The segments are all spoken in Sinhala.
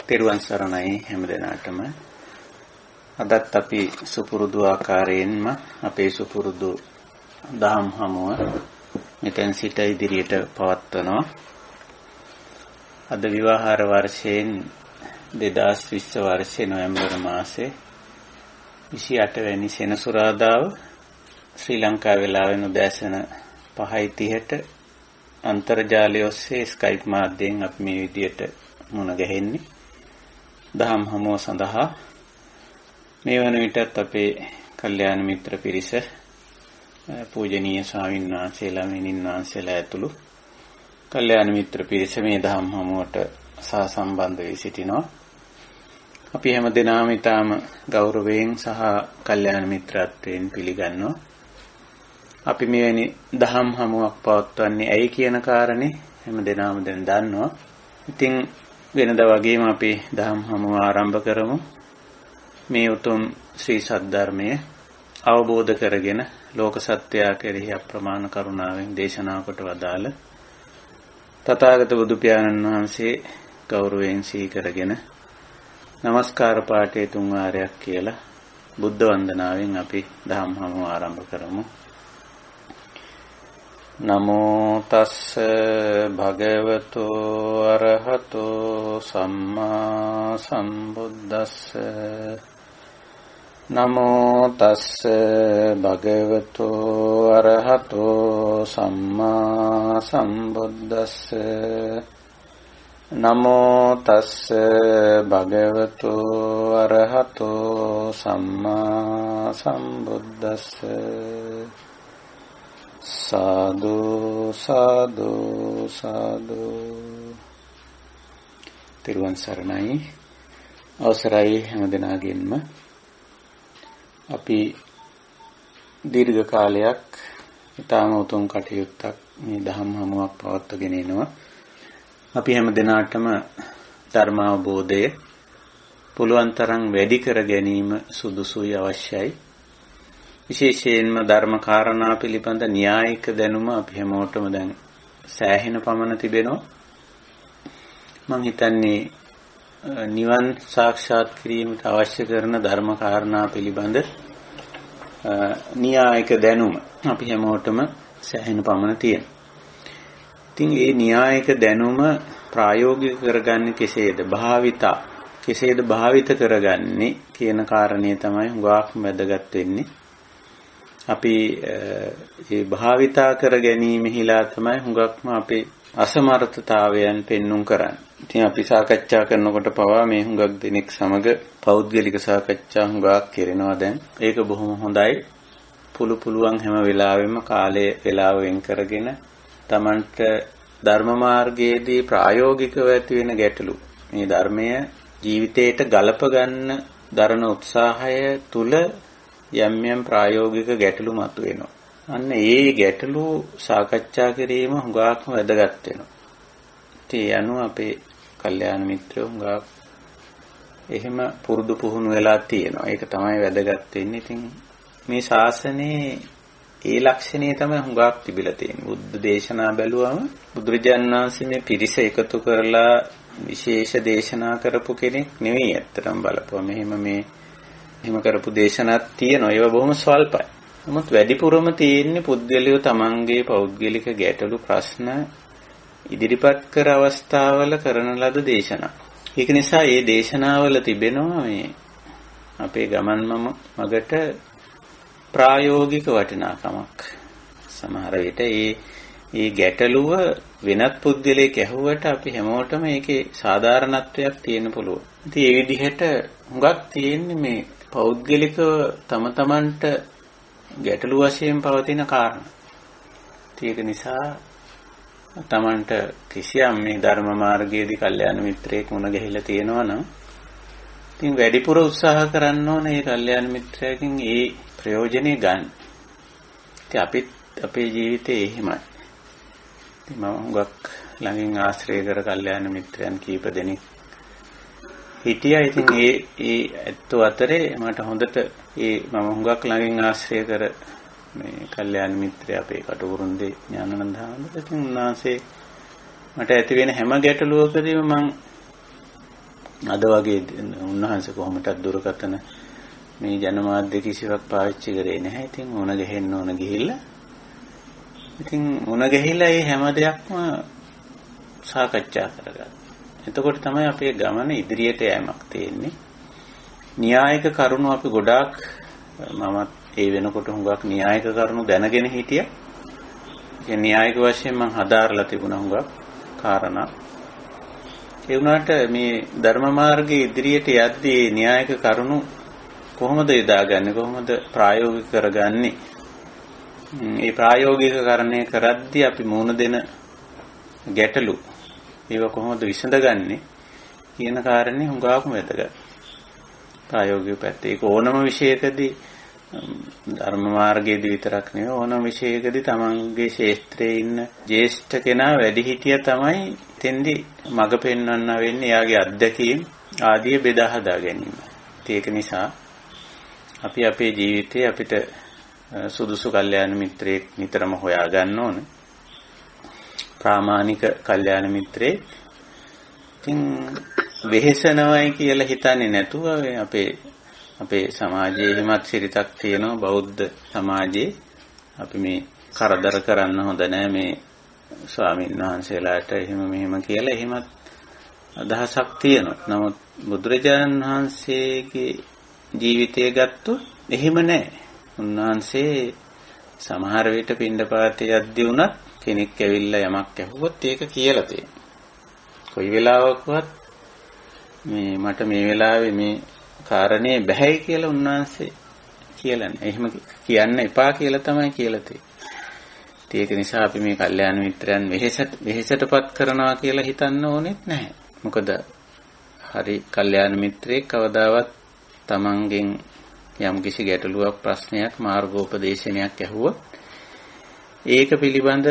තෙරුවන් සරණයි හැම දිනාටම. අදත් අපි සුපුරුදු ආකාරයෙන්ම අපේ සුපුරුදු දහම් හමුව මෙතෙන් සිට ඉදිරියට පවත්වනවා. අද විවාහාර වර්ෂයෙන් 2020 වර්ෂයේ නොවැම්බර් මාසේ 28 වෙනි සෙනසුරාදාව ශ්‍රී ලංකා වේලාවෙන් උදෑසන 5:30ට අන්තර්ජාලය ඔස්සේ ස්කයිප් මාධ්‍යයෙන් අපි මේ විදියට මුණ ගැහෙන්නේ. දහම් හමුව සඳහා මේ වන විටත් අපේ කල්යාණ මිත්‍ර පිරිස පූජනීය ස්වාමීන් වහන්සේලා මෙනින් වහන්සේලා ඇතුළු කල්යාණ මිත්‍ර පිරිස මේ දහම් හමුවට සහසම්බන්ධ වී සිටිනවා. අපි හැම දිනම ඊටාම ගෞරවයෙන් සහ කල්යාණ මිත්‍රත්වයෙන් පිළිගන්නවා. අපි මෙවැනි දහම් හමුවක් පවත්වන්නේ ඇයි කියන කාරණේ හැම දිනම දැන් දන්නවා. ඉතින් වෙනදා වගේම අපි දහම් හමුව ආරම්භ කරමු. මේ උතුම් ශ්‍රී සද්ධර්මයේ අවබෝධ කරගෙන ලෝක සත්‍යය කෙරෙහි අප්‍රමාණ කරුණාවෙන් දේශනා කොට වදාළ තථාගත බුදු පියාණන් වහන්සේ ගෞරවයෙන් සිහි කරගෙන නමස්කාර පාඨයේ 3 වාරයක් කියලා බුද්ධ වන්දනාවෙන් අපි දහම් හමුව ආරම්භ කරමු. නමෝ තස්ස භගවතු අරහතෝ සම්මා සම්බුද්දස්ස. නමෝ තස්ස භගවතු අරහතෝ සම්මා සම්බුද්දස්ස. නමෝ තස්ස භගවතු අරහතෝ සම්මා සම්බුද්දස්ස. සාදු සාදු සාදු. තෙරුවන් සරණයි. අවසරයි හැම දිනාගෙන්ම. අපි දීර්ඝ කාලයක් ඊටම උතුම් කටයුත්තක් මේ දහම් හමුවක් පවත්වාගෙන යනවා. අපි හැම දිනාටම ධර්ම අවබෝධය පුළුවන් තරම් වැඩි කර ගැනීම සුදුසුයි, අවශ්‍යයි. විශේෂයෙන්ම ධර්ම කාරණා පිළිබඳ න්‍යායික දැනුම අපි හැමෝටම දැන් සෑහෙන පමණ තිබෙනවා. මම හිතන්නේ නිවන් සාක්ෂාත් කිරීමට අවශ්‍ය කරන ධර්ම කාරණා පිළිබඳ න්‍යායික දැනුම අපි හැමෝටම සෑහෙන පමණ තියෙනවා. ඉතින් මේ න්‍යායික දැනුම ප්‍රායෝගික කරගන්නේ කෙසේද? කෙසේද භාවිත කරගන්නේ කියන කාරණේ තමයි හුඟක් වැදගත් වෙන්නේ. අපි මේ භාවිතා කර ගැනීමෙහිලා තමයි හුඟක්ම අපේ අසමර්ථතාවයන් පෙන්눔 කරන්නේ. ඉතින් අපි සාකච්ඡා කරනකොට පවා මේ හුඟක් දෙනෙක් සමග පෞද්ගලික සාකච්ඡා හුඟක් කරනවා දැන්. ඒක බොහොම හොඳයි. පුළුවන් හැම වෙලාවෙම වේලාව වෙන් කරගෙන Tamanට ධර්ම මාර්ගයේදී ප්‍රායෝගිකව ඇති වෙන ගැටලු මේ ධර්මය ජීවිතයට ගලප ගන්න දරන උත්සාහය තුල යම් ප්‍රායෝගික ගැටලු මතුවෙනවා. අන්න ඒ ගැටලු සාකච්ඡා කිරීම හුඟක්ම වැදගත් වෙනවා. ඒ අනුව අපේ කල්යාණ මිත්‍රයෝ හුඟක් එහෙම පුරුදු පුහුණු වෙලා තියෙනවා. ඒක තමයි වැදගත් වෙන්නේ. ඉතින් මේ ශාසනයේ ඒ ලක්ෂණය තමයි හුඟක් තිබිලා තියෙන්නේ. බුද්ධ දේශනා බැලුවම බුදුරජාණන් වහන්සේ මේ පිරිස එකතු කරලා විශේෂ දේශනා කරපු කෙනෙක් නෙවෙයි. ඇත්තටම බලපුවම එහෙම කරපු දේශනාවක් තියෙනවා. ඒවා බොහොම ස්වල්පයි. නමුත් වැඩිපුරම තියෙන්නේ පුද්ගලියෝ තමන්ගේ පෞද්ගලික ගැටලු ප්‍රශ්න ඉදිරිපත් කර අවස්ථාවල කරන ලද දේශනා. ඒක නිසා මේ දේශනාවල තිබෙනවා මේ අපේ ගමන් මගට ප්‍රායෝගික වටිනාකමක්. සමහර විට මේ ගැටලුව වෙනත් පුද්ගලයෙක් ඇහුවට අපි හැමෝටම ඒකේ සාධාරණත්වයක් තියෙන්න පුළුවන්. ඉතින් මේ විදිහට හුඟක් තියෙන්නේ මේ පෞද්ගලිකව තමන්ට ගැටලු වශයෙන් පවතින කාරණා. ඒක නිසා තමන්ට කිසියම් මේ ධර්ම මාර්ගයේදී කල්යාණ මිත්‍රයෙක් මුණ ගැහිලා තියෙනවා නම් ඉතින් වැඩිපුර උත්සාහ කරන්න ඕනේ මේ කල්යාණ මිත්‍රයෙක්ගෙන් ඒ ප්‍රයෝජනෙ ගන්න. ඉතින් අපේ ජීවිතේ එහෙමයි. ඉතින් මම හුඟක් ළඟින් ආශ්‍රය කර කල්යාණ මිත්‍රයන් කීප දෙනෙක් හිටියා. ඉතින් ඒ ඇත්තෝ අතරේ මට හොඳට මම හුඟක් ළඟින් ආශ්‍රය කර මේ කල්යාණ මිත්‍රය අපේ කටුකුරුන්දේ ඥානানন্দ හාමුදුරුවෝ. ඉතින් උන්වහන්සේ මට ඇති වෙන හැම ගැටලුවකදීම මම අද වගේ උන්වහන්සේ කොහොමදත් දුරකථන මේ ජනමාධ්‍ය කිසිවක් පාවිච්චි කරේ නැහැ. ඉතින් උණ ගහෙන්න ඕන ගිහිල්ලා ඉතින් උණ ගහිලා මේ හැම දෙයක්ම සාකච්ඡා කරගන්න. එතකොට තමයි අපේ ගමන ඉදිරියට යෑමක් තියෙන්නේ. න්‍යායික කරුණු අපි ගොඩාක් මමත් ඒ වෙනකොට හුඟක් න්‍යායික කරුණු දැනගෙන හිටියා. ඒ න්‍යායික වශයෙන් මම හදාarලා තිබුණා හුඟක් කාරණා. ඒ වුණාට මේ ධර්ම මාර්ගයේ ඉදිරියට යද්දී න්‍යායික කරුණු කොහොමද යොදාගන්නේ, කොහොමද ප්‍රායෝගික කරගන්නේ? මේ ප්‍රායෝගිකකරණය කරද්දී අපි මුහුණ දෙන ගැටලු ඒව කොහොමද විසඳගන්නේ කියන කාරණේ හුඟක්ම වැදගත්. ප්‍රායෝගික පැත්තේ ඒක ඕනම විෂයකදී ධර්ම මාර්ගයේදී විතරක් නෙවෙයි ඕනම විෂයකදී තමන්ගේ ශාස්ත්‍රයේ ඉන්න ජ්‍යෙෂ්ඨ කෙනා වැඩිහිටියා තමයි තෙන්දි මඟ පෙන්වන්න වෙන්නේ. එයාගේ අත්දැකීම් ආදී බෙදා හදා ගැනීම. ඒක නිසා අපි අපේ ජීවිතේ අපිට සුදුසු කල්යාණ මිත්‍රයෙක් නිතරම හොයා ගන්න ඕන. ප්‍රාමාණික කල්යාණ මිත්‍රයෙක්. ඉතින් වෙහෙසනවයි කියලා හිතන්නේ නැතුව අපේ සමාජයේ හිමත් සිරිතක් තියෙනවා බෞද්ධ සමාජයේ. අපි මේ කරදර කරන්න හොඳ නැහැ මේ ස්වාමීන් වහන්සේලාට එහෙම මෙහෙම කියලා එහෙමත් අදහසක් තියෙනවා. නමුත් බුදුරජාණන් වහන්සේගේ ජීවිතය ගත්තොත් එහෙම නැහැ. උන්වහන්සේ සමහර විට පින්ඩපාතේ යද්දී වුණත් කෙනෙක් ඇවිල්ලා යමක් ඇහුවොත් ඒක කියලා තියෙනවා. කොයි වෙලාවකවත් මේ මට මේ වෙලාවේ මේ කාරණේ බැහැයි කියලා උන්වහන්සේ කියලා නෑ. එහෙම කියන්න එපා කියලා තමයි කියලා තියෙන්නේ. ඒක නිසා අපි මේ කල්යාණ මිත්‍රයන් වෙහෙසටපත් කරනවා කියලා හිතන්න ඕනෙත් නැහැ. මොකද හරි කල්යාණ මිත්‍රයෙක් කවදාවත් තමන්ගෙන් යම් කිසි ගැටලුවක් ප්‍රශ්නයක් මාර්ගෝපදේශනයක් ඇහුවොත් ඒක පිළිබඳ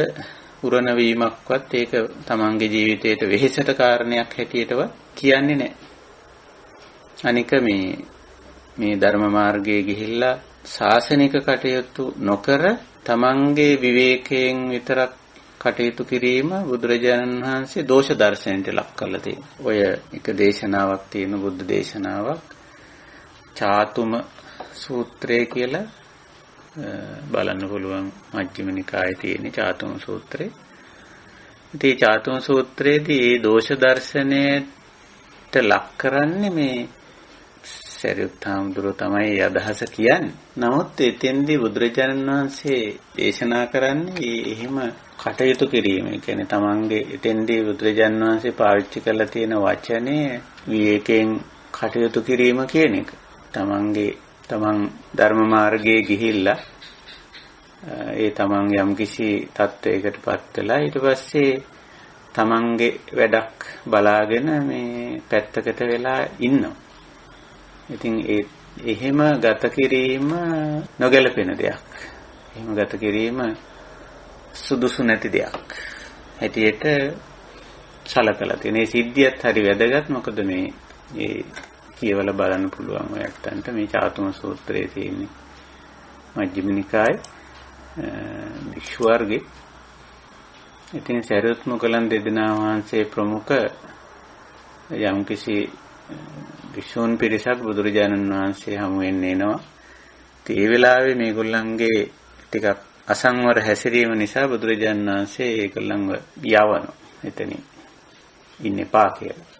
පුරණ වීමක්වත් ඒක තමන්ගේ ජීවිතයට වෙහෙසට කාරණයක් හැටියටවත් කියන්නේ නැහැ. අනික මේ ධර්ම මාර්ගයේ ගිහිල්ලා ශාසනික කටයුතු නොකර තමන්ගේ විවේකයෙන් විතරක් කටයුතු කිරීම බුදුරජාණන් වහන්සේ දෝෂ දර්ශනයට ලක් කරලා තියෙනවා. ඔය එක දේශනාවක් තියෙන බුද්ධ දේශනාවක් චාතුම සූත්‍රය කියලා බලන්න පුළුවන්. මජ්ක්‍ධිම නිකායේ තියෙන චාතුම සූත්‍රය. ඉතින් චාතුම සූත්‍රයේදී මේ දෝෂ දර්ශනයට ලක් කරන්නේ මේ සරියුත් හාමුදුරුවෝ තමයි අදහස කියන්නේ. නමුත් එතෙන්දී බුදුරජාණන් වහන්සේ දේශනා කරන්නේ එහෙම කටයුතු කිරීම. ඒ කියන්නේ තමන්ගේ එතෙන්දී බුදුරජාණන් වහන්සේ පාවිච්චි කරලා තියෙන වචනේ විවේකයෙන් කටයුතු කිරීම කියන එක. තමන් ධර්ම මාර්ගයේ ගිහිල්ලා ඒ තමන් යම් කිසි තත්වයකටපත් වෙලා ඊට පස්සේ තමන්ගේ වැඩක් බලාගෙන මේ පැත්තකට වෙලා ඉන්නවා. ඉතින් එහෙම ගත කිරීම නොගැලපෙන දෙයක්. එහෙම ගත කිරීම සුදුසු නැති දෙයක් හැටියට සලකලා තියෙන. මේ සිද්ධියත් හරි වැදගත්. මොකද මේ කියවලා බලන්න පුළුවන් ඔයයන්ට මේ චාතුම සූත්‍රයේ තියෙන්නේ මජ්ක්‍ධිම නිකායේ භික්ෂු වර්ගේ. ඉතින් සරියුත් මොග්ගලන් දෙදෙනා වහන්සේ ප්‍රමුඛ යම්කිසි භික්ෂුන් පිරිසක් බුදුරජාණන් වහන්සේ හමු වෙන්න එනවා. ඒ වෙලාවේ මේගොල්ලන්ගේ ටිකක් අසංවර හැසිරීම නිසා බුදුරජාණන් වහන්සේ ඒගොල්ලන්ව යවනවා. එතනින් ඉන්න එපා කියලා.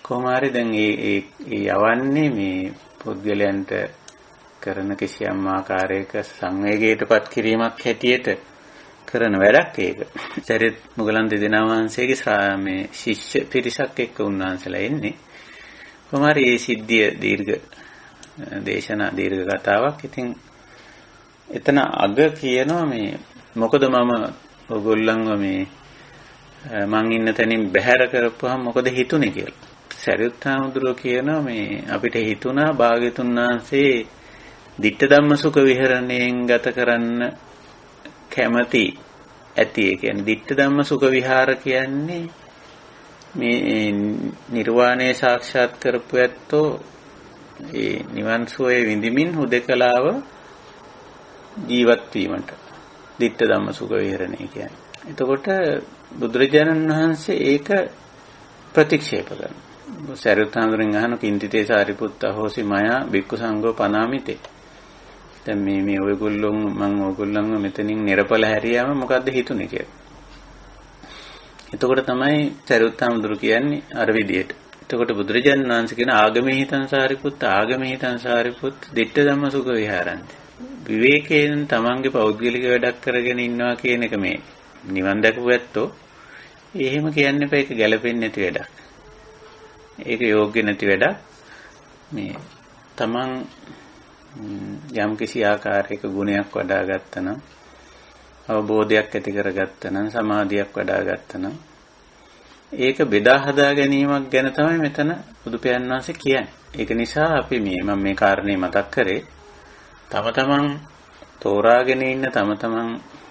කොහොම හරි දැන් ඒ යවන්නේ මේ පුද්ගලයන්ට කරන කිසියම් ආකාරයක සංවේගයටපත් කිරීමක් හැටියට කරන වැඩක් ඒක. සරියුත් මොග්ගලන් දෙදෙනා වහන්සේගේ මේ ශිෂ්‍ය පිරිසක් එක්ක උන්වහන්සේලා එන්නේ. කොහොම හරි මේ සිද්ධිය දීර්ඝ කතාවක්. ඉතින් එතන අග කියනවා මේ මොකද මම ඔයගොල්ලන්ව මේ මං ඉන්න තැනින් බැහැර කරපුවාම මොකද හිතුනේ කියලා. සරියුත් හාමුදුරුවෝ කියනවා මේ අපිට හිතුණා භාග්‍යතුන් වහන්සේ ditta dhamma sukha විහරණයෙන් ගත කරන්න කැමති ඇති. ඒ කියන්නේ ditta dhamma sukha විහාර කියන්නේ මේ නිර්වාණය සාක්ෂාත් කරපු ඇත්තෝ ඒ නිවන් සුවය විඳිමින් හුදකලාව ජීවත් වීමට ditta dhamma sukha විහරණය කියන්නේ. එතකොට බුදුරජාණන් වහන්සේ ඒක ප්‍රතික්ෂේප කරනවා. සරියුත් හාමුදුරුවෝ අහන කිංතිතේ සාරිපුත්ත හොසි මයා බික්කු සංඝෝ පනාමිතේ. දැන් මේ ඔයගොල්ලෝ මම ඔයගොල්ලන්ව මෙතනින් නිරපල හැරියාම මොකද්ද හිතුනේ කියලා. එතකොට තමයි සරියුත් හාමුදුරුවෝ කියන්නේ අර විදියට. එතකොට බුදුරජාණන් වහන්සේ කියන ආගමේ හිතං සාරිපුත්ත ආගමේ හිතං සාරිපුත්ත ditta ධම්ම සුඛ විහාරන්ති. විවේකයෙන් තමන්ගේ පෞද්ගලික වැඩක් කරගෙන ඉන්නවා කියන එක මේ නිවන් දැකපු ඇත්තෝ එහෙම කියන්න එපා. ඒක ගැළපෙන්නේ නැති වැඩක්. ඒක යෝග්‍ය නැති වැඩක්. මේ තමන් යම් කිසි ආකාරයක ගුණයක් වඩා ගත්තා නම් අවබෝධයක් ඇති කරගත්තා නම් සමාධියක් වඩා ගත්තා නම් ඒක බෙදා හදා ගැනීමක් ගැන තමයි මෙතන බුදු පියාණන් වහන්සේ කියන්නේ. ඒක නිසා අපි මම මේ කාරණේ මතක් කරේ තම තමන් තෝරාගෙන ඉන්න තම තමන්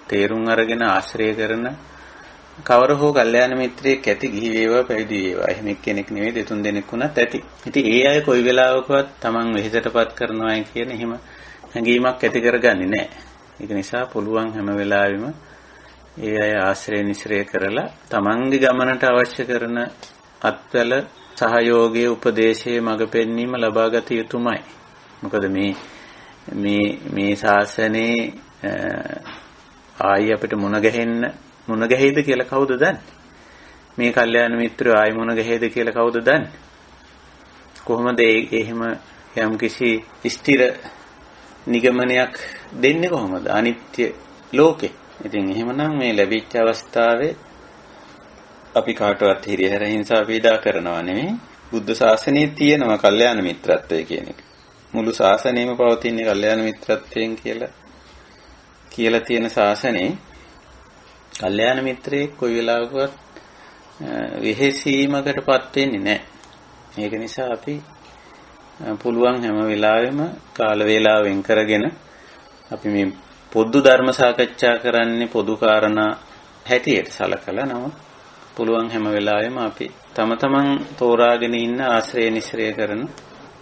තේරුම් අරගෙන ආශ්‍රය කරන කවර හෝ කල්යාණ මිත්‍රයෙක් ඇති ගිහි වේවා පැවිදි වේවා. එහෙම එක්කෙනෙක් නෙවෙයි දෙතුන් දෙනෙක් වුණත් ඇති. ඉතින් ඒ අය කොයි වෙලාවකවත් තමන් වෙහෙසටපත් කරනවායි කියන එහෙම හැඟීමක් ඇති කරගන්නේ නැහැ. ඒක නිසා පුළුවන් හැම වෙලාවෙම ඒ අය ආශ්‍රය නිශ්‍රය කරලා තමන්ගේ ගමනට අවශ්‍ය කරන අත්වල සහයෝගයේ උපදේශයේ මඟ පෙන්වීම ලබා ගත යුතුමයි. මොකද මේ ශාසනයේ ආයි අපිට මුණ ගැහෙයිද කියලා කවුද දන්නේ? මේ කල්යාණ මිත්‍රයෝ ආයි මුණ ගැහෙයිද කියලා කවුද දන්නේ? කොහොමද එහෙම යම් කිසි ස්ථිර නිගමනයක් දෙන්නේ කොහොමද? අනිත්‍ය ලෝකේ. ඉතින් එහෙමනම් මේ ලැබිච්ච අවස්ථාවේ අපි කාටවත් හිරිහැර හිංසා පීඩා කරනවා නෙමෙයි. බුද්ධ ශාසනයේ තියෙනවා කල්යාණ මිත්‍රත්වය කියන එක. මුළු ශාසනයම පවතින කල්යාණ මිත්‍රත්වයෙන් කියලා තියෙන ශාසනයේ කල්යාණ මිත්‍රයෙක් කොයි වෙලාවකවත් වෙහෙසීමකටපත් වෙන්නේ නැහැ. ඒක නිසා අපි පුළුවන් හැම වෙලාවෙම කාල වේලාව වෙන් කරගෙන අපි මේ පොදු ධර්ම සාකච්ඡා කරන්නේ පොදු කාරණා හැටියට සලකලා නමුත් පුළුවන් හැම වෙලාවෙම අපි තම තමන් තෝරාගෙන ඉන්න ආශ්‍රය නිශ්‍රය කරන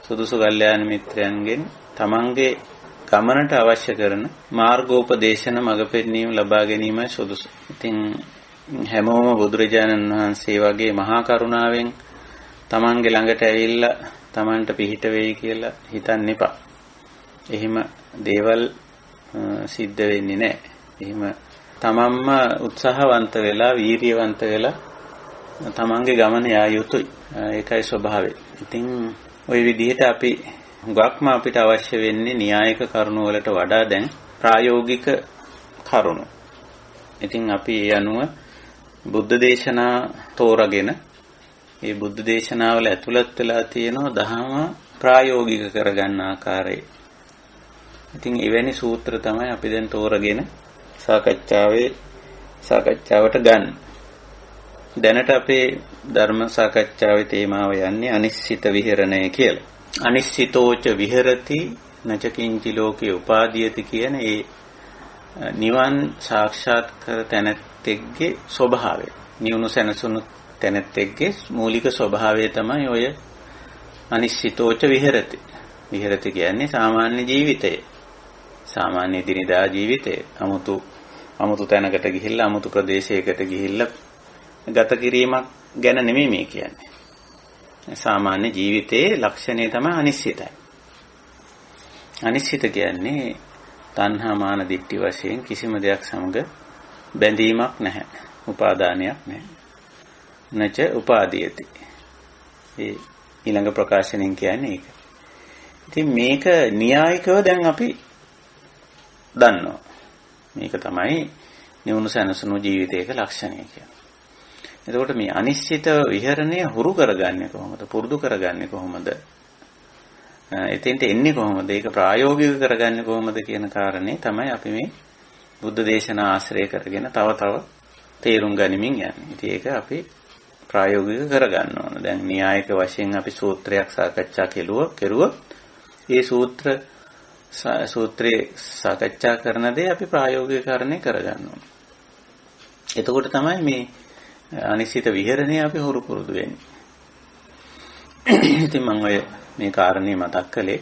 සුදුසු කල්යාණ මිත්‍රයන්ගෙන් තමන්ගේ ගමනට අවශ්‍ය කරන මාර්ගෝපදේශන මඟ පෙන්වීම ලබා ගැනීමයි සුදුසු. ඉතින් හැමෝම බුදුරජාණන් වහන්සේ වගේ මහා කරුණාවෙන් තමන්ගේ ළඟට ඇවිල්ලා තමන්ට පිහිට වෙයි කියලා හිතන්න එපා. එහෙම දේවල් සිද්ධ වෙන්නේ නැහැ. එහෙම තමන්ම උත්සාහවන්ත වෙලා වීරියවන්ත වෙලා තමන්ගේ ගමන යා යුතුයි. ඒකයි ස්වභාවය. ඉතින් ওই විදිහට අපි හුඟක්ම අපිට අවශ්‍ය වෙන්නේ න්‍යායික කරුණු වලට වඩා දැන් ප්‍රායෝගික කරුණු. ඉතින් අපි ඒ අනුව බුද්ධ දේශනා තෝරාගෙන ඒ බුද්ධ දේශනාවල ඇතුළත් වෙලා තියෙන දහම ප්‍රායෝගික කරගන්න ආකාරය. ඉතින් එවැනි සූත්‍ර තමයි අපි දැන් තෝරාගෙන සාකච්ඡාවට ගන්න. දැනට අපේ ධර්ම සාකච්ඡාවේ තේමාව යන්නේ අනිශ්චිත විහරණය කියලා. අනිශ්චිතෝච විහෙරති නච කිංචි ලෝකේ උපාදීයති කියන ඒ නිවන් සාක්ෂාත් කර තැනැත්තෙක්ගේ ස්වභාවය. නිවුණු සැනසුණු තැනැත්තෙක්ගේ මූලික ස්වභාවය තමයි ඔය අනිශ්චිතෝච විහෙරති. විහෙරති කියන්නේ සාමාන්‍ය ජීවිතය. සාමාන්‍ය දිනදා ජීවිතය. අමුතු තැනකට ගිහිල්ලා අමුතු ප්‍රදේශයකට ගිහිල්ලා ගත කිරීමක් ගැන නෙමෙයි මේ කියන්නේ. සාමාන්‍ය ජීවිතයේ ලක්ෂණය තමයි අනිශ්චිතයි. අනිශ්චිත කියන්නේ තණ්හා මාන දිට්ඨි වශයෙන් කිසිම දෙයක් සමග බැඳීමක් නැහැ. උපාදානයක් නැහැ. නච උපාදීයති. ඒ ඊළඟ ප්‍රකාශනෙන් කියන්නේ ඒක. ඉතින් මේක න්‍යායිකව දැන් අපි දන්නවා. මේක තමයි නිවුණු සැනසුණු ජීවිතයක ලක්ෂණය කියන්නේ. එතකොට මේ අනිශ්චිත විහරණය හුරු කරගන්නේ කොහොමද? පුරුදු කරගන්නේ කොහොමද? එතෙන්ට එන්නේ කොහොමද? ඒක ප්‍රායෝගික කරගන්නේ කොහොමද කියන කාරණේ තමයි අපි මේ බුද්ධ දේශනා ආශ්‍රය කරගෙන තව තේරුම් ගනිමින් යන්නේ. ඉතින් ඒක අපි ප්‍රායෝගික කරගන්න ඕන. දැන් න්‍යායික වශයෙන් අපි සූත්‍රයක් සාකච්ඡා කෙරුවොත් ඒ සූත්‍රයේ සාකච්ඡා කරන දේ අපි ප්‍රායෝගිකකරණය කරගන්න ඕන. එතකොට තමයි මේ අනිශ්චිත විහරණය අපි හුරු පුරුදු වෙන්නේ. ඉතින් මම ඔය මේ කාරණේ මතක් කළේ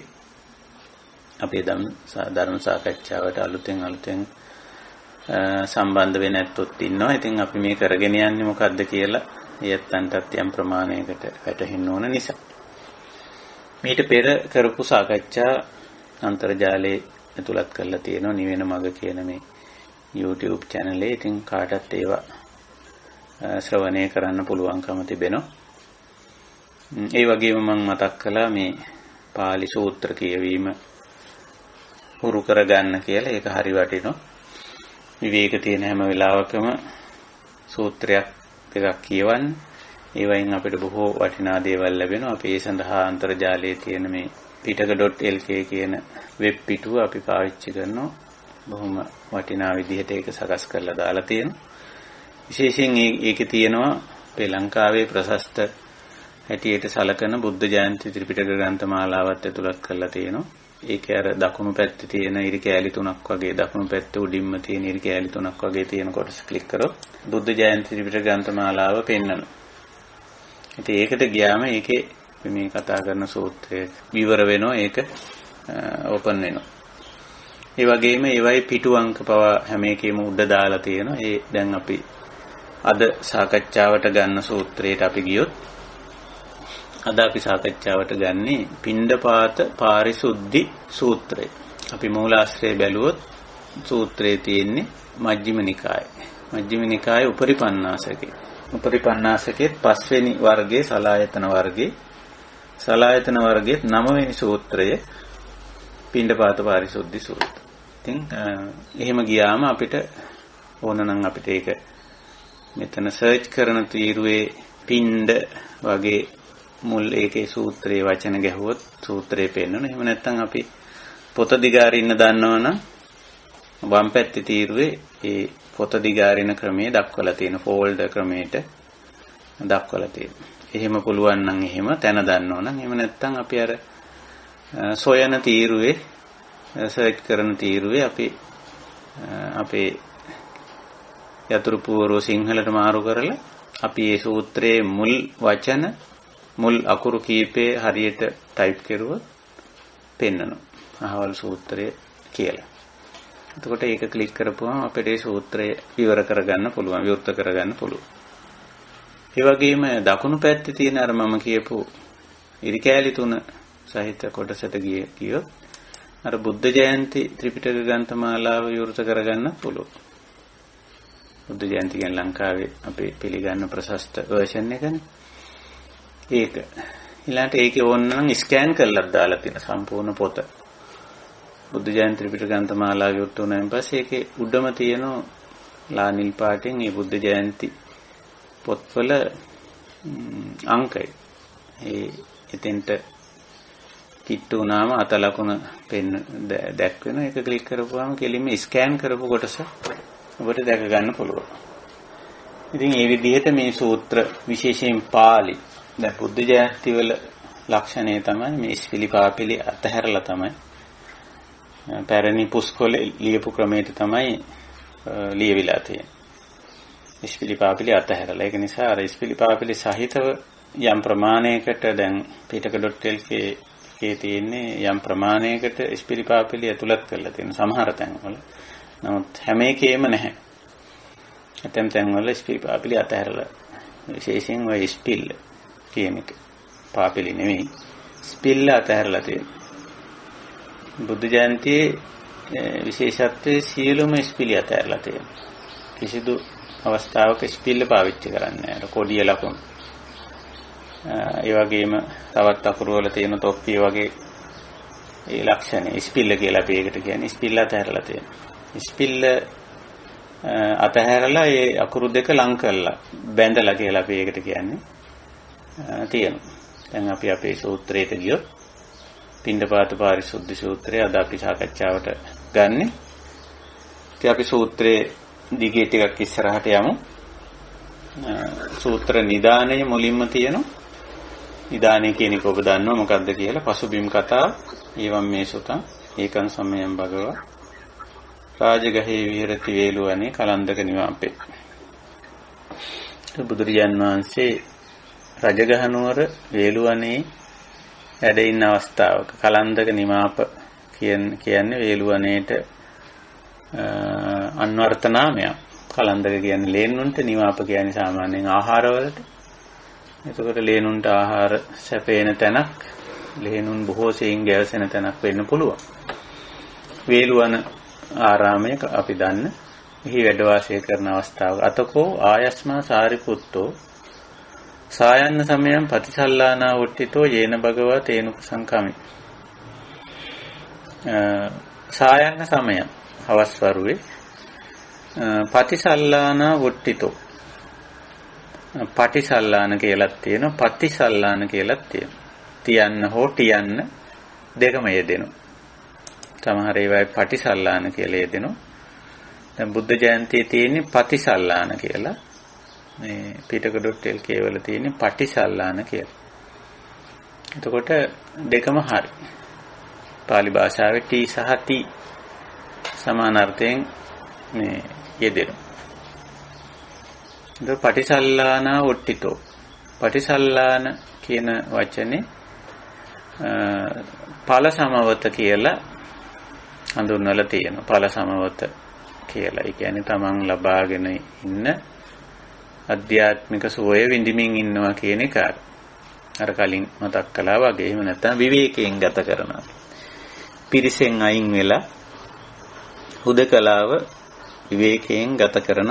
අපේ ධර්ම සාකච්ඡාවට අලුතෙන් සම්බන්ධ වෙ නැත්තොත් ඉන්නවා. ඉතින් අපි මේ කරගෙන යන්නේ මොකද්ද කියලා යත්තන්ටත් යම් ප්‍රමාණයකට වැටහෙන්න ඕන නිසා. මීට පෙර කරපු සාකච්ඡා අන්තර්ජාලයේ ඇතුළත් කරලා තියෙනවා නිවෙන මග කියන මේ YouTube channel එකේ. ඉතින් කාටත් ඒවා ශ්‍රවණය කරන්න පුළුවන්කම තිබෙනවා. ඒ වගේම මම මතක් කළා මේ පාලි සූත්‍ර කියවීම හුරු කරගන්න කියලා. ඒක හරි වටිනවා. විවේක තියෙන හැම වෙලාවකම සූත්‍රයක් දෙකක් කියවන්න. ඒ වයින් අපිට බොහෝ වටිනා දේවල් ලැබෙනවා. අපි ඒ සඳහා අන්තර්ජාලයේ තියෙන මේ pitaka.lk කියන වෙබ් පිටුව අපි පාවිච්චි කරනවා. බොහොම වටිනා විදිහට ඒක සකස් කරලා දාලා තියෙනවා. විශේෂයෙන් ඒකේ තියෙනවා අපේ ලංකාවේ ප්‍රශස්ත හැටියට සලකන බුද්ධ ජයන්ති ත්‍රිපිටක ග්‍රන්ථ මාලාවත් ඇතුළත් කරලා තියෙනවා. ඒකේ අර දකුණු පැත්තේ තියෙන ඉරි කෑලි තුනක් වගේ දකුණු පැත්තේ උඩින්ම තියෙන ඉරි කෑලි තුනක් වගේ තියෙන කොටස ක්ලික් කරොත් බුද්ධ ජයන්ති ත්‍රිපිටක ග්‍රන්ථ මාලාව පෙන්වනවා. ඉතින් ඒකට ගියාම ඒකේ මේ කතා කරන සූත්‍රය විවර වෙනවා. ඒක ඕපන් වෙනවා. ඒ වගේම ඒවයි පිටු අංක පවා හැම එකෙම උඩ දාලා තියෙනවා. ඒ දැන් අපි අද සාකච්ඡාවට ගන්න සූත්‍රයට අපි ගියොත් අද අපි සාකච්ඡාවට ගන්නේ පිණ්ඩපාත පාරිශුද්ධි සූත්‍රය. අපි මූලාශ්‍රය බැලුවොත් සූත්‍රයේ තියෙන්නේ මජ්ක්‍ධිම නිකායේ. මජ්ක්‍ධිම නිකායේ උපරිපන්නාසකේ. උපරිපන්නාසකේ පස්වෙනි වර්ගයේ සලායතන වර්ගයේ. සලායතන වර්ගයේ 9 වෙනි සූත්‍රය පිණ්ඩපාත පාරිශුද්ධි සූත්‍රය. ඉතින් එහෙම ගියාම අපිට ඕන නම් අපිට ඒක මෙතන සර්ච් කරන තීරුවේ පිණ්ඩ වගේ මුල් ඒකේ සූත්‍රයේ වචන ගැහුවොත් සූත්‍රය පෙන්වන. එහෙම නැත්නම් අපි පොත දිගාරින්න දන්නවනම් වම් පැත්තේ තීරුවේ ඒ පොත දිගාරින ක්‍රමයේ දක්වලා තියෙන ෆෝල්ඩර් ක්‍රමයට දක්වලා තියෙනවා. එහෙම පුළුවන් නම් එහෙම තැන දන්නවනම් එහෙම නැත්නම් අපි අර සොයන තීරුවේ සර්ච් කරන තීරුවේ අපි අපේ යතුරු පුවරුව සිංහලට මාරු කරලා අපි මේ සූත්‍රයේ මුල් වචන මුල් අකුරු කීපේ හරියට ටයිප් කරුවොත් පෙන්වනවා. අහවල් සූත්‍රය කියලා. එතකොට ඒක ක්ලික් කරපුවම අපිට මේ සූත්‍රය විවර කරගන්න පුළුවන්, විවෘත කරගන්න පුළුවන්. ඒ වගේම දකුණු පැත්තේ තියෙන අර මම කියපු ඉරි කෑලි තුන සහිත කොටසට ගියොත් අර බුද්ධ ජයන්ති ත්‍රිපිටක ග්‍රන්ථ මාලාව විවෘත කරගන්න පුළුවන්. බුද්ධ ජයන්ති කියන්නේ ලංකාවේ අපි පිළිගන්න ප්‍රශස්ත version එකනේ. ඒක ඊළඟට ඒකේ ඕන නම් ස්කෑන් කරලා දාලා තියෙන සම්පූර්ණ පොත. බුද්ධ ජයන්ති ත්‍රිපිටක ග්‍රන්ථ මාලාව විවෘත වුණාන් පස්සේ ඒකේ උඩම තියෙන ලා නිල් පාටෙන් මේ බුද්ධ ජයන්ති පොත්වල අංකය. ඒ එතෙන්ට කිට්ටු වුණාම අත ලකුණ දැක්වෙන එක ක්ලික් කරපුවාම කෙලින්ම ස්කෑන් කරපු කොටස ඔබට දැක ගන්න පුළුවන්. ඉතින් මේ විදිහට මේ සූත්‍ර විශේෂයෙන් පාළි දැන් බුද්ධ ජයන්ති වල ලක්ෂණය තමයි මේ ඉස්පිලි පාපිලි අතහැරලා තමයි පැරණි පුස්කොළ ලියපු ක්‍රමයට තමයි ලියවිලා තියෙන්නේ. ඉස්පිලි පාපිලි අතහැරලා. ඒක නිසා අර ඉස්පිලි පාපිලි සහිතව යම් ප්‍රමාණයකට දැන් pitaka.lk එකේ තියෙන්නේ යම් ප්‍රමාණයකට ඉස්පිලි පාපිලි ඇතුළත් කරලා තියෙන සමහර තැන්වල. නමුත් හැම එකේම නැහැ. ඇතැම් තැන්වල ඉස්පිලි පාපිලි අතහැරලා විශේෂයෙන් ඔය ඉස්පිල්ල කියන එක පාපිලි නෙමෙයි. ඉස්පිල්ල අතහැරලා තියෙනවා. බුද්ධ ජයන්තියේ විශේෂත්වයේ සියලුම ඉස්පිලි අතහැරලා තියෙනවා. කිසිදු අවස්ථාවක ඉස්පිල්ල පාවිච්චි කරන්නේ නැහැ. කොඩිය ලකුණු. ඒ වගේම තවත් අකුරු වල තියෙන තොප්පිය වගේ ඒ ලක්ෂණ ඉස්පිල්ල කියලා අපි ඒකට කියන්නේ. ඉස්පිල්ල අතහැරලා තියෙනවා. ඉස්පිල්ල අතහැරලා ඒ අකුරු දෙක ලං කරලා බැඳලා කියලා අපි ඒකට කියන්නේ තියෙනවා. දැන් අපි අපේ සූත්‍රයට ගියොත් පිණ්ඩපාත පාරිශුද්ධි සූත්‍රය අද අපි සාකච්ඡාවට ගන්නෙ. ඉතින් අපි සූත්‍රයේ දිගේ ටිකක් ඉස්සරහට යමු. සූත්‍ර නිදානයේ මුලින්ම තියෙනවා. නිදානය කියන එක ඔබ දන්නවා මොකක්ද කියලා. පසුබිම් කතා ඒවම් මේ සුතං ඒකං සමයං භගවා රාජගහේ විහෙරති වේලුවනේ කලන්දක නිවාපේ. බුදුරජාන් වහන්සේ රජගහ නුවර වේලුවනේ වැඩ ඉන්න අවස්ථාවක කලන්දක නිමාප කියන්නේ වේලුවනේට අන්වර්ථ නාමයක්. කලන්දක කියන්නේ ලේන්නුන්ට, නිමාප කියන්නේ සාමාන්‍යයෙන් ආහාරවලට. එතකොට ලේනුන්ට ආහාර සැපේන තැනක්, ලේනුන් බොහෝ සෙයින් ගැවසෙන තැනක් වෙන්න පුළුවන්. වේළුවන ආරාමයක අපි දන්න එහි වැඩ වාසය කරන අවස්ථාවක අතකෝ ආයස්මා සාරිපුත්තෝ සායන්න සමයං පටිසල්ලානා වට්ටිතෝ යේන භගවා තේනුක සංකමි. සායන්න සමය හවස් වරුවේ පටිසල්ලානා වට්ටිතෝ, පටිසල්ලාන කියලාත් තියෙනවා, පටිසල්ලාන කියලාත් තියෙනවා. තියන්න හෝ ටියන්න දෙකම යෙදෙනවා. සමහර ඒවායි පටිසල්ලාන කියලා යෙදෙනවා. දැන් බුද්ධ ජයන්තියේ තියෙන්නේ පටිසල්ලාන කියලා. මේ පිටක.lk වල තියෙන්නේ පටිසල්ලාන කියලා. එතකොට දෙකම හරි. පාලි භාෂාවේ ටී සහ ටී සමාන අර්ථයෙන් මේ යෙදෙනවා. ඒක පටිසල්ලානා වට්ටිතෝ. පටිසල්ලාන කියන වචනේ ඵල සමවත කියලා හඳුන්වලා තියෙනවා. ඵල සමවත කියලා. ඒ කියන්නේ තමන් ලබාගෙන ඉන්න අධ්‍යාත්මික සුවය විඳින්මින් ඉන්නවා කියන එක. අර කලින් මතක් කළා වගේ. එහෙම නැත්නම් විවේකයෙන් ගත කරනවා. පිරිසෙන් අයින් වෙලා හුදකලාව විවේකයෙන් ගත කරන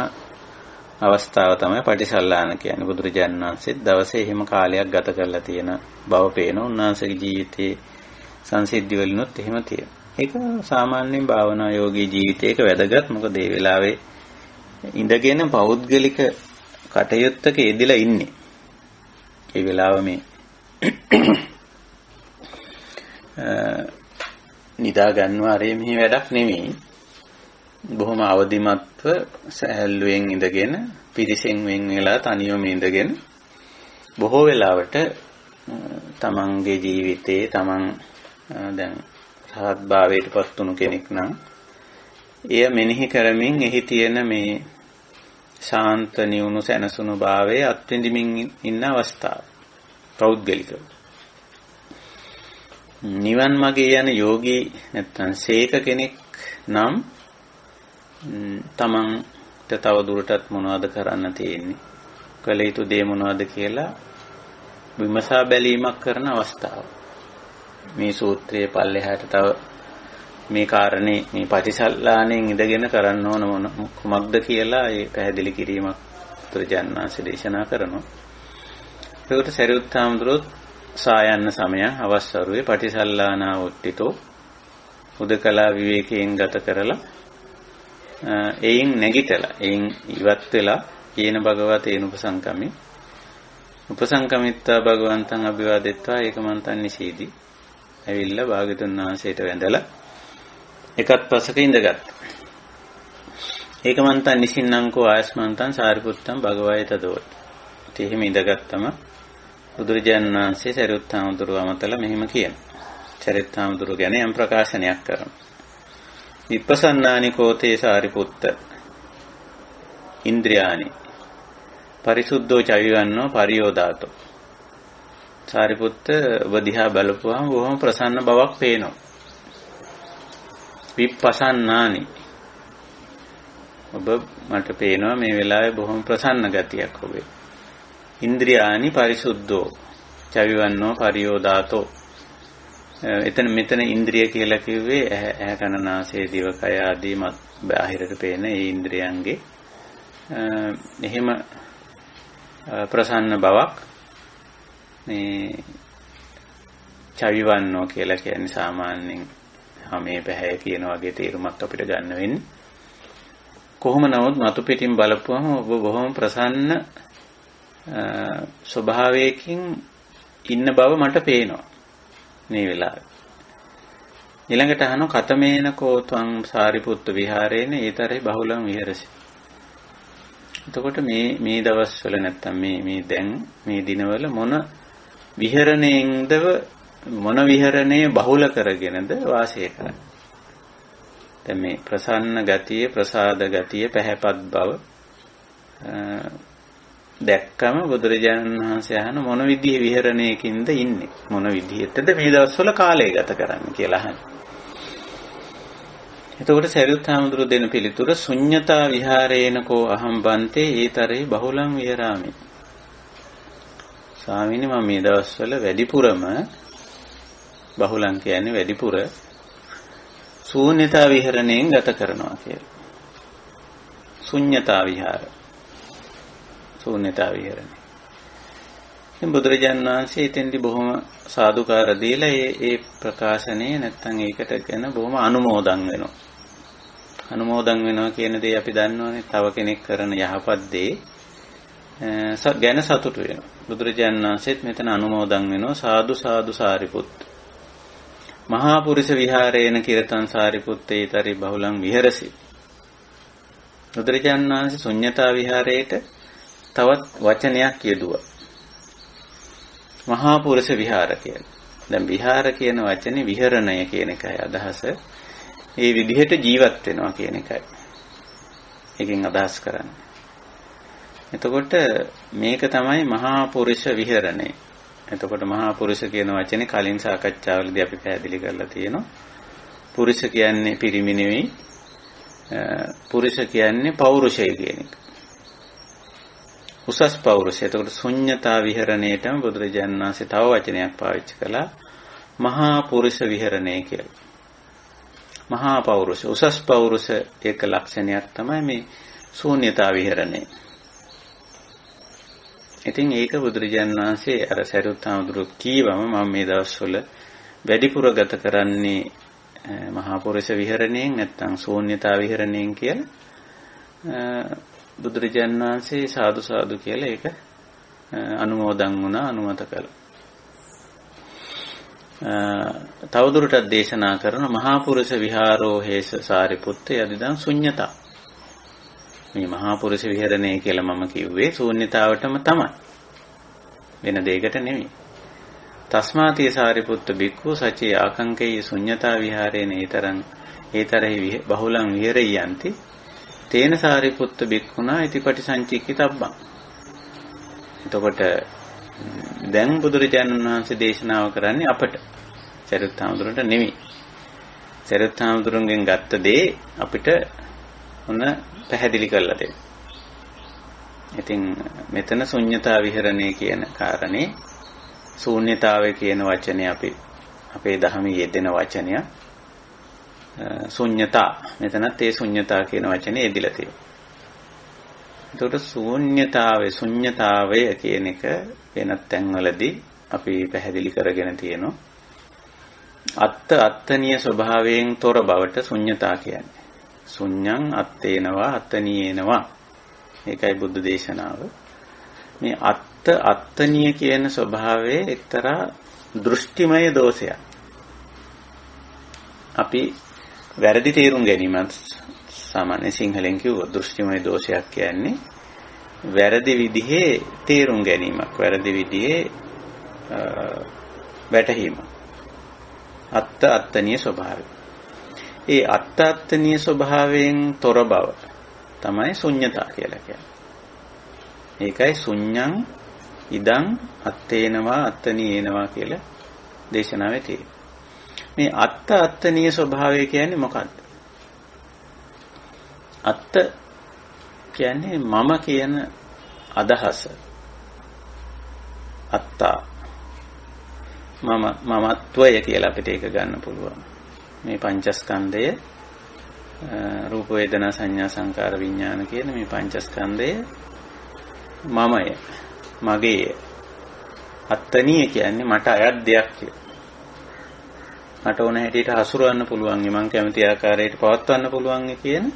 අවස්ථාව තමයි පටිසල්ලාන කියන්නේ. බුදුරජාණන් වහන්සේ දවසේ එහෙම කාලයක් ගත කරලා තියෙන බව පේන. උන්වහන්සේගේ ජීවිතයේ සංසිද්ධි වලිනුත් එහෙම තියෙනවා. ඒක සාමාන්‍යයෙන් භාවනා යෝගී ජීවිතයක වැදගත්. මොකද ඒ වෙලාවේ ඉඳගෙන පෞද්ගලික කටයුත්තක යෙදিলা ඉන්නේ. ඒ වෙලාව මේ නිදා ගන්නවා රේ මෙහි වැඩක් නෙමෙයි. බොහොම අවදිමත්ව සැහැල්ලුවෙන් ඉඳගෙන පිරිසෙන් වෙන් වෙලා තනියම ඉඳගෙන බොහෝ වෙලාවට තමන්ගේ ජීවිතේ තමන් දැන් සහත් භාවයටපත් වුණු කෙනෙක් නම් එය මෙනෙහි කරමින් එහි තියෙන මේ ශාන්ත නිවුණු සැනසුණු භාවයේ අත්විඳිමින් ඉන්න අවස්ථාව පෞද්ගලිකව. නිවන් මාගේ යන යෝගී නැත්නම් සේක කෙනෙක් නම් තමන්ට තව දුරටත් මොනවද කරන්න තියෙන්නේ, කළ යුතු දේ මොනවද කියලා විමසා බැලීමක් කරන අවස්ථාව. මේ සූත්‍රයේ පල්ලෙහාට තව මේ කාරණේ මේ පටිසල්ලාණයෙන් ඉඳගෙන කරන්න ඕන මොන කුමක්ද කියලා ඒ පැහැදිලි කිරීමක් බුදුරජාණන් වහන්සේ දේශනා කරනවා. ඒකට සරියුත් හාමුදුරුවෝ සායන්න සමයන් අවස්වරුවේ පටිසල්ලානා වට්ටිතෝ උදකලා විවේකයෙන් ගත කරලා එයින් නැගිටලා එයින් ඉවත් වෙලා යේන භගවතේන උපසංකමි උපසංකමිත්වා භගවන්තං අභිවාදෙත්වා ඒකමන්තං නිසීදි. ඇවිල්ලා භාග්‍යවතුන් වහන්සේට වැඳලා එකත් පසක ඉඳගත්තා. ඒකමන්තං නිසින්නංකෝ ආයස්මන්තං සාරිපුත්තං භගවයේ තදෝත්. එහෙම ඉඳගත්තම බුදුරජාණන් වහන්සේ සරියුත් හාමුදුරුව අමතලා මෙහෙම කියනවා. සරියුත් හාමුදුරුව ගැන යම් ප්‍රකාශනයක් කරනවා. විපස්සනානි කෝතේ සාරිපුත්ත ඉන්ද්‍රියානි පරිසුද්ධෝ චවිවන්නෝ පරියෝදාතෝ. සාරිපුත්ත ඔබ දිහා බලපුවාම බොහොම ප්‍රසන්න බවක් පේනවා. විපස්සනානි ඔබ මට පේනවා මේ වෙලාවේ බොහොම ප්‍රසන්න ගතියක් ඔබේ. ඉන්ද්‍රියානි පරිසුද්ධෝ චවිවන්නෝ පරියෝදාතෝ. මෙතන ඉන්ද්‍රිය කියලා කිව්වේ ඇහැ කන නාසය දිවකය ආදී බාහිරට පේන ඒ ඉන්ද්‍රියන්ගේ එහෙම ප්‍රසන්න බවක් මේ චවිවන්නෝ කියලා කියන්නේ සාමාන්‍යයෙන් හැමේ පැහැ කියන වගේ තේරුමක් අපිට ගන්න වෙන්නේ. කොහොම නමුත් මතු පිටින් බලපුවම ඔබ බොහොම ප්‍රසන්න ස්වභාවයකින් ඉන්න බව මට පේනවා මේ වෙලාවේ. ඊළඟට අහන කතමේන කෝත්වං සාරිපුත්ත විහාරේන ඒතරේ බහුලං විහෙරසි. එතකොට මේ දවස්වල නැත්තම් මේ දැන් මේ දිනවල මොන විහරණයෙන්ද මොන විහරණේ බහුල කරගෙනද වාසය කරන්නේ. දැන් මේ ප්‍රසන්න ගතිය, ප්‍රසාද ගතිය, පැහැපත් බව දැක්කම බුදුරජාණන් වහන්සේ අහන මොන විදිහේ විහරණයකින්ද ඉන්නේ, මොන විදිහටද මේ දවස්වල කාලය ගත කරන්නේ කියලා අහනවා. එතකොට සරියුත් හාමුදුරුවෝ දෙන පිළිතුර ශුඤ්ඤතා විහාරේන කෝ අහම් බන්තේ ඒතරේ බහුලං විහරාමි. ස්වාමීනි මම මේ දවස්වල වැඩිපුරම බහුලං කියන්නේ වැඩිපුර ශූන්‍යතා විහරණයෙන් ගත කරනවා කියලා. ශුන්‍යතා විහාර. ශූන්‍යතා විහරණය. ඉතින් බුදුරජාණන් වහන්සේ එතෙන්දි බොහොම සාදුකාර දීලා ඒ ප්‍රකාශනයේ නැත්තම් ඒකට ගැන බොහොම අනුමෝදන් වෙනවා. අනුමෝදන් වෙනවා කියන දේ අපි දන්නවනේ. තව කෙනෙක් කරන යහපත් දේ ගැන සතුටු වෙනවා. බුදුරජාණන් වහන්සේත් මෙතන අනුමෝදන් වෙනවා. සාදු සාදු සාරිපුත්ත. මහා පුරිස විහාරේන කිරතං සාරිපුත්තේතරි බහුලං විහෙරසි. බුදුරජාණන් වහන්සේ ශුන්‍යතා විහාරයට තවත් වචනයක් යෙදුවා. මහා පුරිස විහාර කියලා. දැන් විහාර කියන වචනේ විහරණය කියන එකයි අදහස. ඒ විදිහට ජීවත් වෙනවා කියන එකයි. එකෙන් අදහස් කරන්නේ. එතකොට මේක තමයි මහා පුරිස විහරණය. එතකොට මහා පුරුෂ කියන වචනේ කලින් සාකච්ඡාවලදී අපි පැහැදිලි කරලා තියෙනවා. පුරුෂ කියන්නේ පිරිමි නෙවෙයි. පුරුෂ කියන්නේ පෞරුෂය කියන එක. උසස් පෞරුෂය. එතකොට ශුන්‍යතා විහරණයටම බුදුරජාණන් වහන්සේ තව වචනයක් පාවිච්චි කළා. මහා පුරුෂ විහරණය කියලා. මහා පෞරුෂ, උසස් පෞරුෂ එක ලක්ෂණයක් තමයි මේ ශූන්‍යතා විහරණය. ඉතින් ඒක බුදුරජාණන් වහන්සේ අර සරියුත් හාමුදුරුවෝ කීවම මම මේ දවස්වල වැඩිපුර ගත කරන්නේ මහා පුරුෂ විහරණයෙන් නැත්නම් ශූන්‍යතා විහරණයෙන් කියලා බුදුරජාණන් වහන්සේ සාදු සාදු කියලා ඒක අනුමෝදන් වුණා, අනුමත කළා. තවදුරටත් දේශනා කරන මහා පුරුෂ විහාරෝ හේස සාරිපුත්ත යදිදං ශුන්‍යතා. මේ මහා පුරුෂ විහරණය කියලා මම කිව්වේ ශූන්‍යතාවටම තමයි. වෙන දෙයකට නෙමෙයි. තස්මාතිය සාරිපුත්ත බික්ඛු සචේ ආකංකේ ශුන්‍යතා විහාරේන ඒතරෙහි බහුලං විහෙරයන්ති තේන සාරිපුත්ත බික්ඛුනා ඉතිපටි සංචික්කිතබ්බං. එතකොට දැන් බුදුරජාණන් වහන්සේ දේශනාව කරන්නේ අපට. සරියුත් හාමුදුරන්ට නෙමෙයි. සරියුත් හාමුදුරන්ගෙන් ගත්ත දේ අපිට ඔන්න පැහැදිලි කරලා දෙන්න. ඉතින් මෙතන ශුන්‍යතා විහරණය කියන කාරණේ ශූන්‍යතාවය කියන වචනේ අපේ ධර්මයේ යෙදෙන වචනය. ශුන්‍යතා මෙතනත් ඒ ශුන්‍යතා කියන වචනේ යෙදිලා තියෙනවා. එතකොට ශුන්‍යතාවය කියන එක වෙනත් තැන්වලදී අපි පැහැදිලි කරගෙන තියෙනවා. අත්තනීය ස්වභාවයෙන් තොර බවට ශුන්‍යතා කියන්නේ. ශුන්‍යං අත්තේනවා අත්තනීයනවා. ඒකයි බුද්ධ දේශනාව. මේ අත්තනීය කියන ස්වභාවයේ එක්තරා දෘෂ්ටිමය දෝෂයක්. අපි වැරදි තේරුම් ගැනීමත් සාමාන්‍ය සිංහලෙන් කිව්වොත් දෘෂ්ටිමය දෝෂයක් කියන්නේ වැරදි විදිහේ තේරුම් ගැනීමක්, වැරදි විදිහේ වැටහීමක්. අත්තනීය ස්වභාවය. ඒ අත්තනීය ස්වභාවයෙන් තොර බව තමයි ශුන්‍යතා කියලා කියන්නේ. ඒකයි ශුන්‍යං ඉදං අත්තේනවා අත්තනීයනවා කියලා දේශනාවේ තියෙන්නේ. මේ අත්තනීය ස්වභාවය කියන්නේ මොකක්ද? අත්ත කියන්නේ මම කියන අදහස. අත්තා මමත්වය කියලා අපිට ඒක ගන්න පුළුවන්. මේ පංචස්කන්ධය රූප වේදනා සංඥා සංකාර විඥාන කියන මේ පංචස්කන්ධය මමය, මගේය. අත්තනීය කියන්නේ මට අයත් දෙයක් කියලා. මට ඕන හැටියට හසුරවන්න පුළුවන්, මම කැමති ආකාරයට පවත්වන්න පුළුවන් කියන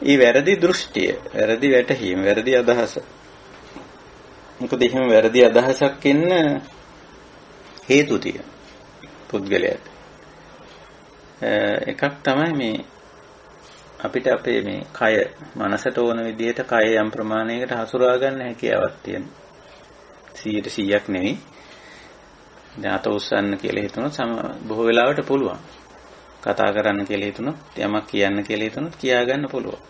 ඊ වැරදි දෘෂ්ටිය, වැරදි වැටහීම, වැරදි අදහස. මොකද එහෙම වැරදි අදහසක් එන්න හේතු තියෙන පුද්ගලයාට. එකක් තමයි මේ අපිට අපේ මේ කය මනසට ඕන විදිහට කය යම් ප්‍රමාණයකට හසුරවා ගන්න හැකියාවක් තියෙන. 100%ක් නෙවෙයි. දැන් අත උස්සන්න කියලා හිතුනොත් බොහෝ වෙලාවට පුළුවන්. කතා කරන්න කියලා හිතුනොත්, යමක් කියන්න කියලා හිතුනොත් කියා ගන්න පුළුවන්.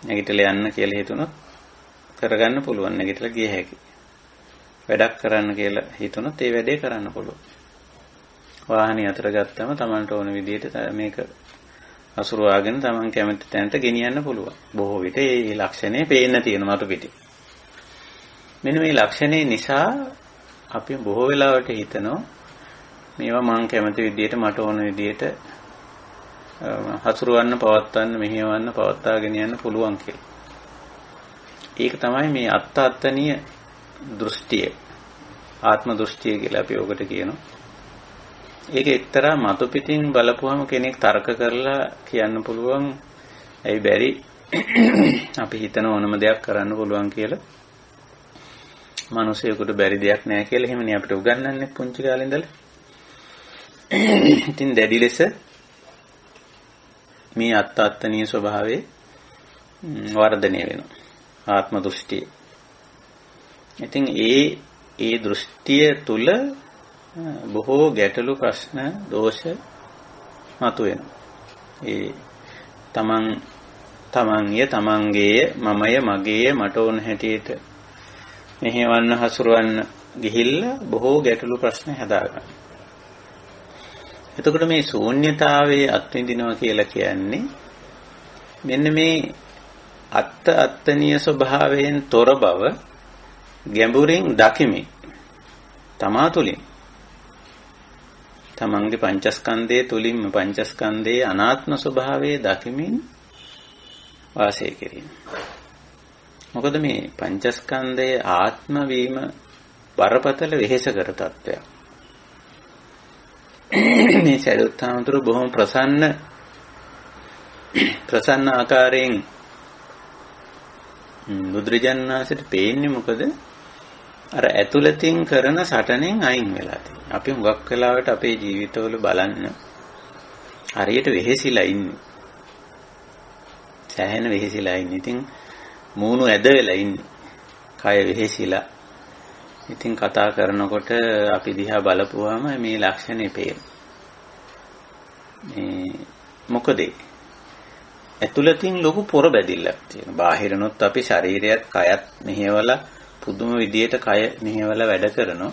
නැගිටලා යන්න කියලා හිතුනොත් කරගන්න පුළුවන්. නැගිටලා ගිය හැකියි. වැඩක් කරන්න කියලා හිතුනොත් ඒ වැඩේ කරන්න පුළුවන්. වාහනේ අතර ගත්තම Tamanට ඕන විදිහට මේක අසුරවාගෙන Taman කැමති තැනට ගෙනියන්න පුළුවන්. බොහෝ විට මේ ලක්ෂණේ පේන්න තියෙන මතු පිටේ. මෙන්න මේ ලක්ෂණේ නිසා අපි බොහෝ වෙලාවට හිතනවා මේවා මං කැමති විදියට මට ඕන විදියට හසුරවන්න පවත්වන්න මෙහෙවන්න පවත්වාගෙන යන්න පුළුවන් කියලා. ඒක තමයි මේ අත්තාත්තනීය දෘෂ්ටිය. ආත්ම දෘෂ්ටිය කියලා අපි ඔකට කියනවා. ඒක එක්තරා මතු පිටින් බලපුවම කෙනෙක් තර්ක කරලා කියන්න පුළුවන් ඇයි බැරි අපි හිතන ඕනම දෙයක් කරන්න පුළුවන් කියලා. මිනිසෙකුට බැරි දෙයක් නැහැ කියලා එහෙමනේ අපිට උගන්වන්නේ පුංචි කාලේ ඉඳලා. ඉතින් දැඩි ලෙස මේ අත්තාත්තනීය ස්වභාවයේ වර්ධනය වෙනවා. ආත්ම දෘෂ්ටිය. ඉතින් ඒ දෘෂ්ටිය තුල බොහෝ ගැටලු ප්‍රශ්න දෝෂ මතුවෙනවා. ඒ තමන්ගේ මමය මගේය මට ඕන හැටියට මෙහෙවන්න හසුරවන්න ගිහිල්ලා බොහෝ ගැටලු ප්‍රශ්න හදාගන්න. එතකොට මේ ශූන්‍යතාවයේ අත්විඳිනවා කියලා කියන්නේ මෙන්න මේ අත්තනීය ස්වභාවයෙන් තොර බව ගැඹුරින් දකිමි. තමා තුලින් තමන්ගේ පංචස්කන්ධයේ තුලින්ම පංචස්කන්ධයේ අනාත්ම ස්වභාවය දකිමින් වාසය කිරීම. මොකද මේ පංචස්කන්ධයේ ආත්ම වීම බරපතල වෙහෙසකර තත්ත්වයක්. මේ සරියුත්හාමුදුරු බොහොම ප්‍රසන්න ආකාරයෙන් බුදුරජාණන් වහන්සේට පේන්නේ මොකද? අර ඇතුළතින් කරන සටනෙන් අයින් වෙලා තියෙනවා. අපි හුඟක් වෙලාවට අපේ ජීවිතවල බලන්න හරියට වෙහෙසිලා ඉන්නේ. සෑහෙන වෙහෙසිලා ඉන්නේ. ඉතින් මූණු ඇද වෙලා ඉන්නේ. කය වෙහෙසිලා. ඉතින් කතා කරනකොට අපි දිහා බලපුවාම මේ ලක්ෂණේ පේනවා. මොකද ඇතුළතින් ලොකු පොර බැදිල්ලක් තියෙනවා. බාහිරනොත් අපි ශරීරයත් කයත් මෙහෙवला පුදුම විදියට කය මෙහෙवला වැඩ කරනවා.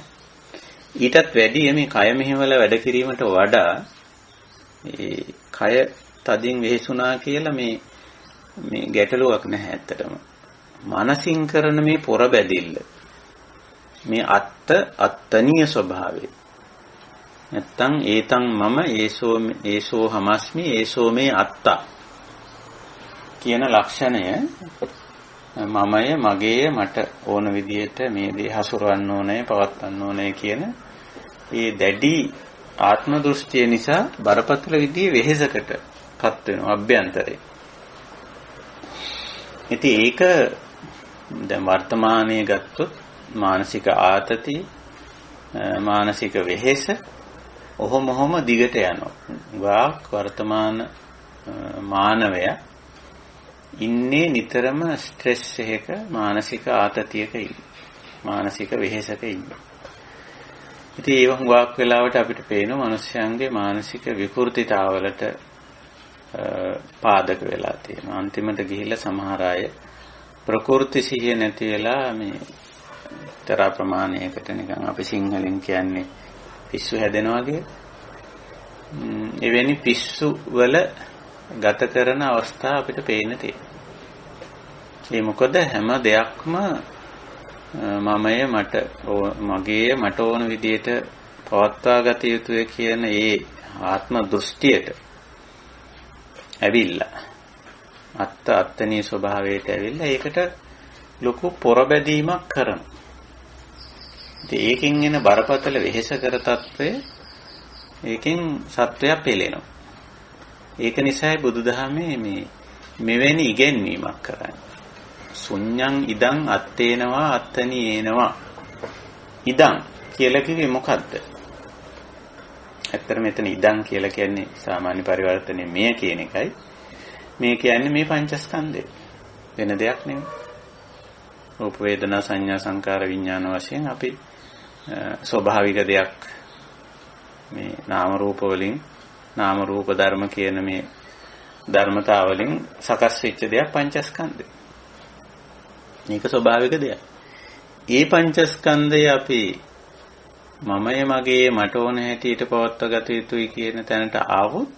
ඊටත් වැඩිය මේ කය මෙහෙवला වැඩ කිරීමට වඩා මේ කය තදින් වෙහෙසුණා කියලා මේ ගැටලුවක් නැහැ ඇත්තටම. මානසින් කරන මේ පොර බැදිල්ල මේ අත්තනීය ස්වභාවය නැත්තම් ඒතං මම ඒසෝ හමස්මි ඒසෝ මේ අත්තා කියන ලක්ෂණය මමය මගේය මට ඕන විදියට මේ දේ හසුරවන්න ඕනේ පවත්වන්න ඕනේ කියන මේ දැඩි ආත්ම දෘෂ්ටිය නිසා බරපතල විදිහේ වෙහෙසකටපත් වෙනවා අභ්‍යන්තරේ. ඉතින් ඒක දැන් වර්තමානයේ ගත්තොත් මානසික ආතති මානසික වෙහෙස ඔහොම දිගට යනවා. වාක් වර්තමාන මානවයා ඉන්නේ නිතරම ස්ට්‍රෙස් එකක මානසික ආතතියක ඉන්නේ. මානසික වෙහෙසක ඉන්නේ. ඉතින් ඒ වගේ වෙලාවට අපිට පේනවා මිනිස්යන්ගේ මානසික විකෘතිතාවලට පාදක වෙලා තියෙනවා. අන්තිමට ගිහිල්ලා සමහර අය ප්‍රකෘති සිහිය නැති වෙලා මේ තරහ ප්‍රමාණයකට නිකන් අපි සිංහලෙන් කියන්නේ පිස්සු හැදෙනවා වගේ. එවැනි පිස්සු වල ගත කරන අවස්ථා අපිට පේන්න තියෙනවා. ඒ මොකද හැම දෙයක්ම මමය මගේ මට ඕන විදියට පවත්වා ගත යුතුය කියන ඒ ආත්ම දෘෂ්ටියට ඇවිල්ලා අත්තනීය ස්වභාවයට ඇවිල්ලා ඒකට ලොකු පොරබැදීමක් කරනවා. ඉතින් ඒකෙන් එන බරපතල වෙහෙසකර තත්ත්වය ඒකෙන් සත්වයා පෙළෙනවා. ඒක නිසායි බුදුදහමේ මෙවැනි ඉගැන්වීමක් කරන්නේ. ශුඤ්ඤං ඉදං අත්තේනවා අත්තනීයේනවා. ඉදං කියලා කිව්වේ මොකද්ද? ඇත්තට මෙතන ඉදං කියලා කියන්නේ සාමාන්‍ය පරිවර්තනයේ මෙය කියන එකයි. මේ කියන්නේ මේ පංචස්කන්ධය. වෙන දෙයක් නෙමෙයි. රූප වේදනා සංඥා සංකාර විඥාන වශයෙන් අපි ස්වභාවික දෙයක් මේ නාම රූප වලින් නාම රූප ධර්ම කියන මේ ධර්මතා වලින් සකස් වෙච්ච දෙයක් පංචස්කන්ධය. මේක ස්වභාවික දෙයක්. ඒ පංචස්කන්ධය අපි මමය මගේ මට ඕන හැටියට පවත්වා ගත යුතුයි කියන තැනට ආවොත්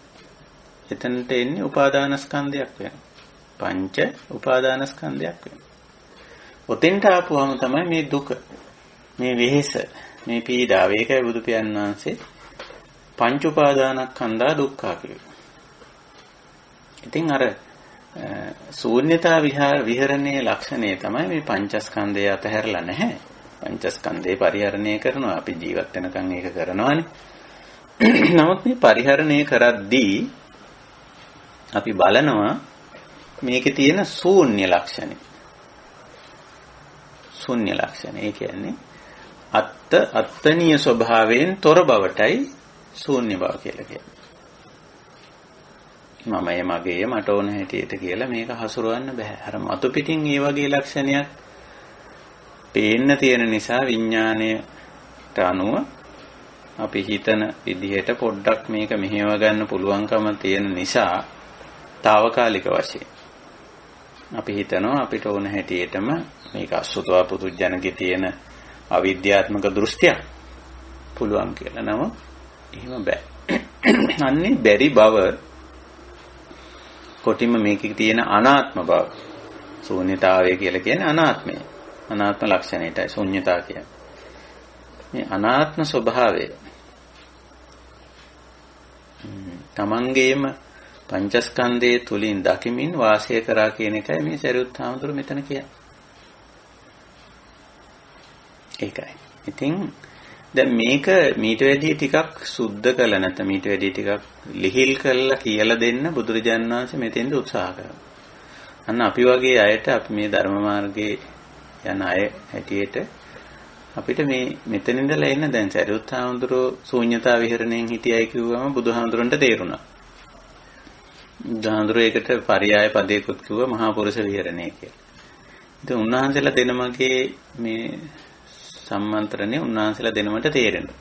එතනට එන්නේ උපාදානස්කන්ධයක් වෙනවා. පංච උපාදානස්කන්ධයක් වෙනවා. ඔතෙන්ට ආපුවම තමයි මේ දුක, මේ වෙහෙස, මේ පීඩාව. ඒකයි බුදු පියාණන් වහන්සේ පංච උපාදානස්කන්ධා දුක්ඛා කියුවේ. ඉතින් අර ශූන්‍යතා විහරණයේ ලක්ෂණය තමයි මේ පංචස්කන්ධය අතහැරලා නැහැ. පංචස්කන්ධේ පරිහරණය කරනවා. අපි ජීවත් වෙනකන් ඒක කරනවානේ. නමුත් මේ පරිහරණය කරද්දී අපි බලනවා මේකේ තියෙන ශූන්‍ය ලක්ෂණය. ශූන්‍ය ලක්ෂණය. ඒ කියන්නේ අත්තනීය ස්වභාවයෙන් තොර බවටයි ශූන්‍ය බව කියලා කියන්නේ. මමයේ මගේ මට ඕන හැටියට කියලා මේක හසුරවන්න බෑ. අර මතු පිටින් මේ වගේ ලක්ෂණයක් පේන්න තියෙන නිසා විඥාණයට අනුව අපි හිතන විදිහට පොඩ්ඩක් මේක මෙහෙව ගන්න පුළුවන්කම තියෙන නිසා తాවකාලික වශයෙන් අපි හිතනවා අපිට ඕන හැටියටම මේක අසුතවා පුදුජනගේ තියෙන අවිද්‍යාත්මක දෘෂ්ටියක් පුළුවන් කියලා. නම එහෙම බෑ. අන්නේ බැරි බව කොටිම මේකේ තියෙන අනාත්ම බව. ශූන්‍යතාවය කියලා කියන්නේ අනාත්මය. අනාත්ම ලක්ෂණයටයි ශූන්‍යතාව කියන්නේ. මේ අනාත්ම ස්වභාවය තමන්ගේම පංචස්කන්ධයේ තුලින් දකිමින් වාසය කරා කියන එකයි මේ සරියුත් හාමුදුරුවෝ මෙතන කියන්නේ. ඒකයි. ඉතින් දැන් මේක මීට වැඩිය ටිකක් සුද්ධ කළ නැත්නම් මීට වැඩිය ටිකක් ලිහිල් කරලා කියලා දෙන්න බුදුරජාණන් වහන්සේ මෙතෙන්ද උත්සාහ කරනවා. අන්න අපි වගේ අයට අපි මේ ධර්ම මාර්ගයේ යන අය හැටියට අපිට මේ මෙතන ඉඳලා එන්න දැන් සරියුත් හාමුදුරුවෝ ශූන්‍යතා විහරණයෙන් හිටියයි කිව්වම බුදුහාමුදුරන්ට තේරුණා. බුදුහාමුදුරුවෝ ඒකට පරියාය පදයකට කිව්වා මහා පුරුෂ විහරණය කියලා. ඉතින් උන්වහන්සේලා දෙනමගේ මේ සම්මන්ත්‍රණය උන්වහන්සේලා දෙනමට තේරෙනවා.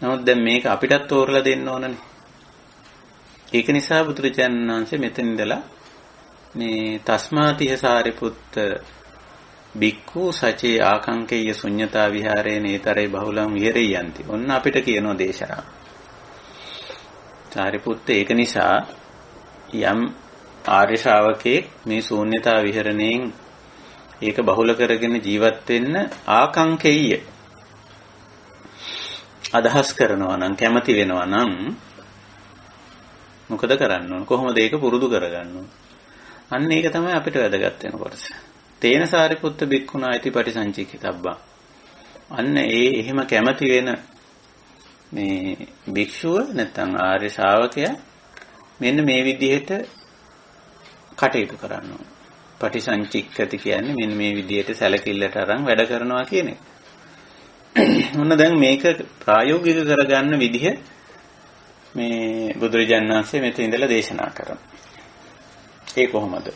නමුත් දැන් මේක අපිටත් තෝරලා දෙන්න ඕනනේ. ඒක නිසා බුදුරජාණන් වහන්සේ මෙතන ඉඳලා මේ තස්මාතිහ සාරිපුත්ත බික්ඛු සචේ ආකංකේය ශුඤ්ඤතා විහාරේ නේතරේ බහුලං විහෙරියන්ති. ඔන්න අපිට කියනවා දේශනා. සාරිපුත්ත ඒක නිසා යම් ආර්ය ශ්‍රාවකෙක් මේ ශූන්‍යතා විහරණයෙන් ඒක බහුල කරගෙන ජීවත් වෙන්න ආකංකේය අදහස් කරනවා නම් කැමති වෙනවා නම් මොකද කරන්න ඕන? කොහොමද ඒක පුරුදු කරගන්න ඕන? අන්න ඒක තමයි අපිට වැදගත් වෙන කොටස. තේන සාරිපුත්ත බික්ඛුනා ඉති පටිසංචිකිතබ්බා. අන්න එහෙම කැමති වෙන මේ භික්ෂුව නැත්නම් ආර්ය ශ්‍රාවකයා මෙන්න මේ විදිහට කටයුතු කරන්න ඕන. පටිසංචික්කති කියන්නේ මෙන්න මේ විදිහට සැලකිල්ලට අරන් වැඩ කරනවා කියන එක. මොන දැන් මේක ප්‍රායෝගික කරගන්න විදිහ මේ බුදුරජාණන් වහන්සේ මෙතන ඉඳලා දේශනා කරනවා. ඒ කොහොමද?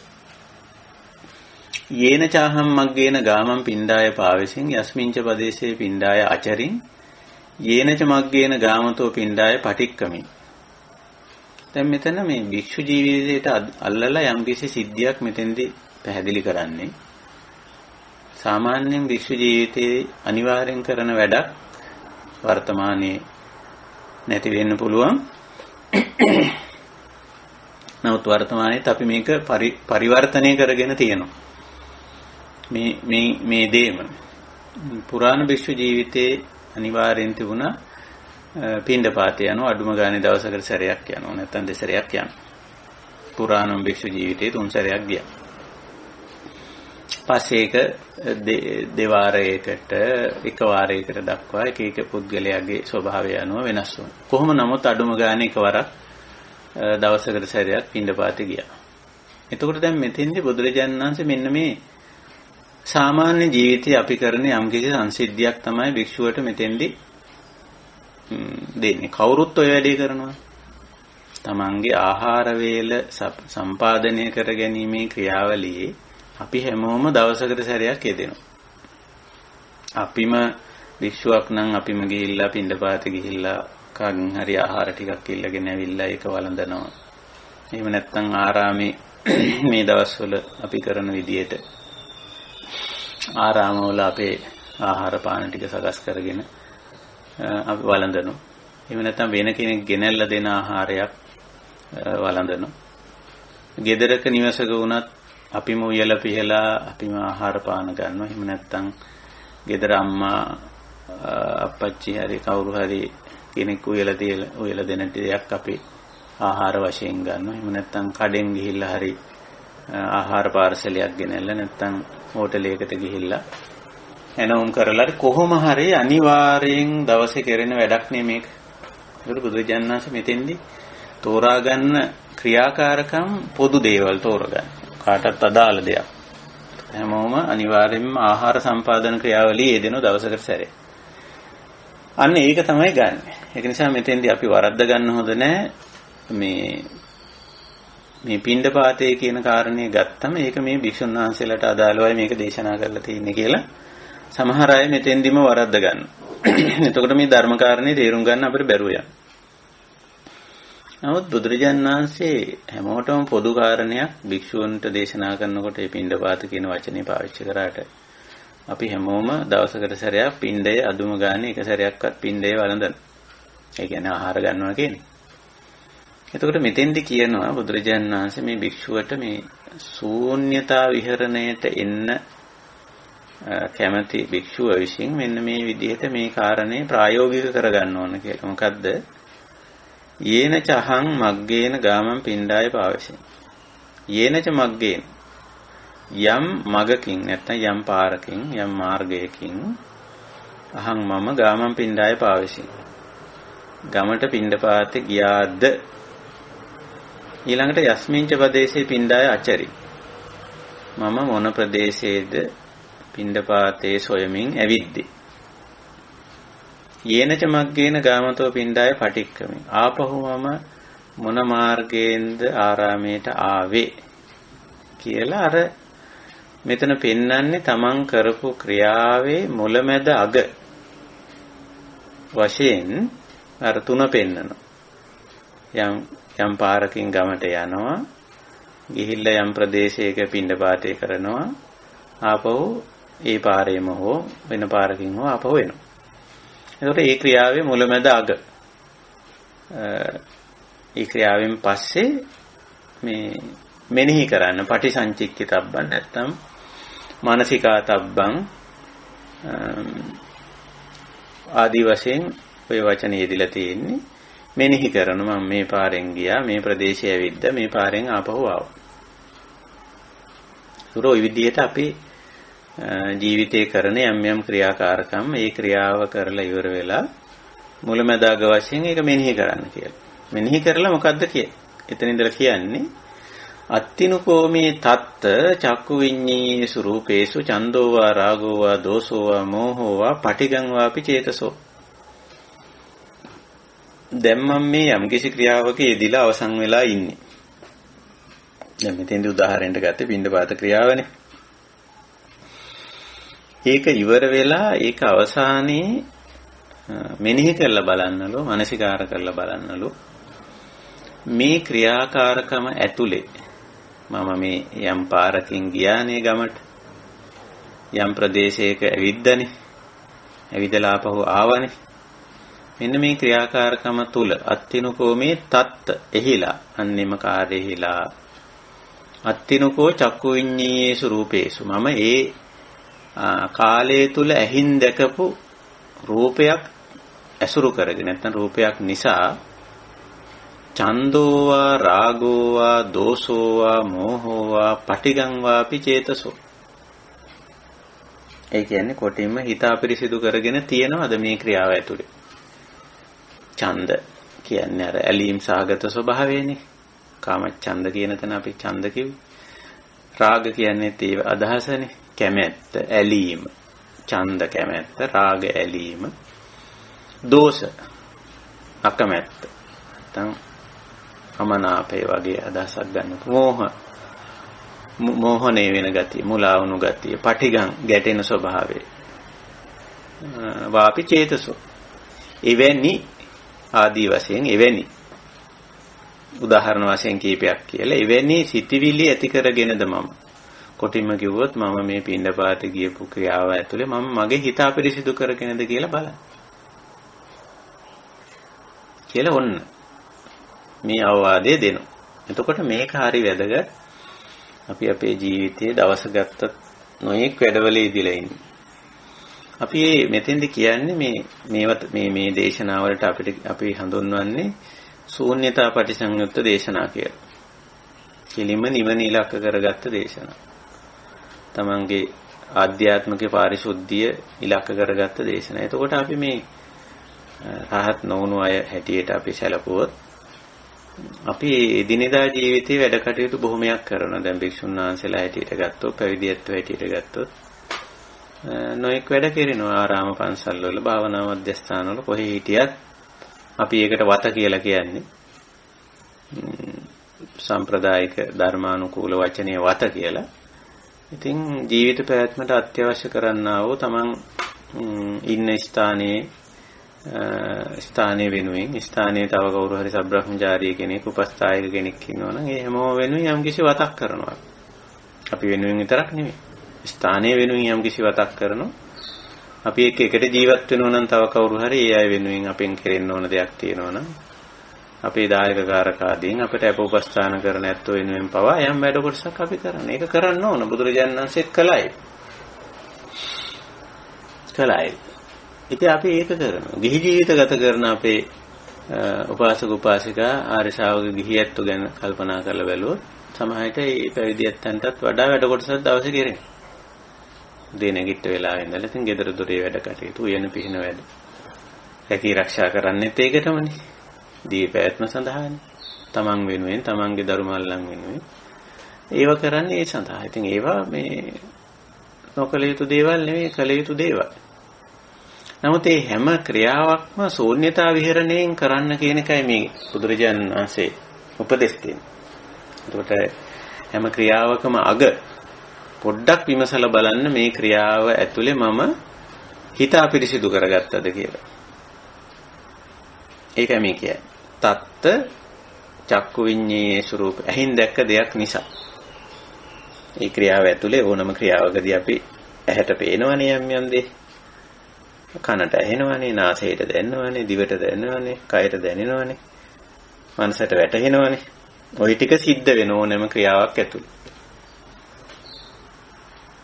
යේන චාහම් මග්ගේන ගාමම් පිණ්ඩාය පාවෙසින් යස්මින්ච පදේශේ පිණ්ඩාය අචරින් යේනච මග්ගේන ගාමතෝ පිණ්ඩාය පටික්කමි. දැන් මෙතන මේ භික්ෂු ජීවිතයට අල්ලලා යම්කිසි සිද්ධියක් මෙතෙන්දී පැහැදිලි කරන්නේ. සාමාන්‍යයෙන් භික්ෂු ජීවිතයේ අනිවාර්යෙන් කරන වැඩක් වර්තමානයේ නැති වෙන්න පුළුවන්. නමුත් වර්තමානයේත් අපි මේක පරිවර්තනය කරගෙන තියෙනවා. මේ දේම පුරාණ භික්ෂු ජීවිතයේ අනිවාර්යෙන් තිබුණා පින්ඩපාතේ යනවා අඩුම ගානේ දවසකට සැරයක් යනවා නැත්නම් දෙසරයක් යනවා. පුරාණ භික්ෂු ජීවිතේ 3 සැරයක් ගියා. පස්සේ ඒක දෙවාරයකට එක වාරයකට දක්වා එක එක පුද්ගලයාගේ ස්වභාවය අනුව වෙනස් වෙනවා. කොහොම නමුත් අඩුම ගානේ එකවරක් දවසකට සැරයක් පින්ඩපාතේ ගියා. එතකොට දැන් මෙතෙන්දී බුදුරජාණන් වහන්සේ මෙන්න මේ සාමාන්‍ය ජීවිතේ අපි කරන යම්කිසි සංසිද්ධියක් තමයි භික්ෂුවට මෙතෙන්දී දෙන්නේ. කවුරුත් ඔය වැඩේ කරනවා. තමන්ගේ ආහාර වේල සම්පාදනය කර ගැනීමේ ක්‍රියාවලියේ අපි හැමෝම දවසකට සැරයක් යෙදෙනවා. අපිම භික්ෂුවක් නම් අපිම ගිහිල්ලා පින්ඩපාතේ ගිහිල්ලා කාගෙන් හරි ආහාර ටිකක් ඉල්ලගෙන ඇවිල්ලා ඒක වළඳනවා. එහෙම නැත්නම් ආරාමේ මේ දවස්වල අපි කරන විදියට ආරාමවල අපේ ආහාර පාන ටික සකස් කරගෙන අපි වළඳනවා. එහෙම නැත්නම් වෙන කෙනෙක් ගෙනල්ලා දෙන ආහාරයක් වළඳනවා. ගෙදරක නිවසක වුණත් අපිම උයලා පිහලා අපිම ආහාර පාන ගන්නවා. එහෙම නැත්නම් ගෙදර අම්මා අප්පච්චි හරි කවුරු හරි කෙනෙක් උයලා දෙන දෙයක් අපි ආහාර වශයෙන් ගන්නවා. එහෙම නැත්නම් කඩෙන් ගිහිල්ලා හරි ආහාර පාර්සලයක් ගෙනල්ලා නැත්නම් හෝටලයකට ගිහිල්ලා එනවුම් කරලා කොහොම හරි අනිවාර්යෙන් දවසේ කරන වැඩක් නේ මේක. ඒක බුදුරජාණන් වහන්සේ මෙතෙන්දී තෝරා ගන්න ක්‍රියාකාරකම් පොදු දේවල් තෝරගන්න. කාටත් අදාළ දෙයක්. හැමෝම අනිවාර්යෙන්ම ආහාර සම්පාදන ක්‍රියාවලිය යෙදෙන දවසකට සැරේ. අන්න ඒක තමයි ගන්න. ඒක නිසා මෙතෙන්දී අපි වරද්ද ගන්න හොඳ නැහැ. මේ පිණ්ඩපාතේ කියන කාරණේ ගත්තම ඒක මේ භික්ෂුන් වහන්සේලාට අදාළවයි මේක දේශනා කරලා තියෙන්නේ කියලා සමහර අය මෙතෙන්දිම වරද්ද ගන්නවා. එතකොට මේ ධර්ම කාරණේ තේරුම් ගන්න අපිට බැරුව යනවා. නමුත් බුදුරජාණන් වහන්සේ හැමෝටම පොදු කාරණයක් භික්ෂුන්ට දේශනා කරනකොට මේ පිණ්ඩපාත කියන වචනේ පාවිච්චි කරාට අපි හැමෝම දවසකට සැරයක් පිණ්ඩය අදුම ගන්න එක සැරයක්වත් පිණ්ඩය වළඳන. ඒ කියන්නේ ආහාර ගන්නවා කියන්නේ. එතකොට මෙතෙන්දි කියනවා බුදුරජාණන් වහන්සේ මේ භික්ෂුවට මේ ශූන්‍යතා විහරණයට එන්න කැමැති භික්ෂුව විසින් මෙන්න මේ විදිහට මේ කාරණේ ප්‍රායෝගික කරගන්න ඕන කියලා. මොකද්ද? යේනච අහං මග්ගේන ගාමං පිණ්ඩාය පාවසෙන්. යේනච මග්ගේන යම් මගකින් නැත්නම් යම් පාරකින් යම් මාර්ගයකින් අහං මම ගාමං පිණ්ඩාය පාවසෙන්. ගමට පිණ්ඩපාතේ ගියාද? ඊළඟට යස්මින්ච ප්‍රදේශේ පිණ්ඩාය අචරි. මම මොන ප්‍රදේශයේද පිණ්ඩපාතේ සොයමින් ඇවිද්දේ. යේනච මග්ගේන ගාමතෝ පිණ්ඩාය පටික්කමි. ආපහු මම මොන මාර්ගයෙන්ද ආරාමයට ආවේ කියලා අර මෙතන පෙන්වන්නේ තමන් කරපු ක්‍රියාවේ මුලැමැද අග වශයෙන් අර තුන පෙන්වනවා. යම් පාරකින් ගමට යනවා, ගිහිල්ලා යම් ප්‍රදේශයක පිණ්ඩපාතේ කරනවා, ආපහු ඒ පාරේම හෝ වෙන පාරකින් හෝ ආපහු එනවා. එතකොට මේ ක්‍රියාවේ මුලැමැද අග ඒ ක්‍රියාවෙන් පස්සේ මේ මෙනෙහි කරන්න පටිසංචික්කිතබ්බන් නැත්තම් මානසිකාතබ්බන් ආදී වශයෙන් ඔය වචනේ යෙදিলা තියෙන්නේ. මෙනෙහි කරන මම මේ පාරෙන් ගියා, මේ ප්‍රදේශය ඇවිද්දා, මේ පාරෙන් ආපහු ආවා. ඒක ඔය විදිහට අපි ජීවිතේ කරන යම් ක්‍රියාකාරකම් ඒ ක්‍රියාව කරලා ඉවර වෙලා මුලැමැදාග වශයෙන් ඒක මෙනෙහි කරන්න කියලා. මෙනෙහි කරලා මොකද්ද කියන්නේ? එතන ඉඳලා කියන්නේ අත්තිනුකෝමේ තත්ත චක්කු විඤ්ඤේසු රූපේසු චන්දෝවා රාගෝවා දෝසෝවා මෝහෝවා පටිගං වාපි චේතසෝ. දැන් මම මේ යම්කිසි ක්‍රියාවක යෙදিলা අවසන් වෙලා ඉන්නේ. දැන් මෙතෙන්දී උදාහරණයක් ගත්තේ පින්ඩපාත ක්‍රියාවනේ. ඒක ඉවර වෙලා ඒක අවසානයේ මෙනෙහි කරලා බලන්නලු, මානසිකාර කරලා බලන්නලු මේ ක්‍රියාකාරකම ඇතුලේ මම මේ යම් පාරකින් ගියානේ ගමට, යම් ප්‍රදේශයක ඇවිද්දානේ, ඇවිදලා ආපහු ආවනේ. මෙන්න මේ ක්‍රියාකාරකම තුල අත්තිනුකෝමේ තත්ත එහිලා අන්නෙම කාර්යෙහිලා අත්තිනුකෝ චක්කු විඤ්ඤේසු රූපේසු මම ඒ කාලය තුල ඇහින් දැකපු රූපයක් ඇසුරු කරගෙන නැත්නම් රූපයක් නිසා චන්දෝවා රාගෝවා දෝසෝවා මෝහෝවා පටිගං වාපි චේතසෝ. ඒ කියන්නේ කොටින්ම හිත අපිරිසිදු කරගෙන තියෙනවද මේ ක්‍රියාව ඇතුලේ? ඡන්ද කියන්නේ අර ඇලීම් සහගත ස්වභාවයනේ. කාමච්ඡන්ද කියන තැන අපි ඡන්ද කිව්වේ. රාග කියන්නේ ඒ අදහසනේ. කැමැත්ත, ඇලීම. ඡන්ද කැමැත්ත, රාග ඇලීම. දෝෂ අකමැත්ත. නැත්නම් අමනාපය වගේ අදහසක් ගන්න. මෝහණේ වෙන ගතිය, මුලා වුණු ගතිය, පටිගං ගැටෙන ස්වභාවය. වාපි චේතසෝ. එවැනි ආදී වශයෙන් එවැනි උදාහරණ වශයෙන් කීපයක් කියලා එවැනි සිතිවිලි ඇති කරගෙනද මම කොටින්ම කිව්වොත් මම මේ පින්ඩපාතේ ගියපු ක්‍රියාව ඇතුලේ මම මගේ හිත අපිරිසිදු කරගෙනද කියලා බලන්න. කියලා ඔන්න මේ අවවාදය දෙනවා. එතකොට මේක හරි වැදගත්. අපි අපේ ජීවිතයේ දවස ගත්තත් නොයෙක් වැඩවල ඉදිලා ඉන්නේ. අපි මෙතෙන්ද කියන්නේ මේ දේශනාවලට අපි හඳුන්වන්නේ ශූන්‍යතා පටිසංයුක්ත දේශනා කියලා. කෙලින්ම නිවන ඉලක්ක කරගත්ත දේශනා. තමන්ගේ ආධ්‍යාත්මික පාරිශුද්ධිය ඉලක්ක කරගත්ත දේශනා. එතකොට අපි මේ රහත් නොවුණු අය හැටියට අපි සැලකුවොත් අපි දිනදා ජීවිතේ වැඩ කටයුතු බොහොමයක් කරනවා. දැන් භික්ෂුන් වහන්සේලා හැටියට ගත්තොත්, පැවිදියත් හැටියට ගත්තොත් නොඑක් වැඩ කෙරෙනවා. ආරාම පන්සල් වල, භාවනා මධ්‍යස්ථාන වල කොහේ හිටියත් අපි ඒකට වත කියලා කියන්නේ. සම්ප්‍රදායික ධර්මානුකූල වචනය වත කියලා. ඉතින් ජීවිත පැවැත්මට අත්‍යවශ්‍ය කරන්නා වූ තමන් ඉන්න ස්ථානයේ වෙනුවෙන් ස්ථානයේ තව කවුරු හරි සබ්‍රහ්මචාරී කෙනෙක් උපස්ථායක කෙනෙක් ඉන්නවනම් ඒ හැමෝම වෙනුවෙන් යම්කිසි වතක් කරනවා. අපි වෙනුවෙන් විතරක් නෙමෙයි. ස්ථානයේ වෙනුවෙන් යම්කිසි වතක් කරනවා. අපි එකට ජීවත් වෙනවා නම් තව කවුරු හරි ඒ අය වෙනුවෙන් අපෙන් කෙරෙන්න ඕන දෙයක් තියෙනවා නම් අපේ දායකකාරකාදීන් අපිට අපෝපස්ථාන කරන ඇත්තෝ වෙනුවෙන් පවා යම් වැඩ කොටසක් අපි කරන්නේ. ඒක කරන්න ඕන. බුදුරජාණන් වහන්සේත් කළායි. ඉතින් අපි ඒක කරනවා. ගිහි ජීවිත ගත කරන අපේ උපාසක උපාසිකා ආර්ය ශ්‍රාවක ගිහි ඇත්තෝ ගැන කල්පනා කරලා බැලුවොත් සමහරට මේ පැවිදි ඇත්තන්ටත් වඩා වැඩ කොටසක් දවසේ කෙරෙනවා. දෙනගිට වෙලා ඉඳලා ඉතින් ගෙදර දොරේ වැඩ කටයුතු උයන පිහින වැඩ. රැකී ආරක්ෂා කරන්නෙත් ඒකටමනේ. දීපෑත්ම සඳහානේ. තමන් වෙනුවෙන්, තමන්ගේ දරුමල්ලන් වෙනුවෙන් ඒව කරන්නේ ඒ සඳහා. ඉතින් ඒවා මේ නොකල යුතු දේවල් නෙවෙයි, කල යුතු දේවල්. නමුත් මේ හැම ක්‍රියාවක්ම ශූන්‍යතා විහරණයෙන් කරන්න කියන එකයි මේ බුදුරජාණන් වහන්සේ උපදෙස් දෙන්නේ. එතකොට හැම ක්‍රියාවකම අග පොඩ්ඩක් විමසලා බලන්න මේ ක්‍රියාව ඇතුලේ මම හිත අපිරිසිදු කරගත්තද කියලා. ඒකයි මේ කියන්නේ. තත්ත චක්කු විඤ්ඤේ ස්වરૂප ඇහින් දැක්ක දෙයක් නිසා. මේ ක්‍රියාව ඇතුලේ ඕනම ක්‍රියාවකදී අපි ඇහැට පේනවනේ යම් දේ. කනට ඇහෙනවනේ, නාසයට දැනෙනවනේ, දිවට දැනෙනවනේ, කයට දැනෙනවනේ, මනසට වැටහෙනවනේ. ওই ටික සිද්ධ වෙන ඕනම ක්‍රියාවක් ඇතුලේ.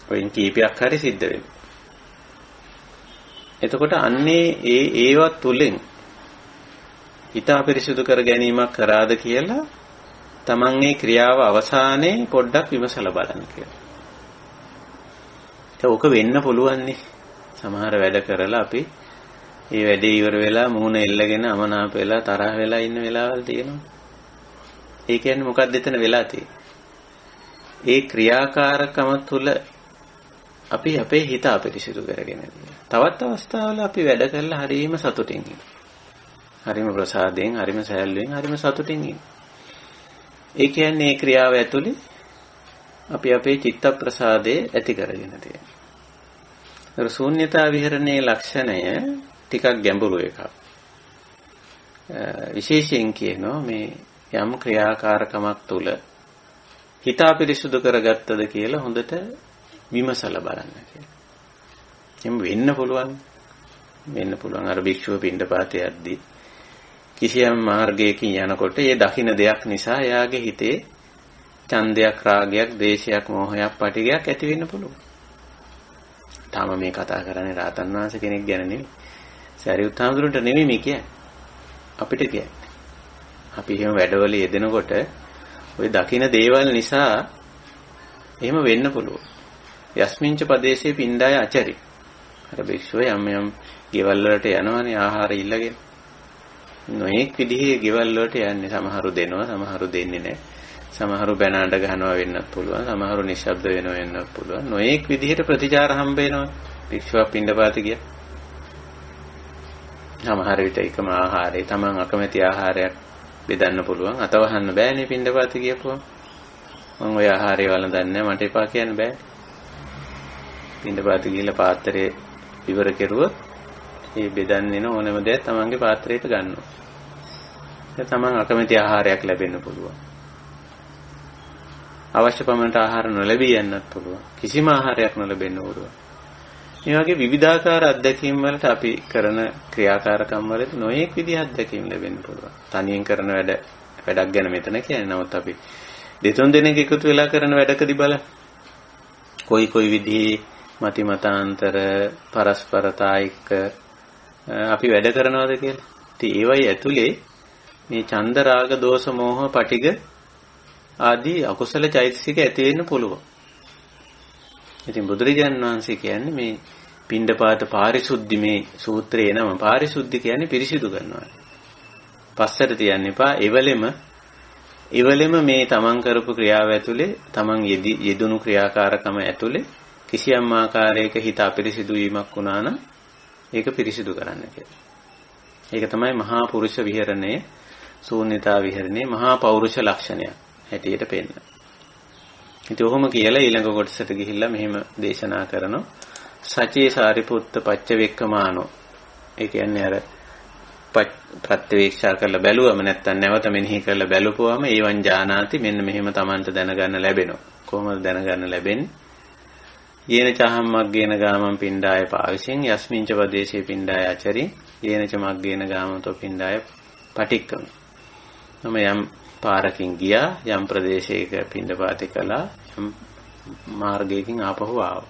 ඔයින් කීපයක් හරි සිද්ධ වෙනවා. එතකොට අන්නේ ඒවත් තුලින් හිත අපිරිසුදු කර ගැනීමක් කරාද කියලා තමන් මේ ක්‍රියාව අවසානයේ පොඩ්ඩක් විමසලා බලන්න කියලා. ඒක වෙන්න පුළුවන්නේ. සමහර වැඩ කරලා අපි මේ වැඩේ ඉවර වෙලා මුහුණ එල්ලගෙන අමනාප වෙලා තරහ වෙලා ඉන්න වෙලාවල් තියෙනවා. ඒ කියන්නේ මොකක්ද එතන වෙලා තියෙන්නේ? ඒ ක්‍රියාකාරකම තුළ අපි අපේ හිත අපිරිසුදු කරගෙන ඉන්නවා. තවත් අවස්ථාවල අපි වැඩ කරලා හරීම සතුටින් ඉන්නවා. හරිම ප්‍රසාදයෙන්, හරිම සැලෙන්, හරිම සතුටින් ඉන්න. ඒ කියන්නේ මේ ක්‍රියාව ඇතුලේ අපි අපේ චිත්ත ප්‍රසාදේ ඇති කරගෙන තියෙනවා. ඒතර ශූන්‍යතා විහරණයේ ලක්ෂණය ටිකක් ගැඹුරු එකක්. විශේෂයෙන් කියනවා මේ යම් ක්‍රියාකාරකමක් තුල හිත අපිරිසුදු කරගත්තද කියලා හොඳට විමසලා බලන්න කියලා. එම් වෙන්න පුළුවන්. අර භික්ෂුව පින්ඩපාතේ යද්දී කිසියම් මාර්ගයකින් යනකොට ඒ දකින්න දෙයක් නිසා එයාගේ හිතේ ඡන්දයක්, රාගයක්, ද්වේෂයක්, මෝහයක්, පටිඝයක් ඇති වෙන්න පුළුවන්. තාම මේ කතා කරන්නේ රාතන් වහන්සේ කෙනෙක් ගැන නෙවෙයි. සරියුත් හාමුදුරන්ට නෙවෙයි මේ කියන්නේ. අපිට කියන්නේ. අපි එහෙම වැඩවල යෙදෙනකොට ওই දකින්න දේවල් නිසා එහෙම වෙන්න පුළුවන්. යස්මින්ච පදේශේ පින්ඩාය අචරි. අර භික්ෂුව යම් ගෙවල් වලට යනවනේ ආහාර ඉල්ලගෙන. නොඑක් විදිහේ ගෙවල් වලට යන්නේ. සමහරු දෙනවා, සමහරු දෙන්නේ නැහැ. සමහරු බැන අඬ ගන්නවා වෙන්නත් පුළුවන්. සමහරු නිශ්ශබ්ද වෙනවා වෙන්නත් පුළුවන්. නොඑක් විදිහට ප්‍රතිචාර හම්බ වෙනවා. භික්ෂුව පින්ඩපාත ගියා. සමහර විට එකම ආහාරය තමන් අකමැති ආහාරයක් බෙදන්න පුළුවන්. අතවහන්න බෑනේ පින්ඩපාත ගියපුවම. මම ওই ආහාරය වළඳන්නේ නැහැ, මට එපා කියන්න බෑ. පින්ඩපාත ගිහලා පාත්‍රයේ ඉවර කෙරුවොත් ඒ බෙදන්නේ ඕනම දෙයක් තමන්ගේ පාත්‍රයට ගන්නවා. ඒක තමන් අකමැති ආහාරයක් ලැබෙන්න පුළුවන්. අවශ්‍ය පමණට ආහාර නොලැබී යන්නත් පුළුවන්. කිසිම ආහාරයක් නොලැබෙන්න පුළුවන්. මේ වගේ විවිධාකාර අත්දැකීම් වලට අපි කරන ක්‍රියාකාරකම් වලදී නොඑක් විදිහ අත්දැකීම් ලැබෙන්න පුළුවන්. තනියෙන් කරන වැඩක් ගැන මෙතන කියන්නේ. නමුත් අපි දෙතුන් දෙනෙක් එකතු වෙලා කරන වැඩකදී බලන්න. කොයි විදිහේ මති මතාන්තර පරස්පරතා එක්ක අපි වැඩ කරනවද කියලා. ඉතින් ඒවයි ඇතුලේ මේ ඡන්ද රාග දෝෂ මෝහ පටිග ආදී අකුසල චෛතසික ඇති වෙන්න පුළුවන්. ඉතින් බුදුරජාණන් වහන්සේ කියන්නේ මේ පිණ්ඩපාත පාරිශුද්ධි මේ සූත්‍රයේ නම පාරිශුද්ධි කියන්නේ පිරිසිදු කරනවා. පස්සට තියන්න එපා. එවලෙම මේ තමන් කරපු ක්‍රියාව ඇතුලේ තමන් යෙදුණු ක්‍රියාකාරකම ඇතුලේ කිසියම් ආකාරයක හිත අපිරිසිදු වීමක් වුණා නම් ඒක පිරිසිදු කරන්න කියලා. ඒක තමයි මහා පුරුෂ විහරණයේ ශූන්‍යතා විහරණයේ මහා පෞරුෂ ලක්ෂණයක් හැටියට පෙන්නන. ඉතින් ඔහොම කියලා ඊළඟ කොටසට ගිහිල්ලා මෙහෙම දේශනා කරනවා. සචේ සාරිපුත්ත පච්චවෙක්කමානෝ. ඒ කියන්නේ අර ප්‍රත්‍යවේක්ෂා කරලා බැලුවම නැත්තම් නැවත මෙනෙහි කරලා බැලුවාම ඒවන් ජානාති මෙන්න මෙහෙම Tamanට දැනගන්න ලැබෙනවා. කොහොමද දැනගන්න ලැබෙන්නේ? යේන චහම් මග්ගේන ගාමං පිණ්ඩාය පාවිසින් යස්මින්ච පදේශේ පිණ්ඩාය ආචරි යේන ච මග්ගේන ගාමතෝ පිණ්ඩාය පටික්කම. නම් යම් පාරකින් ගියා යම් ප්‍රදේශයක පිණ්ඩපාතේ කළා යම් මාර්ගයකින් ආපහු ආවා.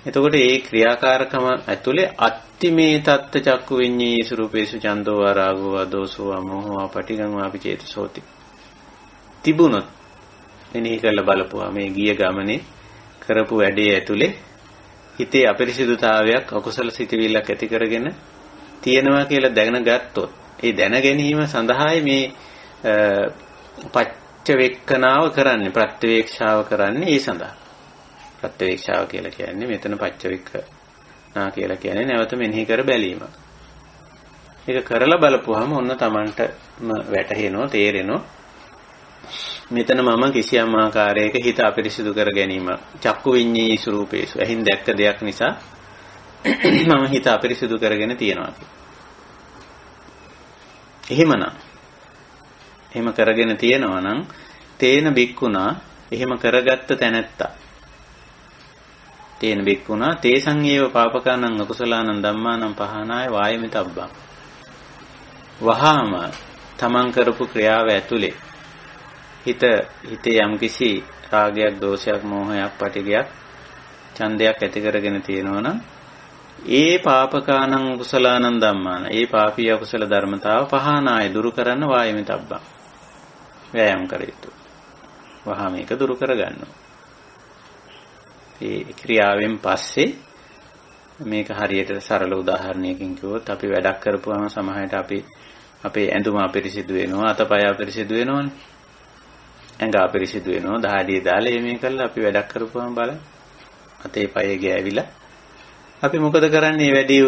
එතකොට මේ ක්‍රියාකාරකම ඇතුලේ අත්තිමේ තත්ත චක්කු විඤ්ඤේසු රූපේසු චන්දෝ ආරාගෝ අදෝසෝ අමෝහෝ පටිගං වාපි චේතසෝති. තිබුණොත් මෙනෙහි කරලා බලපුවා මේ ගිය ගමනේ කරපු වැඩේ ඇතුලේ හිතේ අපරිසිදුතාවයක් අකුසල සිතවිල්ලක් ඇති කරගෙන තියෙනවා කියලා දැනගත්තොත් ඒ දැන ගැනීම සඳහායි මේ පච්චවෙක්කනාව කරන්නේ ප්‍රත්‍යවේක්ෂාව කරන්නේ ඒ සඳහා. ප්‍රත්‍යවේක්ෂාව කියලා කියන්නේ මෙතන පච්චවෙක්කනා කියලා කියන්නේ නැවත මෙනෙහි කර බැලීම. ඒක කරලා බලපුවාම ඔන්න Tamanටම වැටහෙනවා තේරෙනවා මෙතන මම කිසියම් ආකාරයක හිත අපිරිසිදු කර ගැනීම චක්කු විඤ්ඤී ස්වරූපේසු ඇහින් දැක්ක දෙයක් නිසා මම හිත අපිරිසිදු කරගෙන තියනවා කියලා. එහෙම කරගෙන තියනවා නම් තේන බික්කුණා එහෙම කරගත්ත තැනැත්තා තේන බික්කුණා තේසං ඒව පාපකානං අකුසලානං ධම්මානං පහනාය වායමිතබ්බං. වහාම තමන් කරපු ක්‍රියාව ඇතුලේ හිතේ යම්කිසි රාගයක් දෝෂයක් මෝහයක් පටිගයක් ඡන්දයක් ඇති කරගෙන තියෙනවා නම් ඒ පාපකානං කුසලානං ධම්මාන ඒ පාපී අකුසල ධර්මතාව පහනාය දුරු කරන්න වායමිතබ්බං. වෑයම් කර යුතුයි. වහා මේක දුරු කරගන්නවා. ඒ ක්‍රියාවෙන් පස්සේ මේක හරියට සරල උදාහරණයකින් කිව්වොත් අපි වැඩක් කරපුවාම සමහරවිට අපි අපේ ඇඳුම අපිරිසිදු වෙනවා අතපය අපිරිසිදු වෙනවනේ. ඇඟ අපිරිසිදු වෙනවා දහඩිය දාලා මේ කරලා අපි වැඩක් කරපුවාම බලන්න අතේ පයේ ගෑවිලා අපි මොකද කරන්නේ? මේ වැඩේ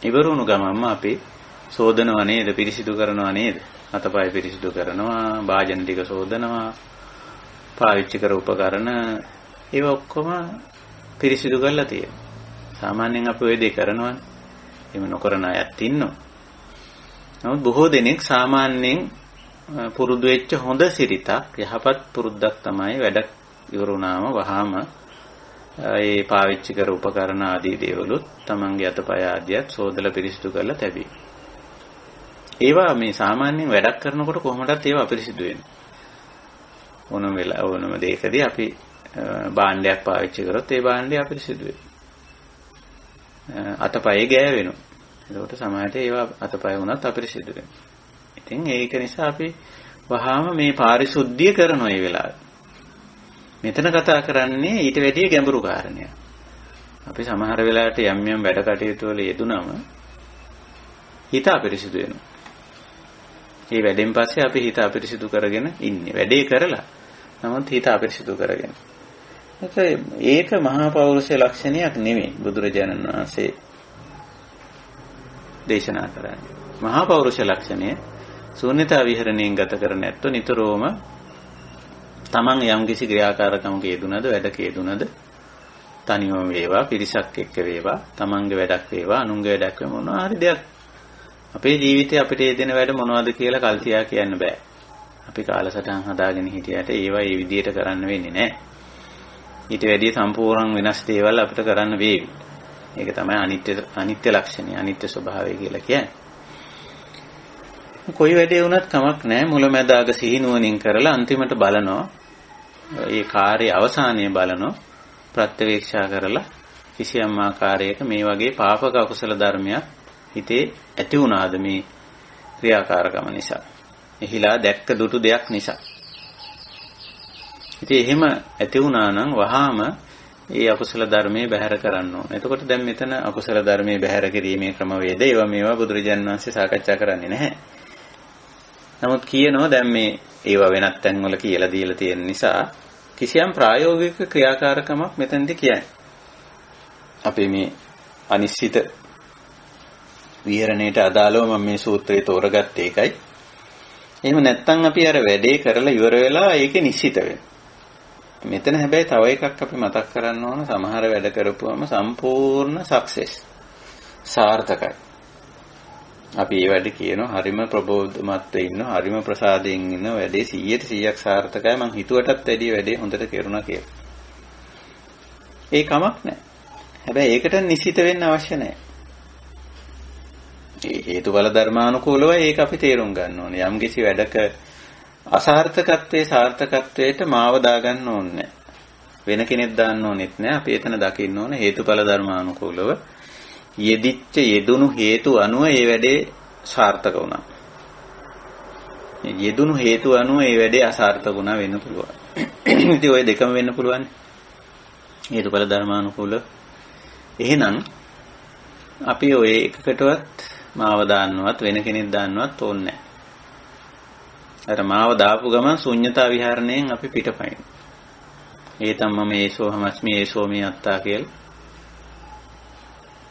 ඉවරුණු ගමන්ම අපි සෝදනවා නේද? පිරිසිදු කරනවා නේද? අතපය පිරිසිදු කරනවා, භාජන ටික සෝදනවා, පාවිච්චි කර උපකරණ ඒව ඔක්කොම පිරිසිදු කරලා තියෙනවා. සාමාන්‍යයෙන් අපි ওই දේ කරනවානේ. එහෙම නොකරන අයත් ඉන්නවා. නමුත් බොහෝ දෙනෙක් සාමාන්‍යයෙන් පුරුදු වෙච්ච හොඳ සිරිතක් යහපත් පුරුද්දක් තමයි වැඩ ඉවරුණාම වහාම ඒ පාවිච්චි කර උපකරණ ආදී දේවලුත් තමන්ගේ අතපය ආදියත් සෝදලා පිරිසිදු කරලා තැබී. ඒවා මේ සාමාන්‍යයෙන් වැඩක් කරනකොට කොහොමදත් ඒවා අපිරිසිදු වෙන්නේ. ඕනම දෙයකදී අපි භාණ්ඩයක් පාවිච්චි කරොත් ඒ භාණ්ඩය අපිරිසිදු වෙනවා. අතපය ගෑවෙනවා. ඒකට සමහරට ඒවා අතපය වුණත් අපිරිසිදු වෙනවා. ඉතින් ඒක නිසා අපි වහාම මේ පාරිශුද්ධිය කරනවා මේ වෙලාවේ. මෙතන කතා කරන්නේ ඊට වැඩිය ගැඹුරු කාරණයක්. අපි සමහර වෙලාවට යම් යම් වැඩ කටයුතු වල යෙදුනම හිත අපිරිසිදු වෙනවා. මේ වැඩෙන් පස්සේ අපි හිත අපිරිසිදු කරගෙන ඉන්නේ. වැඩේ කරලා නමුත් හිත අපිරිසිදු කරගෙන. ඒක මහා පෞරුෂ ලක්ෂණයක් නෙමෙයි බුදුරජාණන් වහන්සේ දේශනා කරන්නේ. මහා පෞරුෂ ලක්ෂණය ශූන්‍යතා විහරණයෙන් ගත කරන ඇත්තෝ නිතරම තමන් යම්කිසි ක්‍රියාකාරකමක යෙදුනද වැඩක යෙදුනද තනියම වේවා පිරිසක් එක්ක වේවා තමන්ගේ වැඩක් වේවා අනුන්ගේ වැඩක් වේවා මොනවා හරි දෙයක් අපේ ජීවිතේ අපිට යෙදෙන වැඩ මොනවද කියලා කල්තියා කියන්න බෑ. අපි කාලසටහන් හදාගෙන හිටියට ඒවා ඒ විදිහට කරන්න වෙන්නේ නැහැ. ඊට වැඩිය සම්පූර්ණ වෙනස් දේවල් අපිට කරන්න වේවි. ඒක තමයි අනිත්‍ය ලක්ෂණය අනිත්‍ය ස්වභාවය කියලා කියන්නේ. කොයි වැඩේ වුණත් කමක් නැහැ. මුලැමැදාග සිහිනුවණින් කරලා අන්තිමට බලනවා. ඒ කාර්යය අවසානයේ බලනවා. ප්‍රත්‍යවේක්ෂා කරලා කිසියම් ආකාරයක මේ වගේ පාපක අකුසල ධර්මයක් හිතේ ඇති වුණාද මේ ක්‍රියාකාරකම නිසා. එහිලා දැක්ක දුටු දෙයක් නිසා. ඉතින් එහෙම ඇති වුණා නම් වහාම ඒ අකුසල ධර්මයේ බැහැර කරන්න ඕන. එතකොට දැන් මෙතන අකුසල ධර්මයේ බැහැර කිරීමේ ක්‍රමවේද ඒවා මේවා බුදුරජාණන් වහන්සේ සාකච්ඡා කරන්නේ නැහැ. නමුත් කියනවා දැන් මේ ඒවා වෙනත් තැන්වල කියලා දීලා තියෙන නිසා කිසියම් ප්‍රායෝගික ක්‍රියාකාරකමක් මෙතනදී කියන්නේ. අපි මේ අනිශ්චිත විහරණයට අදාළව මම මේ සූත්‍රය තෝරගත්තේ ඒකයි. එහෙම නැත්නම් අපි අර වැඩේ කරලා ඉවර වෙලා ඒකේ නිශ්චිත වෙනවා. මෙතන හැබැයි තව එකක් අපි මතක් කරන්න ඕන සමහර වැඩ කරපුවම සම්පූර්ණ සක්සස් සාර්ථකයි. අපි මේ වැඩ කියනවා හරිම ප්‍රබෝධමත්ව ඉන්නවා හරිම ප්‍රසාදයෙන් ඉන්නවා වැඩේ 100% සාර්ථකයි මං හිතුවටත් වැඩිය වැඩේ හොඳට කෙරුණා කියලා. ඒ කමක් නැහැ. හැබැයි ඒකට නිශ්චිත වෙන්න අවශ්‍ය නැහැ. ඒ හේතුඵල ධර්මානුකූලව ඒක අපි තේරුම් ගන්න ඕනේ. යම් කිසි වැඩක අසාර්ථකත්වයේ සාර්ථකත්වයට මාව දාගන්න ඕනේ. වෙන කෙනෙක් දාන්න ඕනෙත් නෑ. අපි එතන දකින්න ඕනේ හේතුඵල ධර්මානුකූලව යෙදිච්ච යෙදුණු හේතු අනුව ඒ වැඩේ සාර්ථක වුණා. යෙදුණු හේතු අනුව ඒ වැඩේ අසාර්ථක වුණා වෙන්න පුළුවන්. ඉතින් ওই දෙකම වෙන්න පුළුවන්. හේතුඵල ධර්මානුකූලව. එහෙනම් අපි ඔය එකකටවත් මාව දාන්නවත් වෙන කෙනෙක් දාන්නවත් ඕනේ නැහැ. අර මාව දාපු ගමන් ශුන්්‍යතා විහරණයෙන් අපි පිටපයින්. ඒ තමයි ඒසෝ හමස්මි ඒසෝ මේ අත්තා කියලා.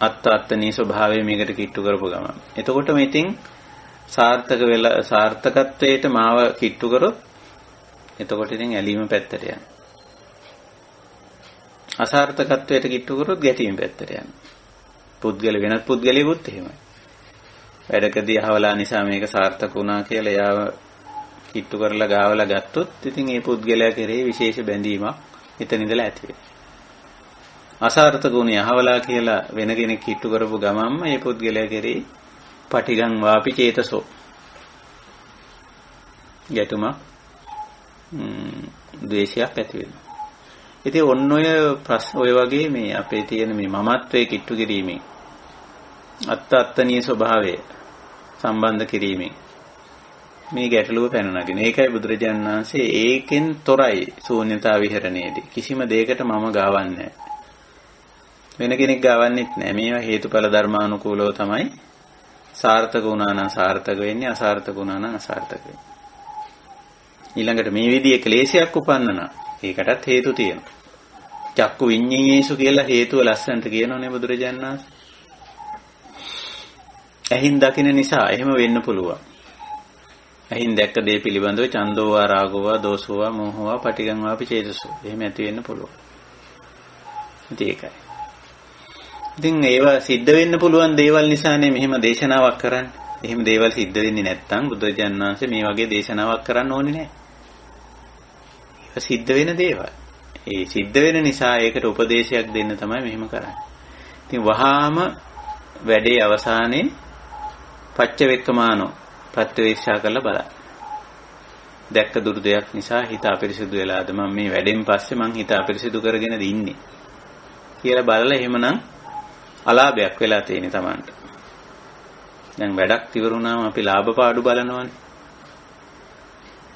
අත්තත්තනී ස්වභාවය මේකට කිට්ටු කරපු ගමන්. එතකොට මේ ඉතින් සාර්ථක වෙලා සාර්ථකත්වයට මාව කිට්ටු කරොත් එතකොට ඉතින් ඇලීම පැත්තට යනවා. අසාර්ථකත්වයට කිට්ටු කරොත් ගැටීම පැත්තට යනවා. පුද්ගල වෙනත් පුද්ගලයෙකුත් එහෙමයි. වැඩකදී අහවලා නිසා මේක සාර්ථක වුණා කියලා එයාව කිට්ටු කරලා ගාවලා ගත්තොත් ඉතින් ඒ පුද්ගලයා කෙරෙහි විශේෂ බැඳීමක් එතන ඉඳලා ඇති වෙනවා. අසාර්ථක වුණේ අහවලා කියලා වෙන කෙනෙක් කිට්ටු කරපු ගමන්ම ඒ පුද්ගලයා කෙරෙහි පටිගං වාපි චේතසෝ ගැටුමක් ද්වේෂයක් ඇති වෙනවා. ඉතින් ඔන්න ඔය වගේ මේ අපේ තියෙන මේ මමත්වයේ කිට්ටු කිරීමෙන් අත්තත්තනීය ස්වභාවය සම්බන්ධ කිරීමෙන් මේ ගැටලුව පැන නගින. ඒකයි බුදුරජාණන් වහන්සේ ඒකෙන් තොරයි ශූන්‍යතා විහරණයේදී. කිසිම දෙයකට මම ගාවන්නේ නැහැ. වෙන කෙනෙක් ගාවන්නෙත් නැහැ. මේවා හේතුඵල ධර්මානුකූලව තමයි සාර්ථක වුණා නම් සාර්ථක වෙන්නේ, අසාර්ථක වුණා නම් අසාර්ථක වෙන්නේ. ඊළඟට මේ විදිහේ ක්ලේශයක් උපන්නන ඒකටත් හේතු තියෙනවා. චක්කු විඤ්ඤාණයේසු කියලා හේතුව ලස්සනට කියනෝනේ බුදුරජාණන් වහන්සේ. ඇහින් දකින නිසා එහෙම වෙන්න පුළුවන්. ඇහින් දැක්ක දේ පිළිබඳව චන්දෝවා රාගෝවා දෝසෝවා මෝහෝවා පටිගං වාපි චේතසෝ එහෙම ඇති වෙන්න පුළුවන්. ඉතින් ඒකයි. ඉතින් ඒවා සිද්ධ වෙන්න පුළුවන් දේවල් නිසානේ මෙහෙම දේශනාවක් කරන්නේ. එහෙම දේවල් සිද්ධ වෙන්නේ නැත්නම් බුදුරජාණන් වහන්සේ මේ වගේ දේශනාවක් කරන්න ඕනේ නැහැ. ඒක සිද්ධ වෙන දේවල්. ඒ සිද්ධ වෙන නිසා ඒකට උපදේශයක් දෙන්න තමයි මෙහෙම කරන්නේ. ඉතින් වහාම වැඩේ අවසානයේ පච්චවෙක්කමානෝ ප්‍රත්‍යවේක්ෂා කරලා බලන්න. දැක්ක දුරු දෙයක් නිසා හිත අපිරිසිදු වෙලාද මම මේ වැඩෙන් පස්සේ මං හිත අපිරිසිදු කරගෙනද ඉන්නේ කියලා බලලා එහෙමනම් අලාභයක් වෙලා තියෙන්නේ Tamanට. දැන් වැඩක් ඉවරුණාම අපි ලාභ පාඩු බලනවානේ.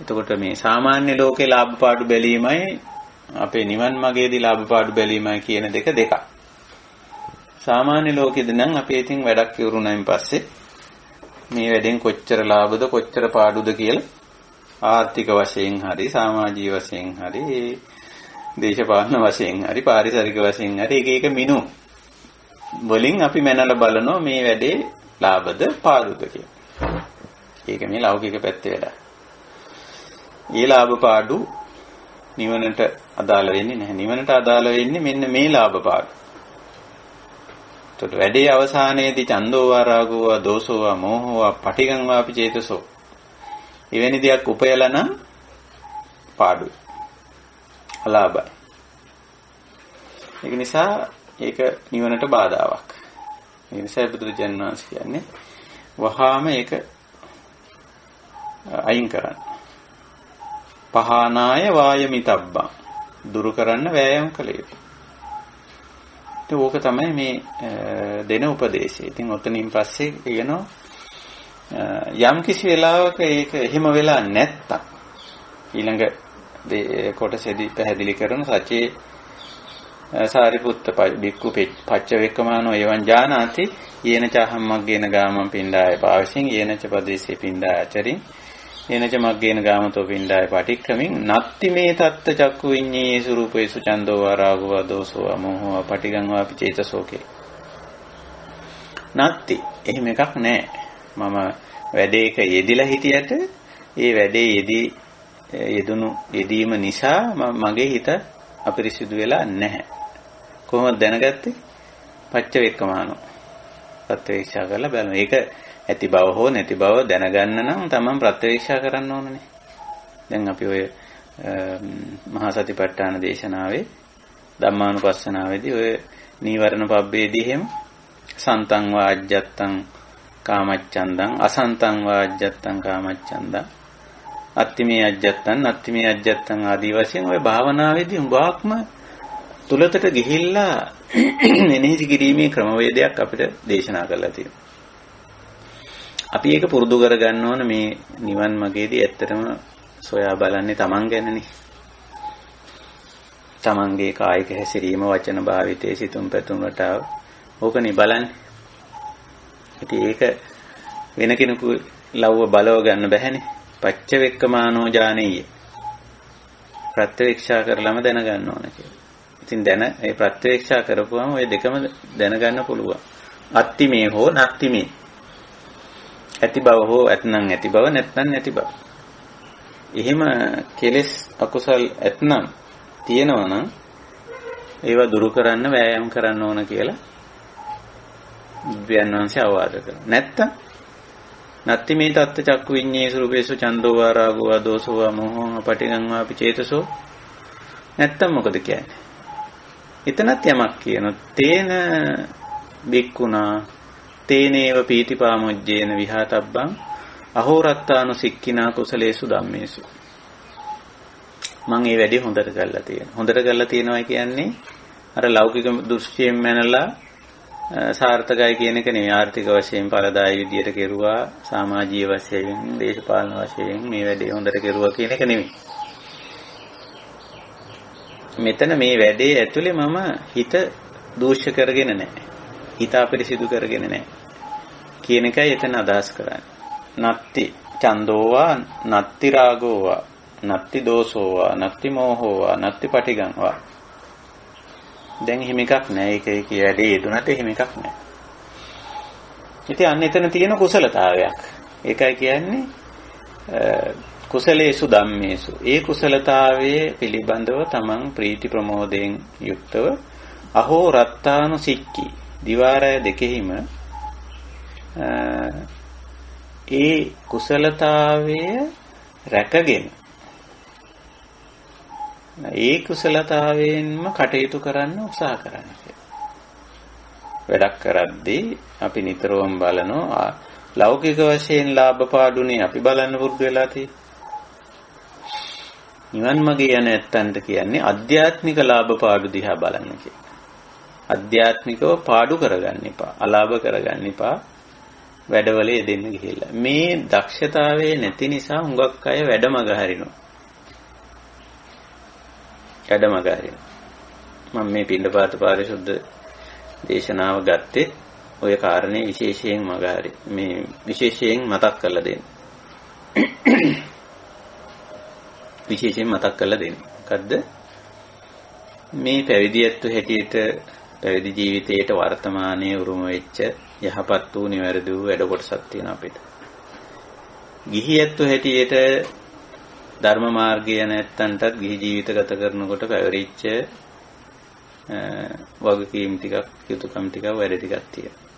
එතකොට මේ සාමාන්‍ය ලෝකේ ලාභ පාඩු බැලීමයි අපේ නිවන් මාර්ගයේදී ලාභ පාඩු බැලීමයි කියන දෙක. සාමාන්‍ය ලෝකෙද නම් අපි ඉතින් වැඩක් ඉවරුණායින් පස්සේ මේ වැඩෙන් කොච්චර ලාභද කොච්චර පාඩුද කියලා ආර්ථික වශයෙන් හරි සමාජීය වශයෙන් හරි දේශපාලන වශයෙන් හරි පාරිසරික වශයෙන් හරි එක මිනු වලින් අපි මනල බලනවා මේ වැඩේ ලාභද පාඩුද කියලා. ඒක මේ ලෞකික පැත්තේ වැඩ. මේ ලාභ පාඩු නිවනට අදාළ වෙන්නේ නැහැ. නිවනට අදාළ වෙන්නේ මෙන්න මේ ලාභ පාඩු. එතකොට වැඩේ අවසානයේදී චන්දෝවා රාගෝවා දෝසෝවා මෝහෝවා පටිගං වාපි චේතසෝ එවැනි දෙයක් උපයලා නම් පාඩුයි. අලාභයි. ඒක නිසා ඒක නිවනට බාධාවක්. ඒ නිසා බුදුරජාණන් වහන්සේ කියන්නේ වහාම ඒක අයින් කරන්න. පහනාය වායමිතබ්බං දුරු කරන්න වෑයම් කළ යුතුයි. ඉතින් ඕක තමයි මේ දෙන උපදේශය. ඉතින් ඔතනින් පස්සේ කියනවා යම් කිසි වෙලාවක ඒක එහෙම වෙලා නැත්තම් ඊළඟ කොටසෙදි පැහැදිලි කරන සචේ සාරිපුත්ත බික්කු පච්ච වේකමානෝ එවං ඥානාති යේන චහම් මග්ගේන ගාමං පින්ඩාය පාවසින් යේන ච පදේශේ පින්ඩාය අචරින් යේන ච මග්ගේන ගාමතෝ පින්ඩාය පටික්කමින් නත්ති මේ තත්ත චක්කු විඤ්ඤේ සුරූපේසු චන්දෝ වාරාගෝ දෝසෝ අමෝහෝ පටිගං වාපි චේතසෝකේ නත්ති එහෙම එකක් නැහැ. මම වැඩේක යෙදිලා හිටියට ඒ වැඩේ යෙදීම නිසා මගේ හිත අපිරිසිදු වෙලා නැහැ. කොහොමද දැනගත්තේ? පච්ච වේකමානෝ ප්‍රත්‍යක්ෂා කරලා බලන්න. ඒක ඇති බව හෝ නැති බව දැනගන්න නම් තමන් ප්‍රත්‍යක්ෂා කරන්න ඕනනේ. දැන් අපි ඔය මහා සතිපට්ඨාන දේශනාවේ ධම්මානුපස්සනාවේදී ඔය නීවරණ පබ්බේදී එහෙම සන්තං වාජ්ජත්තං කාමච්ඡන්දං අසන්තං වාජ්ජත්තං කාමච්ඡන්දං අත්තිමේ අජ්ජත්තං අත්තිමේ අජ්ජත්තං ආදී වශයෙන් ඔය භාවනාවේදී උගාක්ම තුලතට ගිහිල්ලා මෙනෙහි කිරීමේ ක්‍රමවේදයක් අපිට දේශනා කරලා තියෙනවා. අපි ඒක පුරුදු කරගන්න ඕන මේ නිවන් මාර්ගයේදී ඇත්තටම සොයා බලන්නේ තමන් ගැනනේ. තමන්ගේ කායික හැසිරීම, වචන භාවිතයේ සිතුම් පැතුම් රටාව ඕකනේ බලන්නේ. ඉතින් ඒක වෙන කෙනෙකු ලව්ව බලව ගන්න බැහැනේ. පච්ච වෙක්කමානෝ ඥානෙය. ප්‍රත්‍යක්ෂා කරලම දැනගන්න ඕන කියලා. ඉතින් ඒ ප්‍රත්‍යක්ෂා කරපුවම ওই දෙකම දැනගන්න පුළුවන්. අත්ති මේ හෝ නැත්ති මේ. ඇති බව හෝ ඇත්නම් ඇති බව නැත්නම් නැති බව. එහෙම කෙලෙස් අකුසල් ඇත්නම් තියෙනවා නම් ඒවා දුරු කරන්න වෑයම් කරන්න ඕන කියලා බුදුන් වහන්සේ අවවාද කරනවා. නැත්තම් නත්ති මේ තත්ත චක්කු විඤ්ඤේ සුරූපේසු චන්දෝ වාරාගෝ දෝසෝ අමෝහෝ පටිගං වාපි චේතසෝ. නැත්තම් මොකද කියන්නේ? එතනත් යමක් කියනවා. තේන බික්කුණා තේනේව පීතිපාමුජ්ජේන විහාතබ්බං අහෝරත්තානු සික්කිනා කුසලේසු ධම්මේසු. මම මේ වැඩේ හොඳට කරලා තියෙනවා. හොඳට කරලා තියෙනවා කියන්නේ අර ලෞකික දෘෂ්ටියෙන් මැනලා සාර්ථකයි කියන එක නෙවෙයි. ආර්ථික වශයෙන් ඵලදායී විදියට කෙරුවා, සමාජීය වශයෙන්, දේශපාලන වශයෙන් මේ වැඩේ හොඳට කෙරුවා කියන එක නෙවෙයි. මෙතන මේ වැඩේ ඇතුලේ මම හිත දූෂ්‍ය කරගෙන නැහැ. හිත අපිරිසිදු කරගෙන නැහැ. කියන එකයි එතන අදහස් කරන්නේ. නත්ති චන්දෝවා, නත්ති රාගෝවා, නත්ති දෝසෝවා, නත්ති මෝහෝවා, නත්ති පටිගංවා. දැන් එහෙම එකක් නැහැ. ඒක වැඩේ යෙදුනට එහෙම එකක් නැහැ. ඉතින් අන්න එතන තියෙන කුසලතාවයක්. ඒකයි කියන්නේ කුසලේසු ධම්මේසු. ඒ කුසලතාවයේ පිළිබඳව තමන් ප්‍රීති ප්‍රමෝදයෙන් යුක්තව අහෝ රත්තානු සික්කි දිවාරය දෙකෙහිම ඒ කුසලතාවය රැකගෙන ඒ කුසලතාවයෙන්ම කටයුතු කරන්න උත්සාහ කරන්න. වැඩක් කරද්දී අපි නිතරම බලනවා ලෞකික වශයෙන් ලාභ පාඩුනේ අපි බලන්න පුරුදු වෙලා තියෙන්නේ. නිවන් මාගේ යන ඇත්තන්ට කියන්නේ අධ්‍යාත්මික ලාභ පාඩු දිහා බලන්න කියලා. අධ්‍යාත්මිකව පාඩු කරගන්න එපා. අලාභ කරගන්න එපා. වැඩවල යෙදෙන්න ගිහිල්ලා. මේ දක්ෂතාවයේ නැති නිසා හුඟක් අය වැඩමග හරිනවා. වැඩමග හරිනවා. මම මේ පින්ඩපාත පාරිශුද්ධ දේශනාව ගත්තේ ඔය කාරණේ විශේෂයෙන් මග හරි. මේ විශේෂයෙන් මතක් කරලා දෙන්න. විශේෂයෙන් මතක් කරලා දෙන්න. මොකද්ද? මේ පැවිදියත්තු හැටියට පැවිදි ජීවිතයේට වර්තමානයේ උරුම වෙච්ච යහපත් වූ නිවැරදි වූ වැඩ කොටසක් තියෙනවා අපිට. ගිහියත්තු හැටියට ධර්ම මාර්ගය නැත්තන්ටත් ගිහි ජීවිත ගත කරනකොට පැවරිච්ච වගකීම් ටිකක්, යුතුයකම් ටිකක්, වැඩ ටිකක් තියෙනවා.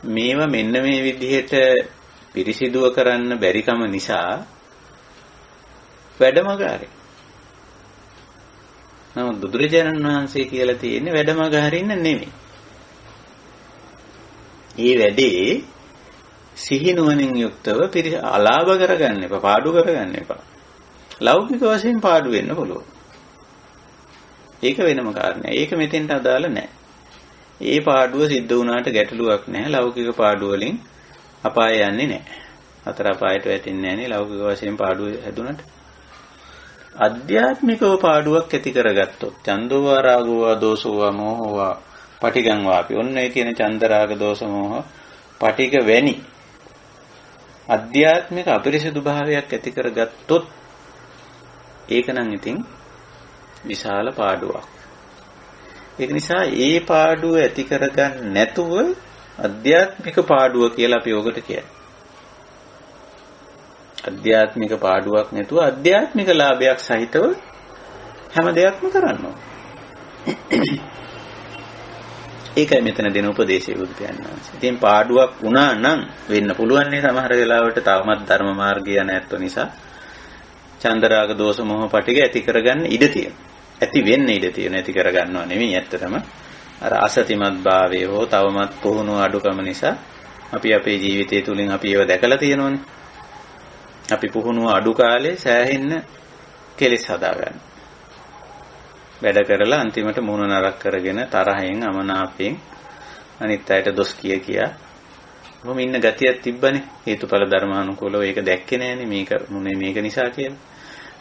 මේවා මෙන්න මේ විදිහට පිරිසිදුව කරන්න බැරිකම නිසා වැඩමගාරේ. නමුත් බුදුරජාණන් වහන්සේ කියලා තියෙන්නේ වැඩමග හරින්න නෙමෙයි. මේ වැඩේ සිහි නුවණින් යුක්තව අලාභ කරගන්න එපා, පාඩු කරගන්න එපා. ලෞකික වශයෙන් පාඩු වෙන්න පුළුවන්. ඒක වෙනම කාරණයක්. ඒක මෙතෙන්ට අදාළ නැහැ. ඒ පාඩුව සිද්ධ වුණාට ගැටලුවක් නැහැ. ලෞකික පාඩුව වලින් අපාය යන්නේ නැහැ. හතර අපායට වැටෙන්නේ නැහැ නේ ලෞකික වශයෙන් පාඩුව හැදුනට. අධ්‍යාත්මිකව පාඩුවක් ඇති කරගත්තොත් චන්දෝවා රාගෝවා දෝසෝවා මෝහෝවා පටිගං වාපි. ඔන්න ඒ කියන චන්ද රාග දෝස මෝහ පටිග වැනි අධ්‍යාත්මික අපිරිසිදු භාවයක් ඇති කරගත්තොත් ඒක නම් ඉතින් විශාල පාඩුවක්. ඒක නිසා ඒ පාඩුව ඇති කරගන්න නැතුව අධ්‍යාත්මික පාඩුව කියලා අපි ඔකට කියන්නේ. අධ්‍යාත්මික පාඩුවක් නැතුව අධ්‍යාත්මික ලාභයක් සහිතව හැම දෙයක්ම කරන්න ඕන. ඒකයි මෙතන දෙන උපදේශය බුදු පියාණන්. ඉතින් පාඩුවක් වුණා නම් වෙන්න පුළුවන් නේ සමහර වෙලාවට තවමත් ධර්ම මාර්ගය නැත්තු නිසා චන්දරාග දෝෂ මොහ පටිග ඇති කරගන්න ඉඩ තියෙනවා. ඇති වෙන්න ඉඩ තියෙන ඇති කරගන්නව නෙමෙයි ඇත්තටම අර අසතිමත් භාවයේ හෝ තවමත් පුහුණුව අඩුකම නිසා අපි අපේ ජීවිතය තුලින් අපි ඒව දැකලා තියෙනවනේ. අපි පුහුණුව අඩු කාලේ සෑහෙන්න කෙලෙස් හදාගන්න. වැඩ කරලා අන්තිමට මූණ නරක් කරගෙන තරහෙන් අමනාපයෙන් අනිත් අයට දොස් කියා මොම ඉන්න ගතියක් තිබ්බනේ. හේතුඵල ධර්මානුකූලව ඒක දැක්කේ නෑනේ මේක මොනේ මේක නිසා කියලා.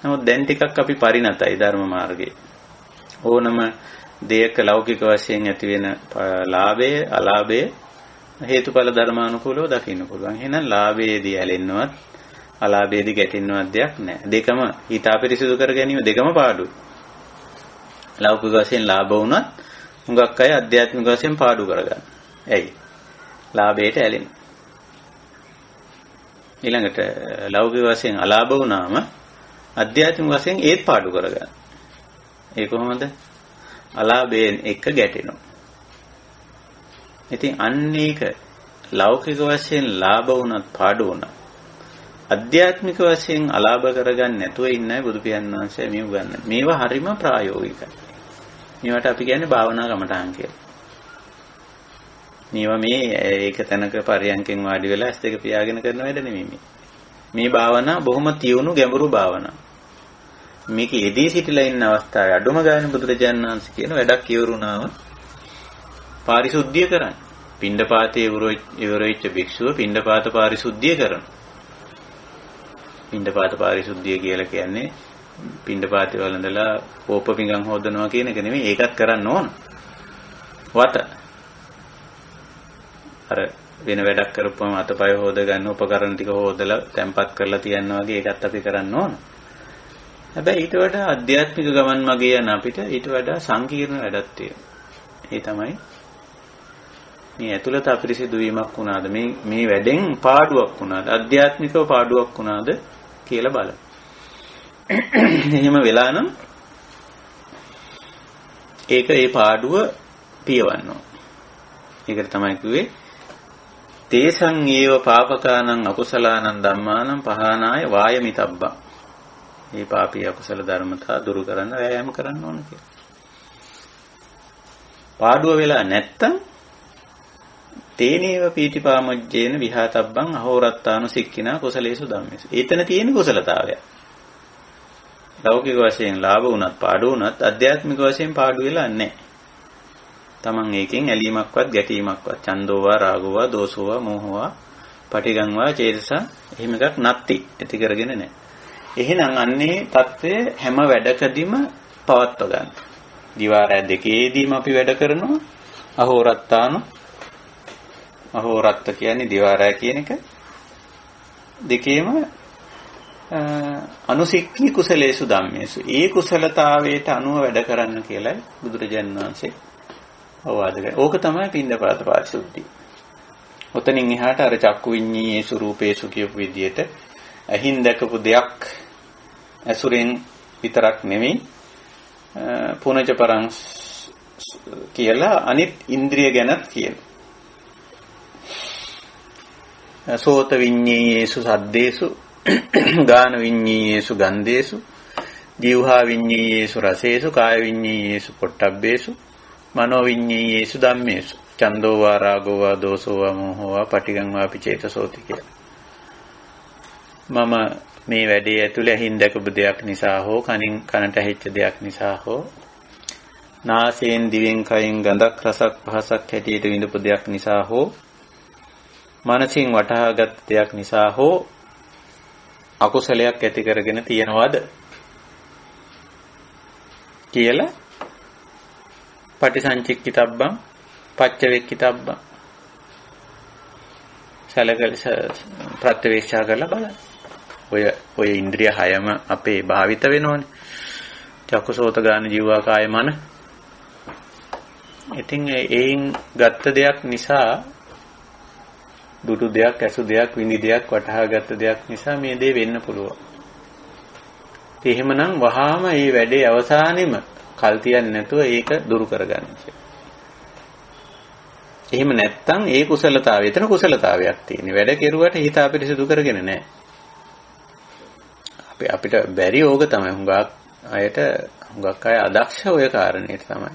නමුත් දැන් ටිකක් අපි පරිණතයි ධර්ම මාර්ගයේ. ඕනම දෙයක ලෞකික වශයෙන් ඇති වෙන ලාභය අලාභය හේතුඵල ධර්මානුකූලව දකින්න පුළුවන්. එහෙනම් ලාභයේදී ඇලෙන්නවත් අලාභයේදී ගැටෙන්නවත් දෙයක් නැහැ. දෙකම හිත අපිරිසුදු කර ගැනීම දෙකම පාඩුයි. ලෞකික වශයෙන් ලාභ වුණත් හුඟක් අය අධ්‍යාත්මික වශයෙන් පාඩු කරගන්න. ඇයි? ලාභයට ඇලෙන. ඊළඟට ලෞකික වශයෙන් අලාභ වුණාම අධ්‍යාත්මික වශයෙන් ඒත් පාඩු කරගන්න. ඒ කොහොමද? අලාභයෙන් එක ගැටෙනවා. ඉතින් අන්න ඒක ලෞකික වශයෙන් ලාභ වුණත් පාඩු වුණා. අධ්‍යාත්මික වශයෙන් අලාභ කරගන්න නැතුව ඉන්නයි බුදු පියාණන් වහන්සේ මේ උගන්වන්නේ. මේවා හරිම ප්‍රායෝගිකයි. මේවට අපි කියන්නේ භාවනා කමඨාන් කියලා. මේවා මේ ඒක තැනක පරියන්කෙන් වාඩි වෙලා ඇස් දෙක පියාගෙන කරන වැඩ නෙමෙයි මේ. මේ භාවනා බොහොම තියුණු ගැඹුරු භාවනා. මේක යෙදී සිටිලා ඉන්න අවස්ථාවේ අඩුම ගානේ බුදුරජාණන් වහන්සේ කියන වැඩක් ඉවරුණාම පාරිශුද්ධිය කරන්න. පිණ්ඩපාතයේ ඉවරෙච්ච භික්ෂුව පිණ්ඩපාත පාරිශුද්ධිය කරනවා. පිණ්ඩපාත පාරිශුද්ධිය කියලා කියන්නේ පිණ්ඩපාතේ වළඳලා කෝප පිඟන් හොදනවා කියන එක නෙමෙයි. ඒකත් කරන්න ඕන. වත අර වෙන වැඩක් කරපුවම අතපය හොද ගන්න උපකරණ ටික හොදලා තැම්පත් කරලා තියනවා වගේ ඒකත් අපි කරන්න ඕන. හැබැයි ඊට වඩා අධ්‍යාත්මික ගමන් මගේ යන අපිට ඊට වඩා සංකීර්ණ වැඩක් තියෙනවා. ඒ තමයි මේ ඇතුළත අපිරිසිදු වීමක් වුණාද මේ වැඩෙන් පාඩුවක් වුණාද අධ්‍යාත්මිකව පාඩුවක් වුණාද කියලා බලන්න. එහෙම වෙලා නම් ඒක ඒ පාඩුව පියවන්න ඕන. ඒකට තමයි කිව්වේ තේසං ඒව පාපකානං අකුසලානං ධම්මානං පහනාය වායමිතබ්බං. මේ පාපී අකුසල ධර්මතා දුරු කරන්න වෑයම් කරන්න ඕන කියලා. පාඩුව වෙලා නැත්තම් තේනේව පීතිපාමොජ්ජේන විහාතබ්බං අහෝරත්තානු සික්කිනා කුසලේසු ධම්මේසු. එතන තියෙන කුසලතාවය. ලෞකික වශයෙන් ලාභ වුණත් පාඩු වුණත් අධ්‍යාත්මික වශයෙන් පාඩු වෙලා නැහැ. Taman එකෙන් ඇලීමක්වත් ගැටීමක්වත් චන්දෝවා රාගෝවා දෝසෝවා මෝහෝවා පටිගංවා චේතසා එහෙම එකක් නැති ඇති කරගෙන නැහැ. එහෙනම් අන්නේ தත්ත්වය හැම වැඩකදීම පවත්ව ගන්න. දිවාරය දෙකේදීම අපි වැඩ කරනවා. අහෝරත්තානු අහෝරත්ත කියන්නේ දිවාරය කියන එක. දෙකේම අනුසික්ඛී කුසලේසු ධම්මේසු. ඒ කුසලතාවයට අනුව වැඩ කරන්න කියලා බුදුරජාණන් වහන්සේ අවවාද කරා. ඕක තමයි පින්ඩපාත පාරිශුද්ධිය. ඔතනින් එහාට අර චක්කු විඤ්ඤී ස්වරූපේසු කියපු විදිහට අහින් දැකපු දෙයක් ඇසුරෙන් විතරක් නෙමෙයි පුනජ පරං කියලා අනිත් ඉන්ද්‍රිය ගැනත් කියනවා. සෝත විඤ්ඤීයේසු සද්දේසු ගාන විඤ්ඤීයේසු ගන්ධේසු ජීවහා විඤ්ඤීයේසු රසේසු කාය විඤ්ඤීයේසු පොට්ටබ්බේසු මනෝ විඤ්ඤීයේසු ධම්මේසු චන්දෝ වා රාගෝ වා දෝසෝ වා මෝහෝ වා පටිගං වාපි චේතසෝති කියලා. මම මේ වැඩේ ඇතුලේ හින් දැකපු දෙයක් නිසා හෝ කනින් කනට ඇහිච්ච දෙයක් නිසා හෝ නාසයෙන් දිවෙන් කයින් ගඳක් රසක් පහසක් හැටියට විඳපු දෙයක් නිසා හෝ මනසින් වටහාගත් දෙයක් නිසා හෝ අකුසලයක් ඇති කරගෙන තියනවාද කියලා පටිසංචික්කිතබ්බං පච්චවේක්කිතබ්බං සලකල ප්‍රත්‍යවේක්ෂා කරලා බලන්න. ඔය ඉන්ද්‍රිය හයම අපේ භාවිත වෙනෝනේ. චක්කසෝත ගාන ජීවා කාය මන. ඉතින් ඒයින් ගත්ත දෙයක් නිසා දුටු දෙයක්, ඇසු දෙයක්, විඳි දෙයක්, වටහා ගත්ත දෙයක් නිසා මේ දේ වෙන්න පුළුවන්. එහෙමනම් වහාම මේ වැඩේ අවසානෙම කල් තියන්නේ නැතුව ඒක දුරු කරගන්න. එහෙම නැත්තම් ඒ කුසලතාවය එතන කුසලතාවයක් තියෙන. වැඩ කෙරුවට හිත අපිරිසුදු කරගෙන නැහැ. අපිට බැරි ඕක තමයි හුඟක් අය අදක්ෂ ඔය කාරණේට තමයි.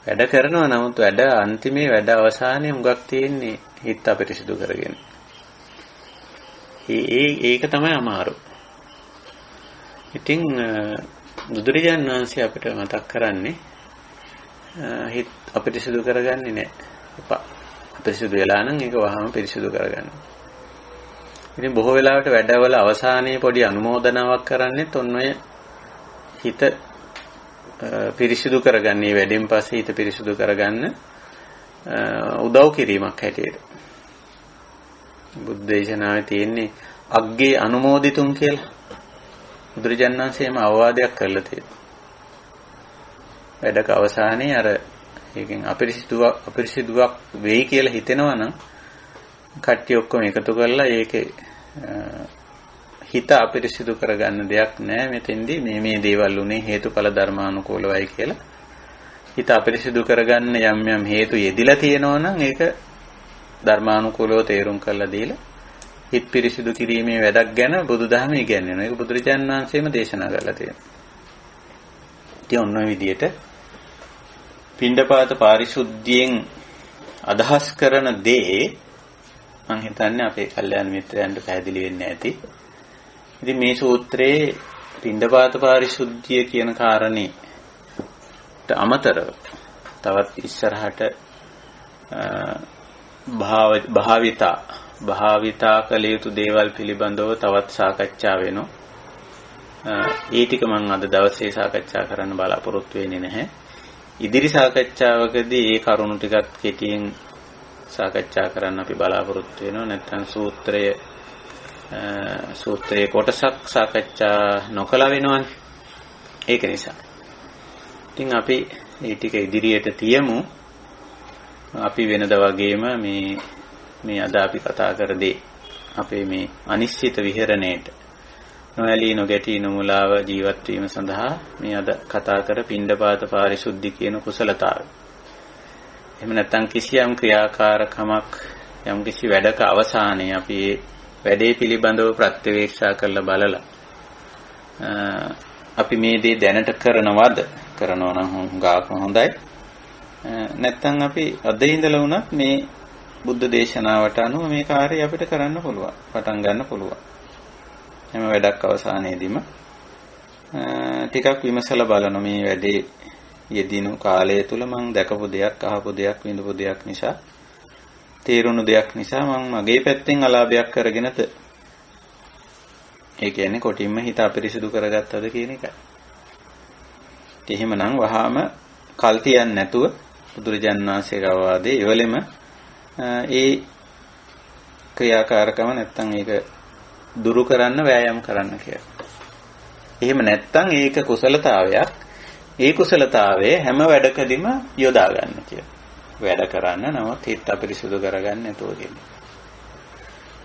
වැඩ කරනවා නමුත් වැඩ අන්තිමේ වැඩ අවසානයේ හුඟක් තියෙන්නේ හිත අපිරිසුදු කරගෙන. ඒක තමයි අමාරු. ඉතින් බුදුරජාණන් වහන්සේ අපිට මතක් කරන්නේ හිත අපිරිසුදු කරගන්නේ නැහැ. එපා. අපිරිසුදු වෙලා නම් ඒක වහාම පිරිසුදු කරගන්න. ඉතින් බොහෝ වෙලාවට වැඩවල අවසානයේ පොඩි අනුමෝදනාවක් කරන්නේත් ඔන්න ඔය හිත පිරිසුදු කරගන්නේ වැඩෙන් පස්සේ හිත පිරිසුදු කරගන්න උදව් කිරීමක් හැටියට. බුද්ධ දේශනාවේ තියෙන්නේ අග්ගේ අනුමෝදිතුම් කියලා. බුදුරජාණන් වහන්සේම අවවාදයක් කරලා තියෙනවා. වැඩක අවසානයේ අර ඒකෙන් අපිරිසිදුවක් වෙයි කියලා හිතෙනවා නම් කට්ටිය ඔක්කොම එකතු කරලා ඒකේ හිත අපිරිසිදු කරගන්න දෙයක් නැහැ මෙතෙන්දී මේ දේවල් උනේ හේතුඵල ධර්මානුකූලවයි කියලා හිත අපිරිසිදු කරගන්න යම් හේතු යෙදිලා තියෙනවා නම් ඒක ධර්මානුකූලව තේරුම් කරලා දීලා හිත පිරිසිදු කිරීමේ වැඩක් ගැන බුදුදහමේ ඉගැන්වෙනවා. ඒක බුදුරජාණන් වහන්සේම දේශනා කරලා තියෙනවා. ඉතින් ඔන්න ඔය විදිහට පිණ්ඩපාත පාරිශුද්ධියෙන් අදහස් කරන දේ මම හිතන්නේ අපේ කල්යාණ මිත්‍රයන්ට පැහැදිලි වෙන්නේ නැති. ඉතින් මේ සූත්‍රයේ පිණ්ඩපාත පාරිශුද්ධිය කියන කාරණේට අමතරව තවත් ඉස්සරහට භාවිතා කළ යුතු දේවල් පිළිබඳව තවත් සාකච්ඡා වෙනවා. ඒ ටික මම අද දවසේ සාකච්ඡා කරන්න බලාපොරොත්තු වෙන්නේ නැහැ. ඉදිරි සාකච්ඡාවකදී ඒ කරුණු ටිකත් කෙටියෙන් සාකච්ඡා කරන්න අපි බලාපොරොත්තු වෙනවා. නැත්නම් සූත්‍රයේ කොටසක් සාකච්ඡා නොකළ වෙනවනේ. ඒක නිසා. ඉතින් අපි මේ ටික ඉදිරියට තියමු. අපි වෙනද වගේම මේ අද අපි කතා කරදී අපේ මේ අනිශ්චිත විහරණයට නොඇලී නොගැටී නොමුලාව ජීවත් වීම සඳහා මේ අද කතා කර පිණ්ඩපාත පාරිශුද්ධි කියන කුසලතාවය. එහෙම නැත්නම් කිසියම් ක්‍රියාකාරකමක් යම් කිසි වැඩක අවසානයේ අපි වැඩේ පිළිබඳව ප්‍රත්‍යවේක්ෂා කරලා බලලා අපි මේ දේ දැනට කරනවා නම් හුඟක්ම හොඳයි. නැත්නම් අපි අද ඉඳලා වුණත් මේ බුද්ධ දේශනාවට අනුව මේ කාර්යය අපිට කරන්න පුළුවන්. පටන් ගන්න පුළුවන්. හැම වැඩක් අවසානයේදීම ටිකක් විමසලා බලන මේ වැඩේ යෙදිනු කාලය තුල මම දැකපු දෙයක්, අහපු දෙයක්, විඳපු දෙයක් නිසා, තේරුණු දෙයක් නිසා මම මගේ පැත්තෙන් අලාභයක් කරගෙනද ඒ කියන්නේ කොටින්ම හිත අපිරිසිදු කරගත්තද කියන එකයි. එහෙමනම් වහාම කල් තියන්නේ නැතුව බුදුරජාණන් වහන්සේගේ අවවාදයේ එවලෙම ඒ ක්‍රියාකාරකම නැත්තම් ඒක දුරු කරන්න වෑයම් කරන්න කියලා. එහෙම නැත්තම් ඒක කුසලතාවයක්. ඒ කුසලතාවයේ හැම වැඩකදීම යොදා ගන්න කියලා. වැඩ කරන්න නමුත් හිත අපිරිසුදු කරගන්න නැතුව කියන්නේ.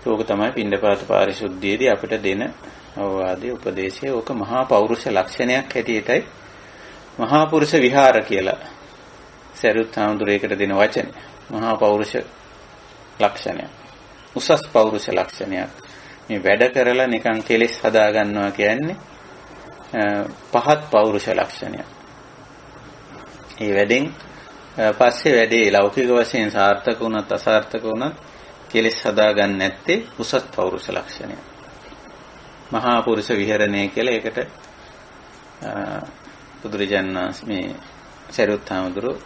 ඒක තමයි පිණ්ඩපාත පාරිශුද්ධියේදී අපිට දෙන අවවාදයේ උපදේශය. ඕක මහා පෞරුෂ ලක්ෂණයක් හැටියටයි මහා පුරුෂ විහාර කියලා සරියුත් හාමුදුරේකට දෙන වචනය. මහා පෞරුෂ ලක්ෂණයක්. උසස් පෞරුෂ ලක්ෂණයක්. මේ වැඩ කරලා නිකන් කෙලෙස් හදා ගන්නවා කියන්නේ පහත් පෞරුෂ ලක්ෂණයක්. ඒ වැඩෙන් පස්සේ වැඩේ ලෞකික වශයෙන් සාර්ථක වුණත් අසාර්ථක වුණත් කෙලෙස් හදාගන්න නැත්තේ උසස් පෞරුෂ ලක්ෂණය. මහා පුරුෂ විහරණය කියලා ඒකට බුදුරජාණන් වහන්සේ මේ සරියුත් හාමුදුරුවෝ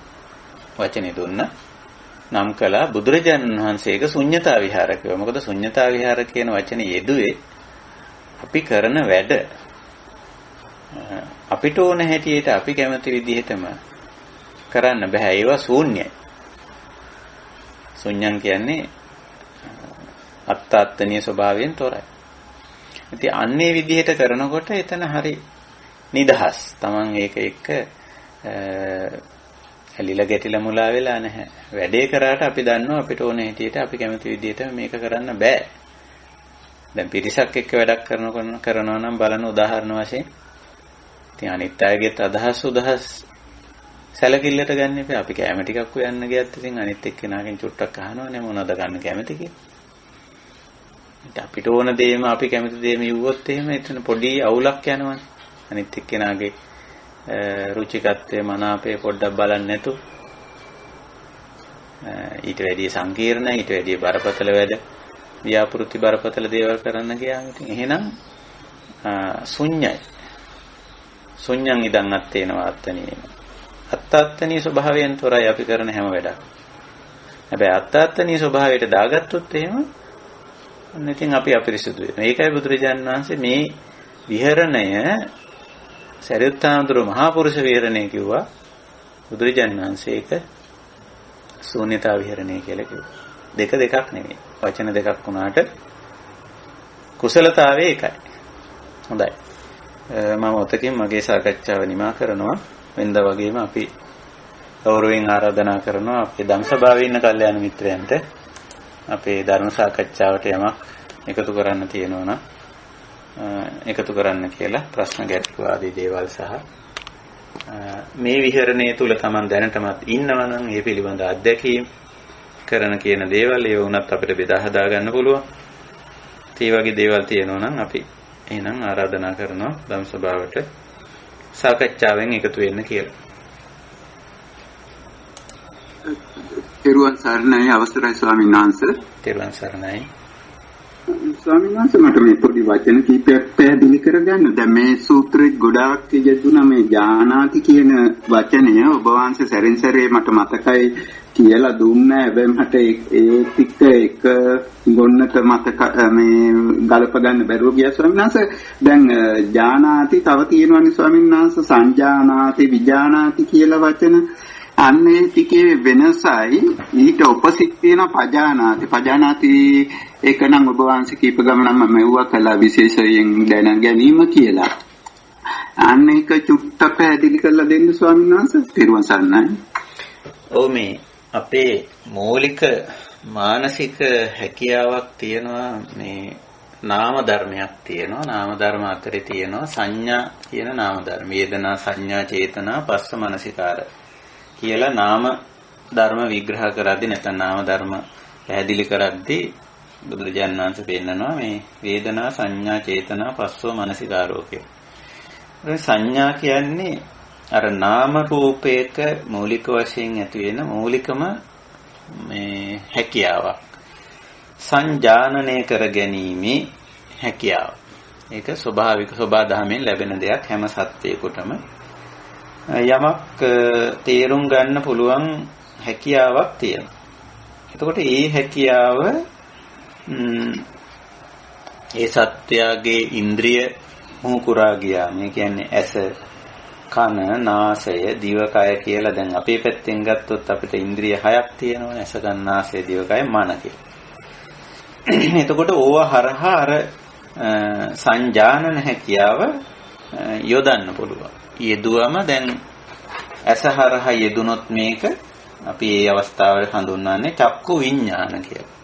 වචනේ දුන්නා. නම් කළා බුදුරජාණන් වහන්සේක ශුන්්‍යතා විහාරකව. මොකද ශුන්්‍යතා විහාර කියන වචනේ යෙදුවේ අපි කරන වැඩ අපිට ඕන හැටියට අපි කැමති විදිහටම කරන්න බෑ. ඒවා ශූන්‍යයි. ශුන්‍යං කියන්නේ අත්තාත්තනීය ස්වභාවයෙන් තොරයි. ඉතින් අන්නේ විදිහට කරනකොට එතන හරි නිදහස්. Taman ඒක එක්ක ඇලිලා ගැටිලා මුලා වෙලා නැහැ. වැඩේ කරාට අපි දන්නවා අපිට ඕන හැටියට අපි කැමති විදිහට මේක කරන්න බෑ. දැන් පිරිසක් එක්ක වැඩක් කරනවා නම් බලන උදාහරණ වශයෙන් ඉතින් අනිත් අයගෙත් අදහස් සැලකිල්ලට ගන්න එපා. අපි කැම ටිකක් හොයන්න ගියත් ඉතින් අනිත් එක්කෙනාගෙන් චුට්ටක් අහනවනේ මොනවද ගන්න කැමති කියලා. අපිට ඕන දේම අපි කැමති දේම යුවොත් එහෙම එතන පොඩි අවුලක් යනවනේ. අනිත් එක්කෙනාගේ රුචිකත්වයේ මනාපේ පොඩ්ඩක් බලන්න නැතු. ඊට වැඩිය සංකීර්ණ, ඊට වැඩිය බරපතල වැඩ, ව්‍යාපෘති බරපතල දේවල් කරන්න ගියාම ඉතින් එහෙනම් ශුන්‍යයි. ශුන්‍යං ඉදන් අත්තේනවා අත්තනීය. අත්තාත්තනීය ස්වභාවයෙන් තොරයි අපි කරන හැම වැඩක්. හැබැයි අත්තාත්තනීය ස්වභාවයට දාගත්තොත් එහෙම ඉතින් අපි අපිරිසුදු වෙනවා. ඒකයි බුදුරජාණන් වහන්සේ මේ විහරණය සරියුත් හාමුදුරුවෝ මහා පුරුෂ විහරණය කිව්වා. බුදුරජාණන් වහන්සේ ඒක ශූන්‍යතා විහරණය කියලා කිව්වා. දෙකක් නෙමෙයි. වචන දෙකක් වුණාට කුසලතාවය එකයි. හොඳයි. මම ඔතකින් මගේ සාකච්ඡාව නිමා කරනවා. වෙනදා වගේම අපි ගෞරවයෙන් ආරාධනා කරනවා අපේ ධම්සභාවේ ඉන්න කල්යාණ මිත්‍රයන්ට අපේ ධර්ම සාකච්ඡාවට යමක් එකතු කරන්න තියෙනවා නම් එකතු කරන්න කියලා ප්‍රශ්න ගැටළු ආදී දේවල් සහ මේ විහරණය තුල Taman දැනටමත් ඉන්නවා නම් ඒ පිළිබඳ අත්දැකීම් කරන කියන දේවල් ඒ වුණත් අපිට බෙදා හදා ගන්න පුළුවන්. ඒ වගේ දේවල් තියෙනවා නම් අපි එහෙනම් ආරාධනා කරනවා ධම්සභාවට සාකච්ඡාවෙන් එකතු වෙන්න කියලා. තෙරුවන් සරණයි අවසරයි ස්වාමීන් වහන්සේ. තෙරුවන් සරණයි. ස්වාමීන් වහන්සේ මට මේ පොඩි වචන කීපයක් පැහැදිලි කරගන්න. දැන් මේ සූත්‍රෙත් ගොඩාක් යෙදුණා මේ ඥානාති කියන වචනය ඔබ වහන්සේ සැරින් සැරේ මට මතකයි කියලා දුන්නා. හැබැයි මට ඒ ටික එක ගොන්නක මතක මේ ගලප ගන්න බැරුව ගියා ස්වාමීන් වහන්සේ. දැන් ඥානාති තව තියෙනවානේ ස්වාමීන් වහන්සේ සංජානාති විජානාති කියලා වචන. අන්නේ ටිකේ වෙනසයි ඊට ඔපොසිට් තියෙන පජානාති ඒක නම් ඔබ වහන්සේ කීප ගමනක් මම මෙව්වා කළා විශේෂයෙන් දැන ගැනීම කියලා. අන්න ඒක චුට්ට පැහැදිලි කරලා දෙන්න ස්වාමීන් වහන්සේ. තෙරුවන් සරණයි. ඔව් මේ අපේ මৌলিক මානසික හැකියාවක් තියෙනවා මේ නාම ධර්මයක් තියෙනවා. නාම ධර්ම අතරේ තියෙනවා සංඥා කියන නාම ධර්ම. වේදනා සංඥා චේතනා පස්ස මනසිකාර කියලා නාම ධර්ම විග්‍රහ කරද්දී නැත්නම් නාම ධර්ම පැහැදිලි කරද්දී බුදුරජාණන් වහන්සේ පෙන්නනවා මේ වේදනා සංඥා චේතනා පස්සෝ මනසිකාරෝ කියලා. සංඥා කියන්නේ අර නාම රූපයක මූලික වශයෙන් ඇති වෙන මූලිකම මේ හැකියාවක්. සංජානනය කර ගැනීමේ හැකියාව. ඒක ස්වභාවික ස්වභාවයෙන් ලැබෙන දෙයක් හැම සත්‍යයකටම. යමක් තේරුම් ගන්න පුළුවන් හැකියාවක් තියෙනවා. එතකොට මේ හැකියාව ඒ සත්‍යයේ ඉන්ද්‍රිය මුහුකුරා ගියා. මේ කියන්නේ ඇස, කන, නාසය, දිවකය කියලා දැන් අපේ පැත්තෙන් ගත්තොත් අපිට ඉන්ද්‍රිය 6ක් තියෙනවානේ. ඇස, කන, නාසය, දිවකය, මන කියලා. එතකොට ඕවා හරහා අර සංජානන හැකියාව යොදන්න පුළුවන්. යෙදුවම දැන් ඇසහරහා යෙදුනොත් මේක අපි මේ අවස්ථාවේ හඳුන්වන්නේ චක්කු විඥාන කියලා.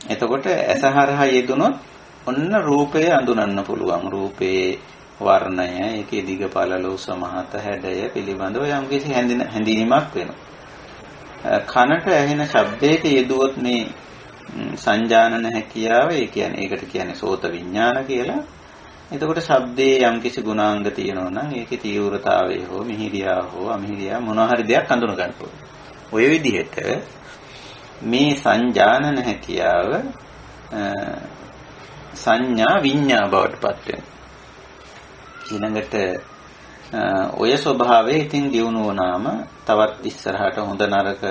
එතකොට ඇසහරහා යෙදුනොත් ඔන්න රූපය අඳුනන්න පුළුවන්. රූපේ වර්ණය, ඒකේ දිග පළල උස මහත හැඩය පිළිබඳව යම්කිසි හැඳිනීමක් වෙනවා. කනට ඇහෙන ශබ්දයක යෙදුවොත් මේ සංජානන හැකියාව, ඒ කියන්නේ ඒකට කියන්නේ සෝත විඥාන කියලා. එතකොට ශබ්දයේ යම්කිසි ගුණාංග තියෙනවා නම් ඒකේ තීව්‍රතාවය හෝ මිහිරියා හෝ අමිහිරියා මොනවා හරි දෙයක් හඳුන ගන්න ඕනේ. ඔය විදිහට මේ සංජානන හැකියාව සංඥා විඤ්ඤා බවට පත් වෙනවා. ඊළඟට ඔය ස්වභාවය ඉතින් දියුණු වුණාම තවත් ඉස්සරහට හොඳ නරක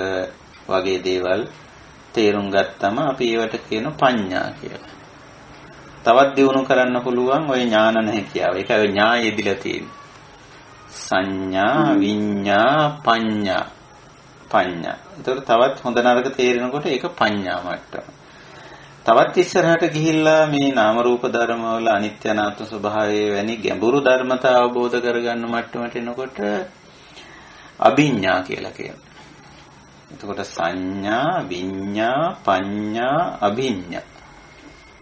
වගේ දේවල් තේරුම් ගත්තම අපි ඒවට කියන පඤ්ඤා කියලා. තවත් දියුණු කරන්න පුළුවන් ওই ඥානන හැකියාව. ඒකයි ඥා යෙදිලා තියෙන්නේ. සංඥා විඤ්ඤා පඤ්ඤා. ඒතකොට තවත් හොඳ නරක තේරෙනකොට ඒක පඤ්ඤා මට්ටම. තවත් ඉස්සරහට ගිහිල්ලා මේ නාම රූප ධර්ම වල අනිත්‍ය අනාත්ම ස්වභාවය වැනි ගැඹුරු ධර්මතා අවබෝධ කරගන්න මට්ටමට එනකොට අභිඥා කියලා කියනවා. එතකොට සංඥා විඤ්ඤා පඤ්ඤා අභිඥා.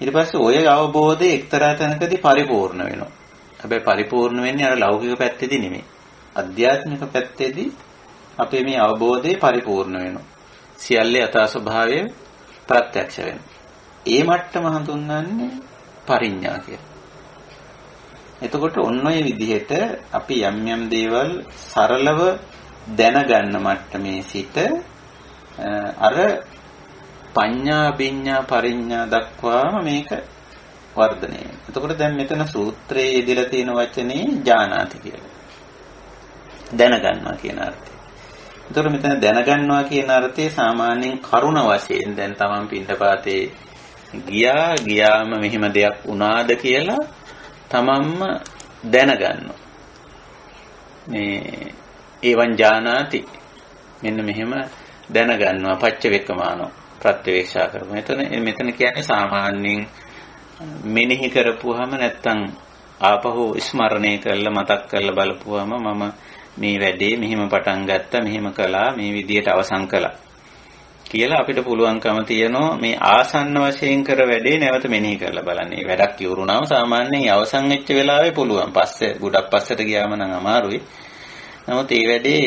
ඊට පස්සේ ඔය අවබෝධය එක්තරා තැනකදී පරිපූර්ණ වෙනවා. හැබැයි පරිපූර්ණ වෙන්නේ අර ලෞකික පැත්තේදී නෙමෙයි. අධ්‍යාත්මික පැත්තේදී අපේ මේ අවබෝධය පරිපූර්ණ වෙනවා. සියල්ලේ යථා ස්වභාවය ප්‍රත්‍යක්ෂ වෙනවා. ඒ මට්ටම හඳුන්වන්නේ පරිඥා කියලා. එතකොට ඔන්න ඔය විදිහට අපි යම් යම් දේවල් සරලව දැනගන්න මට්ටමේ සිට අර පඤ්ඤා විඤ්ඤා පරිඥා දක්වාම මේක වර්ධනය වෙනවා. එතකොට දැන් මෙතන සූත්‍රයේ යෙදලා තියෙන වචනේ ඥානාති කියලා. දැනගන්නවා කියන අර්ථය. එතකොට මෙතන දැනගන්නවා කියන අර්ථය සාමාන්‍යයෙන් කරුණ වශයෙන් දැන් තමන් පින්ඩපාතේ ගියාම මෙහෙම දෙයක් වුණාද කියලා තමන්ම දැනගන්නවා. මේ ඒවන් ඥානාති මෙන්න මෙහෙම දැනගන්නවා පච්චවෙක්කමානෝ ප්‍රත්‍යවේක්ෂා කරමු. මෙතන කියන්නේ සාමාන්‍යයෙන් මෙනෙහි කරපුවාම නැත්තම් ආපහු ස්මරණය කරලා මතක් කරලා බලපුවාම මම මේ වැඩේ මෙහෙම පටන් ගත්තා මෙහෙම කළා මේ විදියට අවසන් කළා කියලා අපිට පුළුවන්කම තියෙනවා මේ ආසන්න වශයෙන් කර වැඩේ නැවත මෙනෙහි කරලා බලන්න. මේ වැඩක් ඉවරුනාම සාමාන්‍යයෙන් අවසන් වෙච්ච වෙලාවේ පුළුවන්. පස්සේ ගොඩක් පස්සට ගියාම නම් අමාරුයි. නමුත් මේ වැඩේ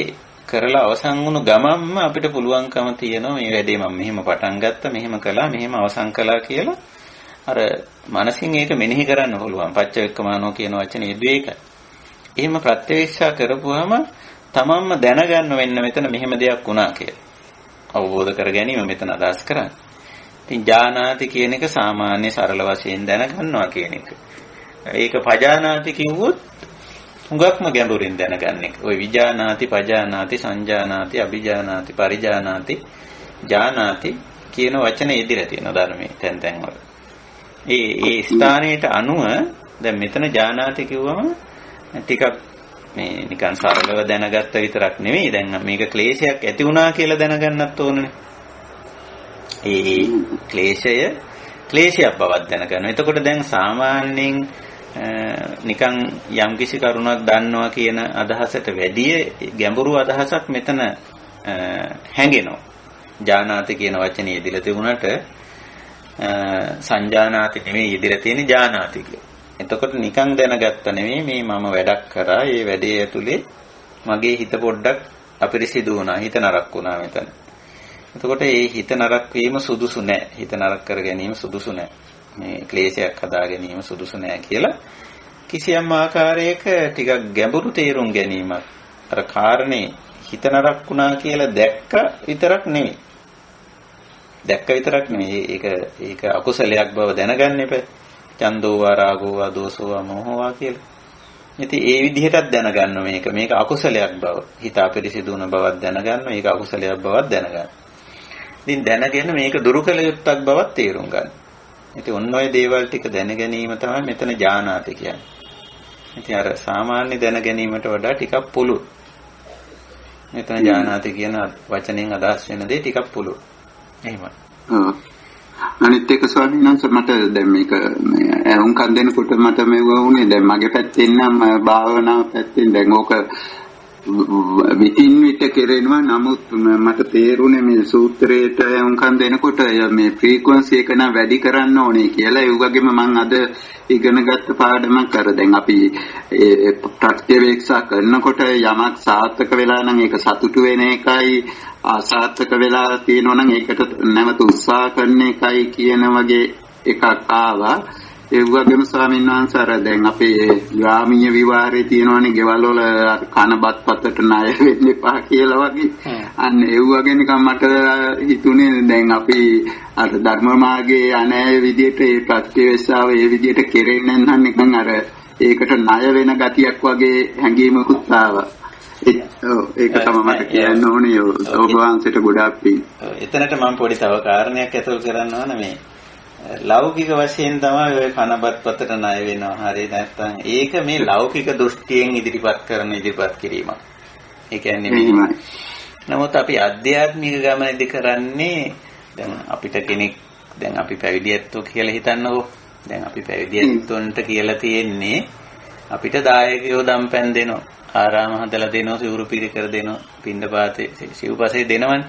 කරලා අවසන් වුණු ගමන්ම අපිට පුළුවන්කම තියෙනවා මේ වැඩේ මම මෙහෙම පටන් ගත්තා මෙහෙම කළා මෙහෙම අවසන් කළා කියලා අර මනසින් ඒක මෙනෙහි කරන්න පුළුවන්. පච්චවෙක්කමානෝ කියන වචනේ යෙදුවේ ඒකයි. එහෙම ප්‍රත්‍යවේක්ෂා කරපුවාම තමන්ම දැනගන්න වෙන්න මෙතන මෙහෙම දෙයක් වුණා කියලා. අවබෝධ කර ගැනීම මෙතන අදහස් කරන්නේ. ඉතින් ඥානාති කියන එක සාමාන්‍ය සරල වශයෙන් දැනගන්නවා කියන එක. ඒක පජානාති කිව්වොත් හුඟක්ම ගැඹුරින් දැනගන්න එක. ওই විජානාති, පජානාති, සංජානාති, අභිජානාති, පරිජානාති, ඥානාති කියන වචනේ ඉදිරිය තියෙනවා ධර්මයේ තැන් වල. ඒ ස්ථානයට අනුව දැන් මෙතන ඥානාති කිව්වම ටිකක් මේ නිකන් සරලව දැනගත්ත විතරක් නෙවෙයි දැන් මේක ක්ලේශයක් ඇති වුණා කියලා දැනගන්නත් ඕනනේ. ඒ ක්ලේශයක් බවක් දැනගන්න. එතකොට දැන් සාමාන්‍යයෙන් නිකන් යම්කිසි කරුණක් දන්නවා කියන අදහසට වැඩිය ගැඹුරු අදහසක් මෙතන හැඟෙනවා. ඥානාති කියන වචනේ යෙදලා තිබුණාට සංජානාති නෙමෙයි යෙදලා තියෙන්නේ ඥානාති කියලා. එතකොට නිකන් දැනගත්ත නෙමෙයි මේ මම වැඩක් කරා. ඒ වැඩේ ඇතුලේ මගේ හිත පොඩ්ඩක් අපිරිසිදු වුණා. හිත නරක් වුණා මෙතන. එතකොට ඒ හිත නරක් වීම සුදුසු නැහැ. හිත නරක කර ගැනීම සුදුසු නැහැ. මේ ක්ලේශයක් හදා ගැනීම සුදුසු නැහැ කියලා කිසියම් ආකාරයක ටිකක් ගැඹුරු තේරුම් ගැනීමක්. අර කාරණේ හිත නරක් වුණා කියලා දැක්ක විතරක් නෙමෙයි. ඒක අකුසලයක් බව දැනගන්න එපා. චන්දෝවා රාගෝවා දෝසෝවා මෝහෝවා කියලා. ඉතින් ඒ විදිහටත් දැනගන්න මේක අකුසලයක් බව. හිත අපිරිසිදු වුණ බවක් දැනගන්න, මේක අකුසලයක් බවක් දැනගන්න. ඉතින් දැනගෙන මේක දුරු කළ යුත්තක් බවක් තේරුම් ගන්න. ඉතින් ඔන්න ඔය දේවල් ටික දැන ගැනීම තමයි මෙතන ඥානාති කියන්නේ. ඉතින් අර සාමාන්‍ය දැන ගැනීමට වඩා ටිකක් පුළුල්. මෙතන ඥානාති කියන වචනෙන් අදහස් වෙන දේ ටිකක් පුළුල්. එහෙමයි. අනිත් එක ස්වාමීන් වහන්සේ මට දැන් මේක උන්කන් දෙනකොට මට මේව වුණේ දැන් මගේ පැත්තෙන් නම් භාවනාව පැත්තෙන් දැන් ඕක විතින් විට කෙරෙනවා. නමුත් මට තේරුනේ මේ සූත්‍රයට උන්කන් දෙනකොට මේ ෆ්‍රීකවන්සි එක නම් වැඩි කරන්න ඕනේ කියලා. ඒ වගේම මම අද ඉගෙන ගත්ත පාඩමක් අර දැන් අපි ප්‍රත්‍යවේක්ෂා කරනකොට යමක් සාර්ථක වෙලා නම් ඒක සතුටු වෙන එකයි, අසාර්ථක වෙලා තියෙනවා නම් ඒකට නැවත උත්සාහ කරන එකයි කියන වගේ එකක් ආවා. ඒ වගේම ස්වාමීන් වහන්සේ අර දැන් අපේ ග්‍රාමීය විවාහේ තියෙනවනේ ගෙවල් වල කනබත් පතට ණය වෙන්න එපා කියලා වගේ. අන්න ඒ වගේ නිකන් මට හිතුනේ දැන් අපි අර ධර්ම මාර්ගයේ අනෑය විදිහට ඒ ප්‍රත්‍යවේක්ෂාව ඒ විදිහට කෙරෙන්නේ නැත්නම් නිකන් අර ඒකට ණය වෙන ගතියක් වගේ හැඟීමකුත් ආවා. ඒක තමයි මට කියන්න ඕනේ ඔබ වහන්සේට ගොඩාක් පිං. එතනට මම පොඩි තව කාරණයක් ඇතුල් කරන්න ඕන මේ ලෞකික වශයෙන් තමයි ඔය කනබත් පතට ණය වෙනවා. හරි නැත්නම් ඒක මේ ලෞකික දෘෂ්ටියෙන් ඉදිරිපත් කිරීමක්. ඒ කියන්නේ නමුත් අපි ආධ්‍යාත්මික ගමනේදී කරන්නේ දැන් අපිට කෙනෙක් දැන් අපි පැවිදියත්ෝ කියලා හිතන්නකෝ. දැන් අපි පැවිදියත්ොන්ට කියලා තියෙන්නේ අපිට දායකයෝ දම්පැන් දෙනවා. ආරාම හදලා දෙනවා, සිවුරු පිරිකර දෙනවා, පින්ඩපාතේ සිව්පසේ දෙනවනේ.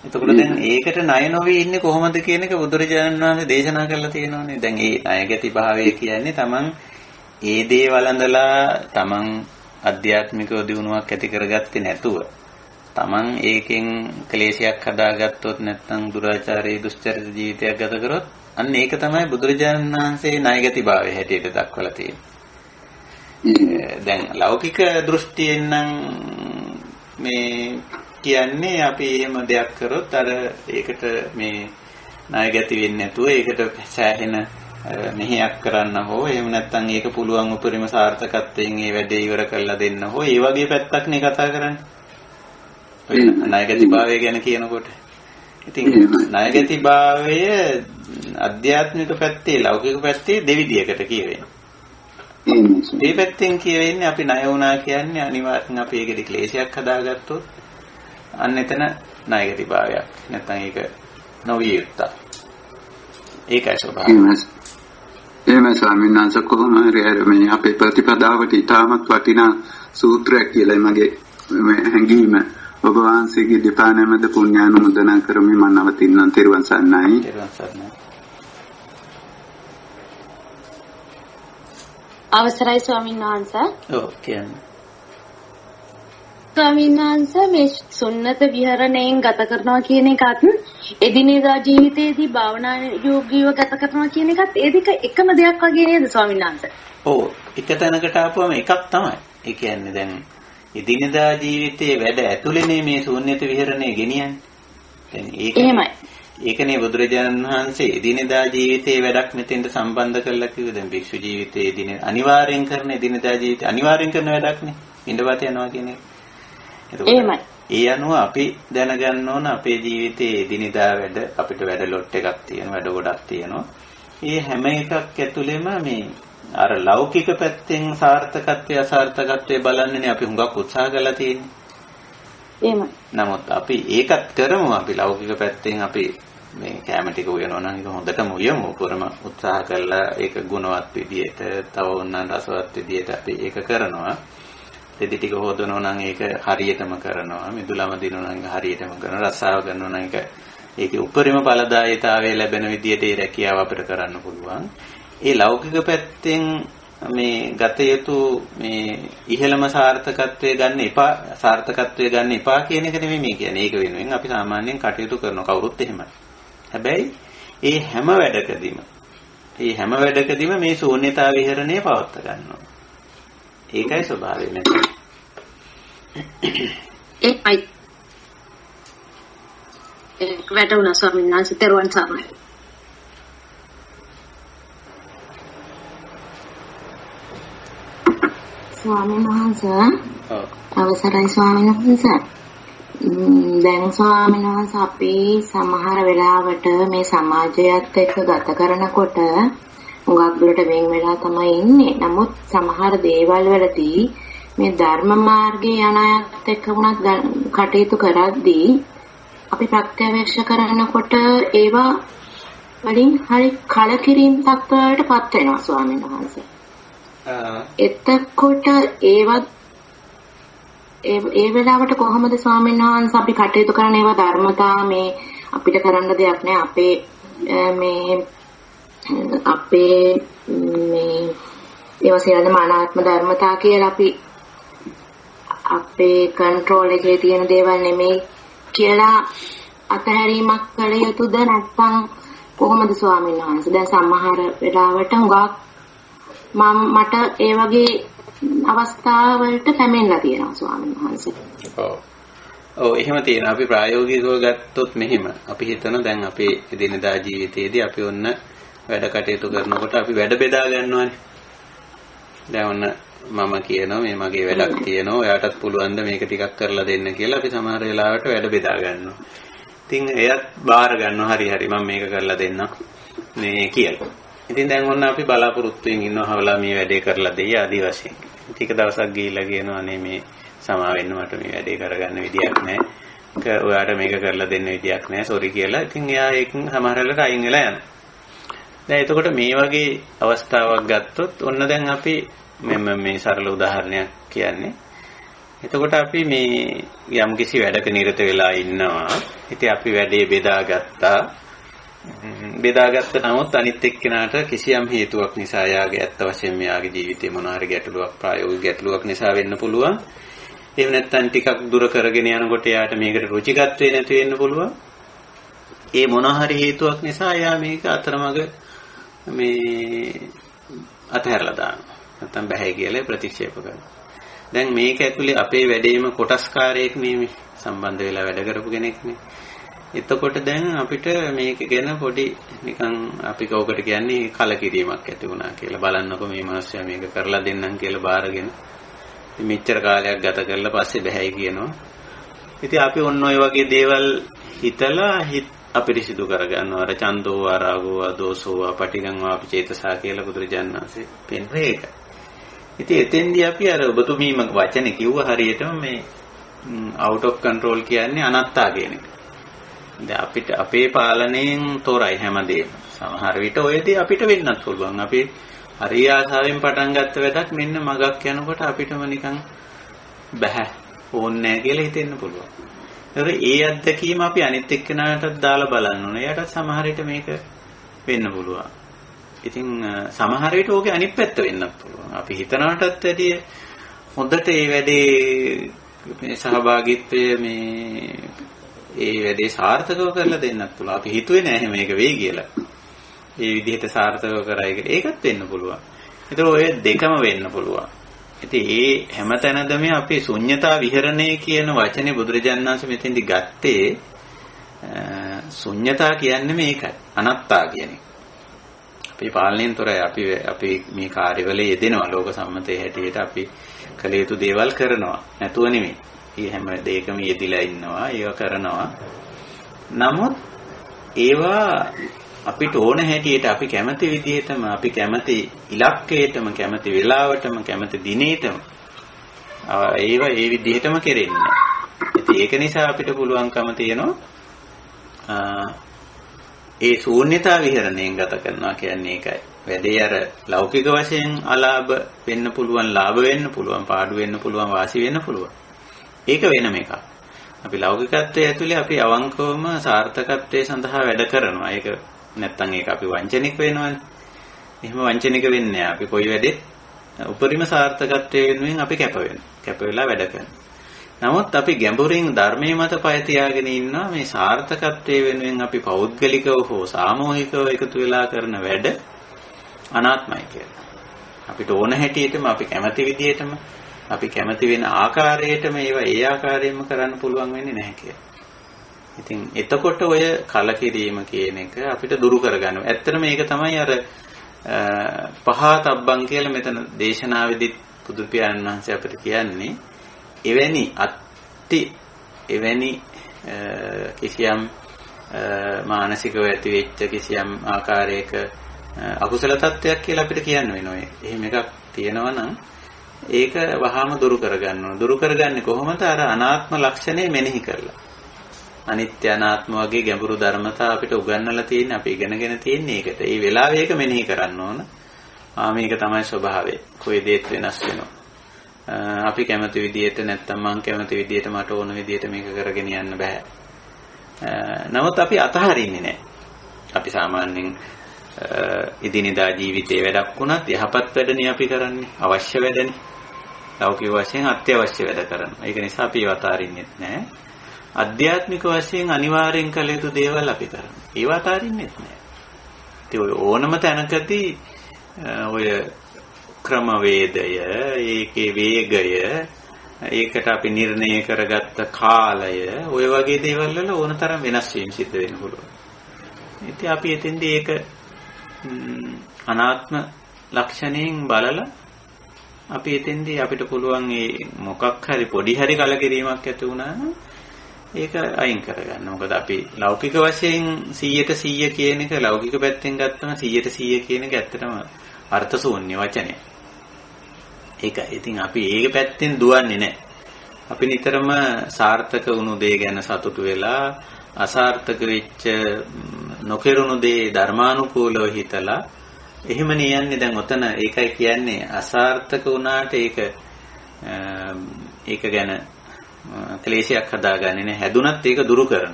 එතකොට දැන් ඒකට ණය නොවී ඉන්නේ කොහොමද කියන එක බුදුරජාණන් වහන්සේ දේශනා කරලා තියෙනවානේ. දැන් ඒ ණයගැති භාවය කියන්නේ තමන් ඒ දේ වළඳලා තමන් අධ්‍යාත්මිකව දියුණුවක් ඇති කරගත්තේ නැතුව තමන් ඒකෙන් ක්ලේශයක් හදාගත්තොත් නැත්නම් දුරාචාරයේ දුස්චරිත ජීවිතයක් ගත කරොත් අන්න ඒක තමයි බුදුරජාණන් වහන්සේ ණයගැති භාවය හැටියට දක්වලා තියෙන්නේ. දැන් ලෞකික දෘෂ්ටියෙන් නම් මේ කියන්නේ අපි එහෙම දෙයක් කරොත් අර ඒකට මේ ණයගැති වෙන්නේ නැතුව ඒකට සෑහෙන මෙහෙයක් කරන්න හෝ එහෙම නැත්නම් ඒක පුළුවන් උපරිම සාර්ථකත්වයෙන් ඒ වැඩේ ඉවර කරලා දෙන්න හෝ ඒ වගේ පැත්තක් නේ කතා කරන්නේ. ඔය ණයගැතිභාවය ගැන කියනකොට. ඉතින් ණයගැතිභාවය අධ්‍යාත්මික පැත්තේ ලෞකික පැත්තේ දෙවිදියකට කියවෙනවා. මේ පැත්තෙන් කියවෙන්නේ අපි ණය වුණා කියන්නේ අනිවාර්යෙන් අපි ඒකේ ක්ලේශයක් හදාගත්තොත් අන්න එතන ණයගැතිභාවයක්. නැත්නම් ඒක නොවිය යුත්තක්. ඒකයි ස්වභාවය. එහෙමයි ස්වාමීන් වහන්සේ කොහොම හරි මේ අපේ ප්‍රතිපදාවට ඉතාමත් වටිනා සූත්‍රයක් කියලා මගේ හැඟීම ඔබ වහන්සේගේ දෙපා නැමද පුණ්‍යානුමෝදනා කරමින් මම නවතින්නම්. තෙරුවන් සරණයි. තෙරුවන් සරණයි. අවසරයි ස්වාමීන් වහන්සේ. ඔව් කියන්නේ. ස්වාමීන් වහන්සේ මේ සුන්නත විහරණයෙන් ගත කරනවා කියන එකත් එදිනෙදා ජීවිතයේදී භාවනා යෝගීව ගත කරනවා කියන එකත් ඒ දෙක එකම දෙයක් වගේ නේද ස්වාමීන් වහන්සේ? ඔව් එක තැනකට ආපුවම එකක් තමයි. ඒ කියන්නේ දැන් එදිනෙදා ජීවිතයේ වැඩ ඇතුළේනේ මේ ශූන්‍යත විහරණය ගෙනියන්නේ. දැන් ඒක එහෙමයි. ඒකනේ බුදුරජාණන් වහන්සේ එදිනෙදා ජීවිතයේ වැඩක් මෙතෙන්ට සම්බන්ධ කරලා කිව්වේ. දැන් භික්ෂු ජීවිතයේ එදිනෙ අනිවාර්යෙන් කරන එදිනෙදා ජීවිතේ අනිවාර්යෙන් කරන වැඩක්නේ. ඉඳපත යනවා කියන එක. එහෙමයි. ඒ අනුව අපි දැනගන්න ඕන අපේ ජීවිතයේ එදිනෙදා වැඩ අපිට වැඩ ලොට් එකක් තියෙනවා, වැඩ ගොඩක් තියෙනවා. මේ හැම එකක් ඇතුළෙම මේ අර ලෞකික පැත්තෙන් සාර්ථකත්වය අසාර්ථකත්වය බලන්නනේ අපි හුඟක් උත්සාහ කරලා තියෙන්නේ. එහෙමයි. නමුත් අපි ඒකත් කරමු. අපි ලෞකික පැත්තෙන් අපි මේ කැම ටික උයනවා නම් ඒක හොඳටම උයමු. කරම උත්සාහ කරලා ඒක ගුණවත් විදියට, තව උන්නන් රසවත් විදියට අපි ඒක කරනවා. දෙදි ටික හොදනවා නම් ඒක හරියටම කරනවා. මිදුලම දිනනවා නම් හරියටම කරනවා. රසාව කරනවා නම් ඒකේ උපරිම ඵලදායීතාවය ලැබෙන විදියට ඒ රැකියාව අපිට කරන්න පුළුවන්. ඒ ලෞකික පැත්තෙන් මේ ගත යුතු මේ ඉහළම සාර්ථකත්වයේ ගන්න එපා කියන එක නෙමෙයි මේ කියන්නේ. ඒක වෙනුවෙන් අපි සාමාන්‍යයෙන් කටයුතු කරන කවුරුත් එහෙමයි. හැබැයි ඒ හැම වැඩකදීම මේ ශූන්‍යතා විහරණය පවත්වා ගන්නවා. ඒකයි ස්වභාවය නේද? ඒකයි. වැටුණා ස්වාමීන් වහන්සේ තෙරුවන් සරණයි. ස්වාමීන් වහන්සේ අවසරයි ස්වාමීන් වහන්සේ. දැන් ස්වාමීන් වහන්සේ අපි සමහර වෙලාවට මේ සමාජයත් එක්ක ගත කරනකොට උගක් දුරට වෙන් වෙලා තමයි ඉන්නේ. නමුත් සමහර දේවල් වලදී මේ ධර්ම මාර්ගයේ යන අයත් එක්ක වුණත් කටයුතු කරද්දී අපි ප්‍රත්‍යවේක්ෂ කරනකොට ඒවා වලින් හරි කලකිරීම තත්ත්වයකටපත් වෙනවා ස්වාමීන් වහන්සේ. එතකොට ඒ වෙලාවට කොහොමද ස්වාමීන් වහන්සේ අපි කටයුතු කරන ඒවා ධර්මතා මේ අපිට කරන්න දෙයක් නෑ. අපේ මේ ඒවා සියල්ලම අනාත්ම ධර්මතා කියලා අපි අපේ කන්ට්‍රෝල් එකේ තියෙන දේවල් නෙමෙයි කියලා අතහැරීමක් කළ යුතුද නැත්නම් කොහොමද ස්වාමීන් වහන්සේ? දැන් සමහර වෙලාවට මට ඒ වගේ අවස්ථාවලට පැමිණලා තියෙනවා ස්වාමීන් වහන්සේ. ඔව් එහෙම තියෙනවා. අපි ප්‍රායෝගිකව ගත්තොත් මෙහෙම. අපි හිතන දැන් අපේ එදිනදා ජීවිතයේදී අපි ඔන්න වැඩ කටයුතු කරනකොට අපි වැඩ බෙදා ගන්නවානේ. දැන් ඔන්න මම කියනවා මේ මගේ වැඩක් තියෙනවා. ඔයාටත් පුළුවන් ද මේක ටිකක් කරලා දෙන්න කියලා අපි සමහර වෙලාවට වැඩ බෙදා ගන්නවා. ඉතින් එයත් බාර ගන්නවා හරි මම මේක කරලා දෙන්නම් මේ කියලා. ඉතින් දැන් ඔන්න අපි බලාපොරොත්තු වෙමින් ඉන්නවා හවලා මේ වැඩේ කරලා දෙයි ආදි වශයෙන්. ටික දවසක් ගිහිල්ලා කියනවා අනේ මේ සමා වෙන්න මට මේ වැඩේ කරගන්න විදියක් නැහැ. ඔයාට මේක කරලා දෙන්න විදියක් නැහැ. සෝරි කියලා. ඉතින් එයා ඒකෙන් සමහර වෙලාවට අයින් වෙලා යනවා. දැන් එතකොට මේ වගේ අවස්ථාවක් ගත්තොත් ඔන්න දැන් අපි මේ සරල උදාහරණයක් කියන්නේ. එතකොට අපි මේ යම්කිසි වැඩක නිරත වෙලා ඉන්නවා. ඉතින් අපි වැඩේ බෙදාගත්තා. බෙදාගත්ත නමුත් අනිත් එක්කෙනාට කිසියම් හේතුවක් නිසා යාගේ ඇත්ත වශයෙන්ම යාගේ ජීවිතේ මොන හරි ගැටලුවක් ප්‍රායෝගික ගැටලුවක් නිසා වෙන්න පුළුවන්. එහෙම නැත්නම් ටිකක් දුර කරගෙන යනකොට යාට මේකට රුචිකත්වේ නැති වෙන්න පුළුවන්. ඒ මොන හරි හේතුවක් නිසා යා මේක අතරමඟ මේ අතහැරලා දානවා. නැත්නම් බෑ කියලා ප්‍රතික්ෂේප කරනවා. දැන් මේක ඇතුලේ අපේ වැඩේම කොටස්කාරයෙක් නෙමෙයි සම්බන්ධ වෙලා වැඩ කරපු කෙනෙක් නේ. එතකොට දැන් අපිට මේක ගැන පොඩි නිකන් අපි කවකට කියන්නේ කලකිරීමක් ඇති වුණා කියලා. බලන්නකො මේ මාසය මේක කරලා දෙන්නම් කියලා බාරගෙන මෙච්චර කාලයක් ගත කරලා පස්සේ බෑයි කියනවා. ඉතින් අපි ඔන්න ඔය වගේ දේවල් හිතලා අපිරිසිදු කරගන්නවා. අර චන්දෝ ආරාගෝ දෝසෝ පටිගං වාපචේතසා කියලා බුදුරජාණන් වහන්සේ පෙන්වන්නේ ඒක. ඉතින් එතෙන්දී අපි අර ඔබතුමීම වචනේ කිව්ව හරියටම මේ out of control කියන්නේ අනත්තා කියන එක. දැන් අපිට අපේ පාලනයෙන් තොරයි හැමදේම. සමහර විට ඔයදී අපිට වෙන්නත් පුළුවන්. අපි හරි ආසාවෙන් පටන් ගත්ත වැඩක් මෙන්න මගක් යනකොට අපිටම නිකන් බෑ ඕනේ නැහැ කියලා හිතෙන්න පුළුවන්. ඒ අත්දැකීම අපි අනිත් එක්කෙනාටත් දාලා බලන්න ඕනේ. එයාට සමහර විට මේක වෙන්න පුළුවන්. ඉතින් සමහර විට ඕකේ අනිත් පැත්ත වෙන්නත් පුළුවන්. අපි හිතනටත් වැඩිය හොඳට මේ වැඩේ මේ සහභාගීත්වය ඒ වැඩේ සාර්ථකව කරලා දෙන්නත් පුළුවන්. අපි හිතුවේ නෑ මේක වෙයි කියලා. ඒ විදිහට සාර්ථකව කරයි කියලා. ඒකත් වෙන්න පුළුවන්. ඒතර ඔය දෙකම වෙන්න පුළුවන්. ඉතින් ඒ හැමතැනදම අපි ශුන්‍යතා විහරණය කියන වචනේ බුදුරජාණන් වහන්සේ මෙතෙන්දි ගත්තේ ශුන්‍යතා කියන්නේ මේකයි. අනත්තා කියන්නේ. අපි පාලනයෙන් තොරයි. අපි මේ කාර්යවල යෙදෙනවා. ලෝක සම්මතයේ හැටියට අපි කළ යුතු දේවල් කරනවා. නැතුව නෙමෙයි. මේ හැම දෙයකම යෙදිලා ඉන්නවා. ඒව කරනවා. නමුත් ඒවා අපිට ඕන හැටියට අපි කැමති විදිහටම අපි කැමති ඉලක්කයටම කැමති වෙලාවටම කැමති දිනේටම ඒවා ඒ විදිහටම කෙරෙන්නේ. ඉතින් ඒක නිසා අපිට පුළුවන්කම තියෙනවා ඒ ශූන්‍යතා විහරණයෙන් ගත කරනවා කියන්නේ ඒකයි. වැඩේ අර ලෞකික වශයෙන් අලාභ වෙන්න පුළුවන්, ලාභ වෙන්න පුළුවන්, පාඩු වෙන්න පුළුවන්, වාසි වෙන්න පුළුවන්. ඒක වෙනම එකක්. අපි ලෞකිකත්වයේ ඇතුලේ අපි අවංකවම සාර්ථකත්වයේ සඳහා වැඩ කරනවා. ඒක නැත්තම් ඒක අපි වංචනික වෙනවනේ. එහෙම වංචනික වෙන්නේ නැහැ. අපි කොයි වැඩෙත් උපරිම සාර්ථකත්වයේ වෙනුවෙන් අපි කැප වෙනවා. කැප වෙලා වැඩ කරනවා. නමුත් අපි ගැඹුරින් ධර්මයේ මත පය තියාගෙන ඉන්නවා මේ සාර්ථකත්වයේ වෙනුවෙන් අපි පෞද්ගලිකව හෝ සාමූහිකව එකතු වෙලා කරන වැඩ අනාත්මයි කියලා. අපිට ඕන හැටියටම අපි කැමති විදිහටම අපි කැමති වෙන ආකාරයටම ඒවා ඒ ආකාරයෙන්ම කරන්න පුළුවන් වෙන්නේ නැහැ කියලා. ඉතින් එතකොට ඔය කලකිරීම කියන එක අපිට දුරු කරගන්න. ඇත්තටම මේක තමයි අර පහතබ්බන් කියලා මෙතන දේශනාවේදී බුදු පියාණන් වහන්සේ අපිට කියන්නේ එවැනි කිසියම් මානසිකව ඇති වෙච්ච කිසියම් ආකාරයක අකුසල තත්ත්වයක් කියලා අපිට කියන්න වෙනවා. එහෙම එකක් තියෙනවා නම් ඒක වහාම දුරු කරගන්න ඕන. දුරු කරගන්නේ කොහොමද? අර අනාත්ම ලක්ෂණය මෙනෙහි කරලා. අනිත්‍ය අනාත්ම වගේ ගැඹුරු ධර්මතා අපිට උගන්වලා තියෙන අපි ඉගෙනගෙන තියෙන එකට. ඒ වෙලාවේ ඒක මෙනෙහි කරන්න ඕන. මේක තමයි ස්වභාවය. කොයි දෙයක් වෙනස් වෙනවා. අපි කැමති විදියට නැත්තම් මං කැමති විදියට මට ඕන විදියට මේක කරගෙන යන්න බෑ. නමුත් අපි අතහරින්නේ නැහැ. අපි සාමාන්‍යයෙන් ඉදිනදා ජීවිතේ වැඩක් වුණත් යහපත් වැඩනේ අපි කරන්නේ. අවශ්‍ය වැඩනේ. ලෞකික වශයෙන් අත්‍යවශ්‍ය වැඩ කරනවා. ඒක නිසා අපි ඒව අතහරින්නේ නැහැ. ආධ්‍යාත්මික වශයෙන් අනිවාර්යෙන් කළ යුතු දේවල් අපි කරනවා. ඒව අතහරින්නේ නැහැ. ඉතින් ඔය ඕනම තැනකදී ඔය ක්‍රමවේදය, ඒකේ වේගය, ඒකට අපි නිර්ණය කරගත්ත කාලය, ඔය වගේ දේවල් වල ඕනතරම් වෙනස් වීම සිද්ධ වෙන්න පුළුවන්. ඉතින් අපි එතෙන්දී ඒක අනාත්ම ලක්ෂණයෙන් බලලා අපි එතෙන්දී අපිට පුළුවන් මේ මොකක් හරි පොඩි හරි කලකිරීමක් ඇති වුණා නම් ඒක අයින් කරගන්න. මොකද අපි ලෞකික වශයෙන් 100% කියන එක ලෞකික පැත්තෙන් ගත්තම 100% කියන එක ඇත්තටම අර්ථ ශූන්‍ය වචනයක්. ඒකයි. ඉතින් අපි ඒක පැත්තෙන් දුවන්නේ නැහැ. අපි නිතරම සාර්ථක වුණු දේ ගැන සතුටු වෙලා අසාර්ථක වෙච්ච නොකරුණු දේ ධර්මානුකූලව හිතලා එහෙම නියන්නේ. දැන් ඔතන ඒකයි කියන්නේ අසාර්ථක වුණාට ඒක ගැන ක්ලේශයක් හදාගන්නේ නැහැ. හැදුනත් ඒක දුරු කරන.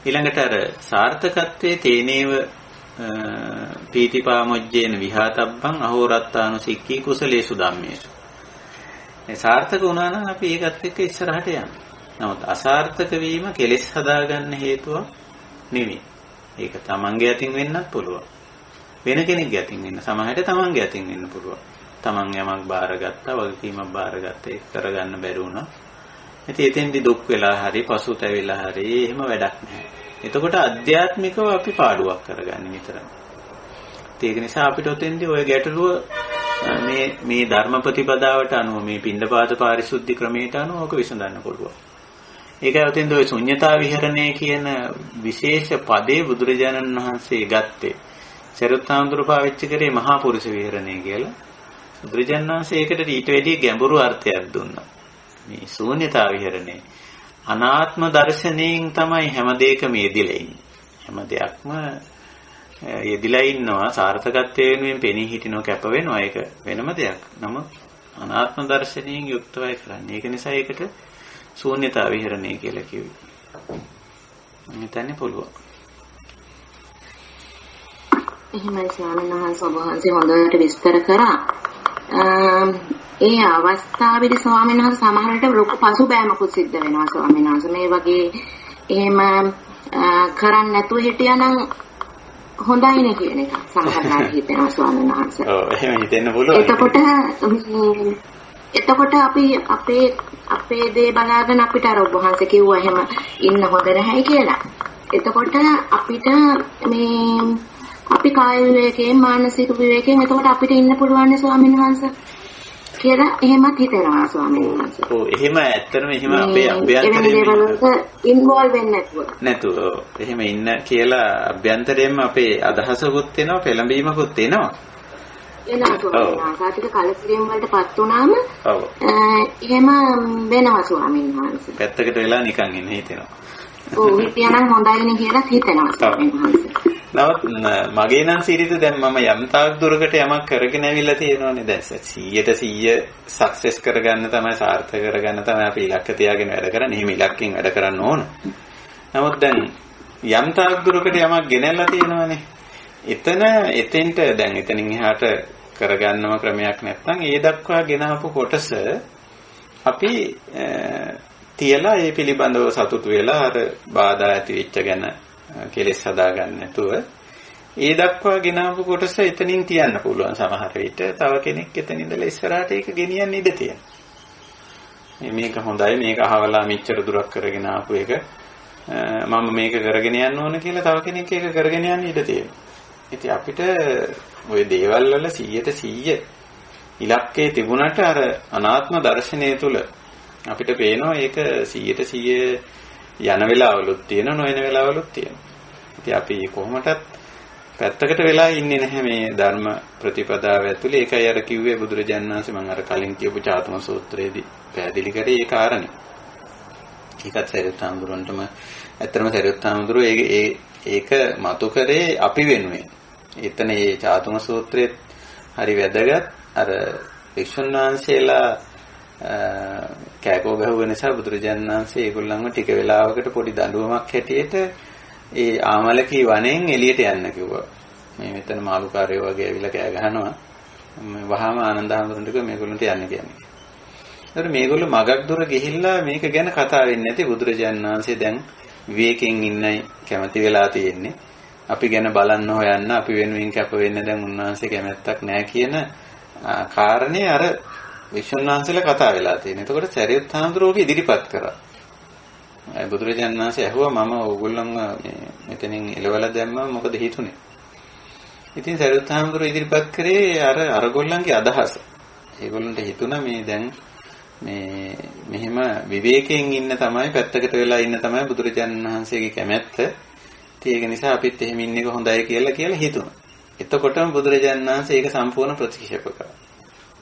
ඊළඟට අර සාර්ථකත්වයේ තේනේව පීතිපාමොජ්ජේන විහාතබ්බං අහෝරත්තානුසික්ඛී කුසලේසු ධම්මේසු. මේ සාර්ථක වුණා නම් අපි ඒකත් එක්ක ඉස්සරහට යනවා. නමුත් අසාර්ථක වීම කෙලෙස් හදාගන්න හේතුව නෙමෙයි. ඒක තමන්ගේ අතින් වෙන්නත් පුළුවන්. වෙන කෙනෙක්ගේ අතින් වෙන්න. සමහරවිට තමන්ගේ අතින් වෙන්න පුළුවන්. තමන් යමක් බාරගත්තා, වගකීමක් බාරගත්තා, ඒක කරගන්න බැරි වුණා. ඉතින් එතෙන්දි දුක් වෙලා හරි, පසුතැවිලා හරි එහෙම වැඩක් නැහැ. එතකොට අධ්‍යාත්මිකව අපි පාඩුවක් කරගන්නේ නිතරම. ඒක නිසා අපිට ඔතෙන්දී ওই ගැටලුව මේ ධර්ම ප්‍රතිපදාවට අනුව මේ පින්ඩපාත පාරිශුද්ධි ක්‍රමයට අනුව ඔක විසඳන්න පුළුවන්. ඒකයි ඔතෙන්දී ওই ශුන්‍යතා විහරණය කියන විශේෂ පදේ බුදුරජාණන් වහන්සේ ගත්තේ. සරියුත්හාමුදුරුවෝ පාවිච්චි කරේ මහා පුරුෂ විහරණය කියලා. බුදුරජාණන් වහන්සේ ඒකට ඊට වැඩිය ගැඹුරු අර්ථයක් දුන්නා. මේ ශූන්‍යතා විහරණය අනාත්ම දර්ශනයෙන් තමයි හැම දෙයකම යෙදිලා ඉන්නේ. හැම දෙයක්ම යෙදිලා ඉන්නවා. සාර්ථකත්වයේ වෙනුවෙන් පෙනී හිටිනව කැප වෙනවා. ඒක වෙනම දෙයක්. නමුත් අනාත්ම දර්ශනයෙන් යුක්තවයි කරන්නේ. ඒක නිසා ඒකට ශූන්‍යතා විහරණය කියලා කිව්වේ. මම හිතන්නේ පුළුවන්. එහෙමයි ස්වාමීන් වහන්සේ හොඳට විස්තර කරා. ඒ අවස්ථාවේදී ස්වාමීන් වහන්සේ සමහරවිට ලොකු පසුබෑමකුත් සිද්ධ වෙනවා ස්වාමීන් වහන්සේ. මේ වගේ එහෙම කරන්නේ නැතුව හිටියානම් හොඳයිනේ කියන එක සමහරවිට හිතෙනවා ස්වාමීන් වහන්සේ. ඔව් එහෙම හිතෙන්න පුළුවන්. එතකොට අපි අපේ දේ බලාගෙන අපිට අර ඔබ වහන්සේ කිව්වා එහෙම ඉන්න හොඳ නැහැ කියලා. එතකොට අපිට අපි කාය විවේකයෙන් මානසික විවේකයෙන් එතකොට අපිට ඉන්න පුළුවන් නේ ස්වාමීන් වහන්සේ කියලා එහෙමත් හිතෙනවා ස්වාමීන් වහන්සේ. ඔව් එහෙම ඇත්තටම එහෙම අපේ අභ්‍යන්තරයෙන් ඉන්වෝල්ව් වෙන්නේ නැතුව එහෙම ඉන්න කියලා අභ්‍යන්තරයෙන්ම අපේ අදහසකුත් එනවා, පෙළඹීමකුත් එනවා. එනවා ස්වාමීන් වහන්සේ. අපිට කලකිරීම වලටපත් වුණාම එහෙම වෙනවා ස්වාමීන් වහන්සේ. පැත්තකට වෙලා නිකන් ඉන්න හිතෙනවා. ඔව් හිතියනම් හොඳයිනේ කියලා හිතෙනවා ස්වාමීන් වහන්සේ. නමුත් මගේ නම් සිරිත දැන් මම යම් තාක් දුරකට යමක් කරගෙන ඇවිල්ලා තියෙනවානේ. දැන් 100% සක්සස් කරගන්න තමයි, සාර්ථක කරගන්න තමයි අපි ඉලක්ක තියාගෙන වැඩ කරන්නේ. එහෙම ඉලක්කෙන් වැඩ කරන්න ඕන. නමුත් දැන් යම් තාක් දුරකට යමක් ගෙනල්ලා තියෙනවානේ. එතෙන්ට දැන් එතනින් එහාට කරගන්නම ක්‍රමයක් නැත්නම් ඒ දක්වා ගෙනාපු කොටස අපි තියලා ඒ පිළිබඳව සතුටු වෙලා අර බාධා ඇති වෙච්ච ගැන කෙලෙස් හදාගන්න නැතුව ඒ දක්වා ගෙනාවු කොටස එතනින් තියන්න පුළුවන්. සමහර විට තව කෙනෙක් එතන ඉඳලා ඉස්සරහට ඒක ගෙනියන්න ඉඩ තියෙනවා. මේක හොඳයි, මේක අහවලා මෙච්චර දුරක් කරගෙන ආපු එක මම මේක කරගෙන යන්න ඕන කියලා තව කෙනෙක් ඒක කරගෙන යන්න ඉඩ තියෙනවා. ඉතින් අපිට ওই දේවල් වල 100% ඉලක්කේ තිබුණට අර අනාත්ම දර්ශනය තුල අපිට පේනවා ඒක 100% යන වෙලාවලුත් තියෙනවා, නොයන වෙලාවලුත් තියෙනවා. ඉතින් අපි කොහොමටත් පැත්තකට වෙලා ඉන්නේ නැහැ මේ ධර්ම ප්‍රතිපදාව ඇතුලේ. ඒකයි අර කිව්වේ බුදුරජාණන් වහන්සේ මම අර කලින් කියපු චාතුම සූත්‍රයේදී පැහැදිලි කරේ ඒ කාරණේ. ඒකත් සරියුත්හාමුදුරන්ටම ඇත්තටම සරියුත්හාමුදුරෝ ඒක මතු කරේ අපි වෙනුවෙන්. එතන මේ චාතුම සූත්‍රයේ හරි වැදගත්. අර වික්ෂුන් වහන්සේලා කෑකෝ ගහුව නිසා බුදුරජාණන් වහන්සේ ඒගොල්ලන්ව ටික වෙලාවකට පොඩි දඬුවමක් හැටියට ඒ ආමලකී වනයෙන් එළියට යන්න කිව්වා. මේ මෙතන මාළුකාරයෝ වගේ ඇවිල්ලා කෑ ගහනවා. වහාම ආනන්ද හැඳුනට කිව්වා මේගොල්ලන්ට යන්න කියන්නේ. ඒතර මේගොල්ලෝ මගක් දුර ගිහිල්ලා මේක ගැන කතා වෙන්නේ නැති බුදුරජාණන් වහන්සේ දැන් විවේකයෙන් ඉන්නයි කැමති වෙලා තියෙන්නේ. අපි ගැන බලන්න හොයන්න අපි වෙනුවෙන් කැප වෙන්න දැන් උන්වහන්සේ කැමැත්තක් නැහැ කියන කාරණේ අර වික්ෂුන් වහන්සේලා කතා වෙලා තියෙනවා. එතකොට සරියුත් හාමුදුරුවෝ ඉදිරිපත් කරා. බුදුරජාණන් වහන්සේ ඇහුවා මම ඕගොල්ලන්ව මෙතනින් එලවලා දැම්මම මොකද හිතුනේ? ඉතින් සරියුත් හාමුදුරුවෝ ඉදිරිපත් කරේ අරගොල්ලන්ගේ අදහස. ඒගොල්ලන්ට හිතුණා මේ දැන් මේ මෙහෙම විවේකයෙන් ඉන්න තමයි පැත්තකට වෙලා ඉන්න තමයි බුදුරජාණන් වහන්සේගේ කැමැත්ත. ඒක නිසා අපිත් එහෙම ඉන්න එක හොඳයි කියලා හිතුණා. එතකොටම බුදුරජාණන් වහන්සේ ඒක සම්පූර්ණ ප්‍රතික්ෂේප කළා.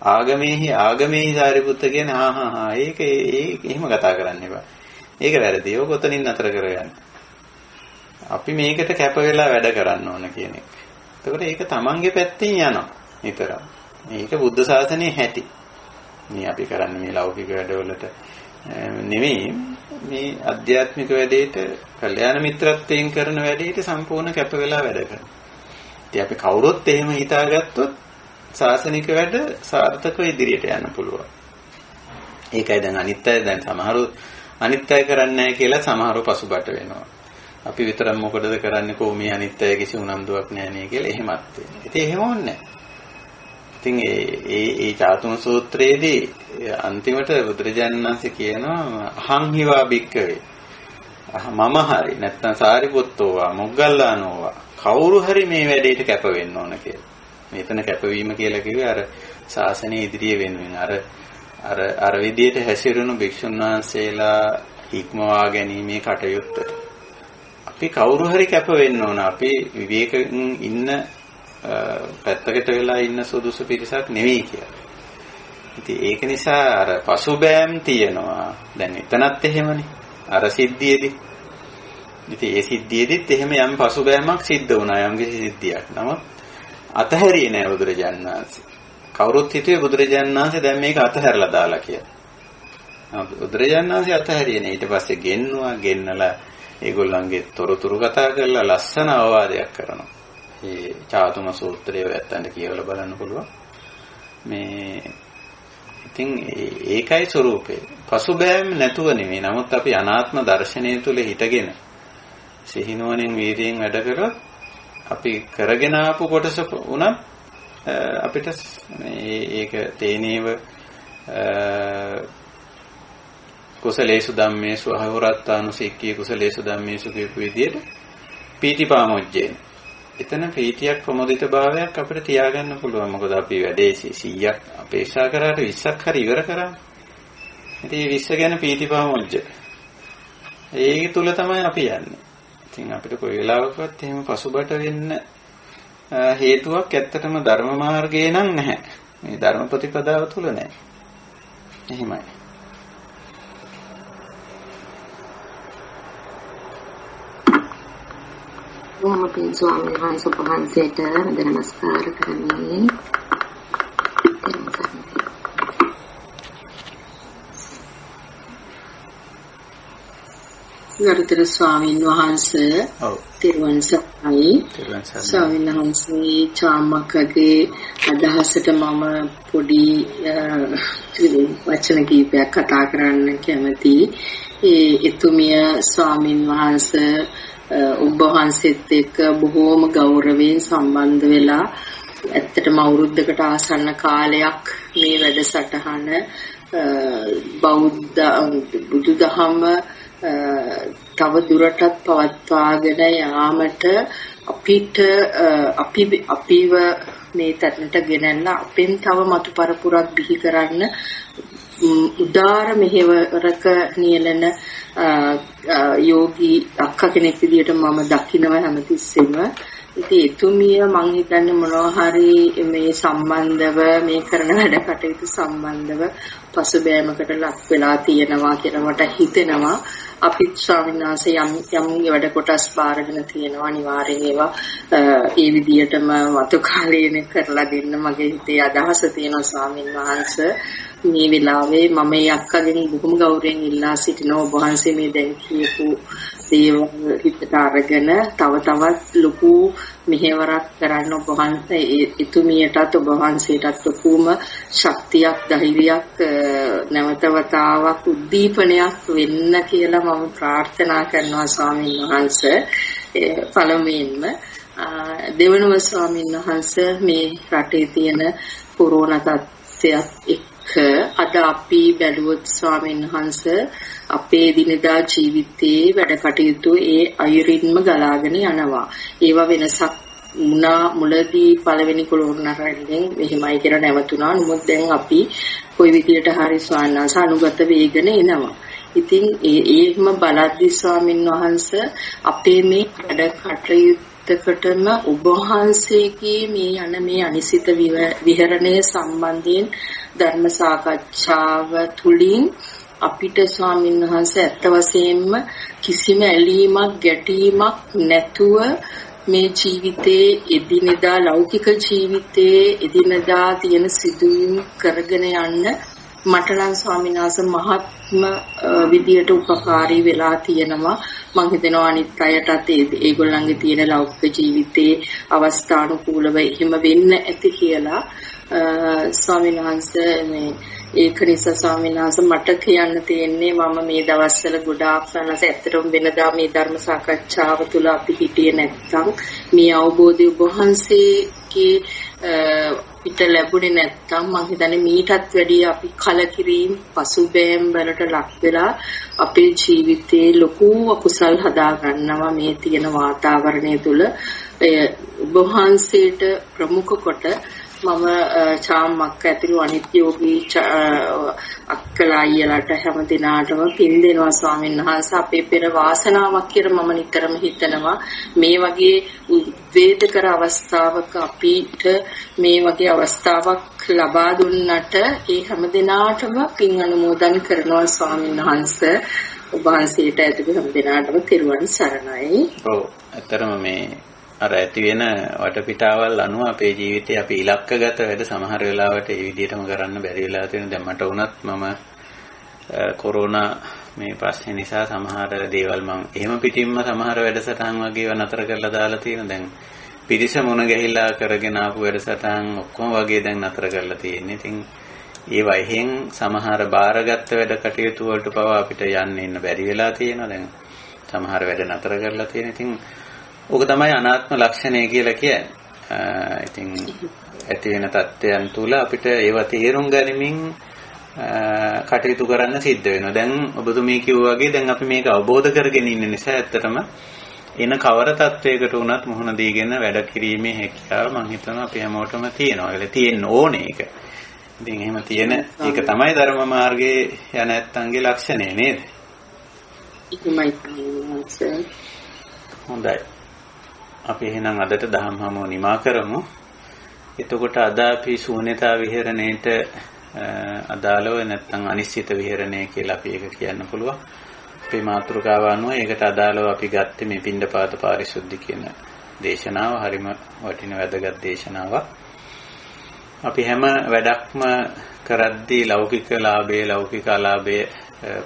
ආගමේහි සාරිපුත්ත කියන්නේ ඒක එහෙම කතා කරන්න එපා. ඒක වැරදි. ඔක කොතනින් නතර කරගන්න. අපි මේකට කැප වෙලා වැඩ කරන්න ඕන කියන එක. එතකොට ඒක තමන්ගේ පැත්තෙන් යනවා නිතරම. මේක බුද්ධ ශාසනයේ හැටි. මේ අපි කරන්නේ මේ ලෞකික වැඩවලට නෙමෙයි මේ අධ්‍යාත්මික වැඩේට කල්යාණ මිත්‍රත්වයෙන් කරන වැඩේට සම්පූර්ණ කැප වෙලා වැඩ කරනවා. ඉතින් අපි කවුරුත් එහෙම හිතාගත්තොත් ශාසනික වැඩ සාර්ථකව ඉදිරියට යන්න පුළුවන්. ඒකයි දැන් සමහරු අනිත් අය කරන්නේ නැහැ කියලා සමහරව පසුබට වෙනවා. අපි විතරක් මොකටද කරන්නේ කොහොමද අනිත් අය කිසි උනන්දුවක් නැහැ නේ කියලා එහෙමත් වෙනවා. ඉතින් එහෙම ඕනේ නැහැ. ඉතින් ඒ චාතුම් සූත්‍රයේදී අන්තිමට බුදුරජාණන් වහන්සේ කියනවා අහං හිවා භික්කවේ මම හරි නැත්නම් සාරිපුත්තෝවා මොග්ගල්ලානෝවා කවුරු හරි මේ වැඩේට කැප වෙන්න ඕන කියලා. මෙතන කැපවීම කියලා කිව්වේ අර ශාසනයේ ඉදිරිය වෙනුවෙන් අර විදියට හැසිරුණු භික්ෂුන් වහන්සේලා හික්මවා ගැනීමේ කටයුත්තට අපි කවුරු හරි කැප වෙන්න ඕන. අපි විවේකයෙන් ඉන්න පැත්තකට වෙලා ඉන්න සුදුසු පිරිසක් නෙවෙයි කියලා. ඉතින් ඒක නිසා අර පසුබෑම් තියෙනවා. දැන් එතනත් එහෙමනේ. අර සිද්ධියේදී. ඉතින් ඒ සිද්ධියේදීත් එහෙම යම් පසුබෑමක් සිද්ධ වුණා යම් කිසි සිද්ධියක්. නමුත් අතහැරියේ නෑ බුදුරජාණන් වහන්සේ. කවුරුත් හිතුවේ බුදුරජාණන් වහන්සේ දැන් මේක අතහැරලා දාලා කියලා. බුදුරජාණන් වහන්සේ අතහැරියේ නෑ. ඊට පස්සේ ගෙන්නලා ඒගොල්ලන්ගේ තොරතුරු කතා කරලා ලස්සන අවවාදයක් කරනවා. ඒ චාතුම සූත්‍රය වැත්තන්ට කියවලා බලන්න පුළුවන්. මේ ඉතින් ඒකයි ස්වરૂපේ. පසුබෑම් නැතුව නෙමෙයි. නමුත් අපි අනාත්ම දර්ශනය තුල හිටගෙන සිහිනුවණින් වීර්යයෙන් වැඩ කරොත් අපි කරගෙන ආපු කොටස උනත් අපිට ඒක තේනේව කුසලේසු ධම්මේසු අහෝරත්තානුසික්ඛී කුසලේසු ධම්මේසු කියපු විදිහට පීතිපාමොජ්ජේන එතන ප්‍රීතියක් ප්‍රමෝදිත භාවයක් අපිට තියාගන්න පුළුවන්. මොකද අපි වැඩේ 100ක් අපේක්ෂා කරාට 20ක් හරි ඉවර කරා. ඉතින් 20 ගැන පීතිපාමොජ්ජ. ඒක තුල තමයි අපි යන්නේ. ඉතින් අපිට කොයි වෙලාවකවත් එහෙම පසුබට වෙන්න හේතුවක් ඇත්තටම ධර්ම මාර්ගයේ නම් නැහැ. මේ ධර්ම ප්‍රතිපදාව තුල නැහැ. එහෙමයි. මොහොතින් ස්වාමීන් වහන්සේ වහන්සේට නමස්කාර කරන්නේ. ගරුතර ස්වාමීන් වහන්සේ තිරුවන් සරණයි. ස්වාමීන් වහන්සේ චාමකගේ අදහසට මම පොඩි වචන කීපයක් කතා කරන්න කැමතියි. එතුමිය ස්වාමීන් වහන්සේ ඔබ වහන්සේත් එක්ක බොහෝම ගෞරවයෙන් සම්බන්ධ වෙලා ඇත්තටම අවුරුද්දකට ආසන්න කාලයක් මේ වැඩසටහන බෞද්ධ බුදුදහම තව දුරටත් පවත්වාගෙන යාමට අපිව මේ තැනට ගෙනල්ලා අපෙන් තව මතු පරපුරක් බිහි කරන්න උදාර මෙහෙවරක නියැලෙන යෝගී අක්කා කෙනෙක් විදියට මම දකිනවා හැමතිස්සෙම. ඉතින් එතුමිය මං හිතන්නේ මොනවා හරි මේ සම්බන්ධව මේ කරන වැඩ කටයුතු සම්බන්ධව පසුබෑමකට ලක් වෙලා තියෙනවා කියලා මට හිතෙනවා. අපිත් ස්වාමීන් වහන්සේ යම් වැඩ කොටස් බාරගෙන තියෙනවා. අනිවාර්යෙන් ඒවා ඒ විදියටම වතු කාලේන කරලා දෙන්න මගේ හිතේ අදහස තියෙනවා ස්වාමීන් වහන්සේ. මේ වෙලාවේ මම මේ අක්කගෙන් බොහොම ගෞරවයෙන් ඉල්ලා සිටිනවා. ඔබ වහන්සේ මේ දැන් කියපු දේවල් හිතට අරගෙන තව තවත් ලොකු මෙහෙවරක් කරන්න ඔබ වහන්සේ එතුමියටත් ඔබ වහන්සේටත් ලොකුම ශක්තියක් ධෛර්යයක් නැවත වතාවක් උද්දීපනයක් වෙන්න කියලා මම ප්‍රාර්ථනා කරනවා ස්වාමීන් වහන්සේ. පළමුවෙන්ම දෙවනම ස්වාමීන් වහන්සේ මේ රටේ තියෙන කොරෝනා තත්ත්වයක් එක්ක අද අපි බැලුවොත් ස්වාමීන් වහන්සේ අපේ දිනදා ජීවිතයේ වැඩ කටයුතු ඒ අයුරින්ම ගලාගෙන යනවා. ඒවා වෙනසක් මුලදී පළවෙනි කොරෝනා රැල්ලෙන් මෙහෙමයි කියලා නැවතුණා. නමුත් දැන් අපි කොයි විදියට හරි ස්වාමීන් වහන්සේ අනුගත වේගෙන එනවා. ඉතින් ඒම බලද්දි ස්වාමීන් වහන්සේ අපේ මේ වැඩ කටයුත්තකටම ඔබ වහන්සේගේ මේ යන මේ අනිසිත විහරණය සම්බන්ධයෙන් ධර්ම සාකච්ඡාව තුළින් අපිට ස්වාමීන් වහන්සේ ඇත්ත වශයෙන්ම කිසිම ඇලීමක් ගැටීමක් නැතුව මේ ජීවිතයේ එදිනෙදා ලෞකික ජීවිතයේ එදිනෙදා තියෙන සිදුවීම් කරගෙන යන්න මට නම් ස්වාමීන් වහන්සේ මහත්ම විදියට උපකාරී වෙලා තියෙනවා. මම හිතනවා අනිත් අයටත් ඒගොල්ලන්ගේ තියෙන ලෞකික ජීවිතයේ අවස්ථානුකූලව එහෙම වෙන්න ඇති කියලා ස්වාමීන් වහන්සේ මේ ඒක නිසා ස්වාමීන් වහන්සේ මට කියන්න තියෙන්නේ මම මේ දවස්වල ගොඩාක් සනස ඇත්තටම වෙනදා මේ ධර්ම සාකච්ඡාව තුළ අපි හිටියේ නැත්නම් මේ අවබෝධය ඔබ වහන්සේගේ පිට ලැබුණේ නැත්නම් මම හිතන්නේ මීටත් වැඩිය අපි කලකිරීම පසුබෑම් වලට ලක් වෙලා අපේ ජීවිතේ ලොකු අකුසල් හදා ගන්නවා මේ තියෙන වාතාවරණය තුළ ඔබ වහන්සේට ප්‍රමුඛ කොට මම චාම්මක් ඇතුළු අනිත් යෝගී අක්කලා අයියලාට හැම දිනාටම පින් දෙනවා ස්වාමීන් වහන්සේ. අපේ පෙර වාසනාවක් කියලා මම නිතරම හිතනවා. මේ වගේ උද්වේගකර අවස්ථාවක අපිට මේ වගේ අවස්ථාවක් ලබා දුන්නට ඒ හැම දිනාටම පින් අනුමෝදන් කරනවා ස්වාමීන් වහන්සේ. ඔබ වහන්සේට ඇතුළු හැම දිනාටම තෙරුවන් සරණයි. ඔව් ඇත්තරම මේ අර ඇති වෙන වටපිටාවල් අනුව අපේ ජීවිතේ අපි ඉලක්කගත වැඩ සමහර වෙලාවට ඒ විදිහටම කරන්න බැරි වෙලා තියෙන. දැන් මට වුණත් මම කොරෝනා මේ ප්‍රශ්නේ නිසා සමහර දේවල් මම එහෙම පිටින්ම සමහර වැඩසටහන් වගේ නතර කරලා දාලා තියෙනවා. දැන් පිරිස මුණ ගැහිලා කරගෙන ආපු වැඩසටහන් ඔක්කොම වගේ දැන් නතර කරලා තියෙන්නේ. ඉතින් ඒ වයිහෙන් සමහර බාරගත්ත වැඩ කටයුතු වලට පවා අපිට යන්න ඉන්න බැරි වෙලා තියෙනවා. දැන් සමහර වැඩ නතර කරලා තියෙන. ඉතින් ඕක තමයි අනාත්ම ලක්ෂණය කියලා කියන්නේ. ඉතින් ඇති වෙන තත්ත්වයන් තුල අපිට ඒව තේරුම් ගනිමින් කටයුතු කරන්න සිද්ධ වෙනවා. දැන් ඔබතුමී කිව්වා වගේ දැන් අපි මේක අවබෝධ කරගෙන ඉන්න නිසා ඇත්තටම එන කවර තත්වයකට වුණත් මුහුණ දීගෙන වැඩ කිරීමේ හැකියාව මම හිතනවා අපි හැමෝටම තියෙනවා. ඒක තියෙන්න ඕනේ ඒක. ඉතින් එහෙම තියෙන ඒක තමයි ධර්ම මාර්ගයේ යන ඇත්තන්ගේ ලක්ෂණය නේද? හොඳයි. අපි එහෙනම් අදට දහම් හමුව නිමා කරමු. එතකොට අද අපි ශූන්‍යතා විහරණයට අදාළව නැත්නම් අනිශ්චිත විහරණය කියලා අපි ඒක කියන්න පුළුවන්. අපේ මාතෘකාව අනුව ඒකට අදාළව අපි ගත්තේ මේ පිණ්ඩපාත පාරිශුද්ධි කියන දේශනාව. හරිම වටින වැදගත් දේශනාවක්. අපි හැම වැඩක්ම කරද්දී ලෞකික ලාභය ලෞකික අලාභය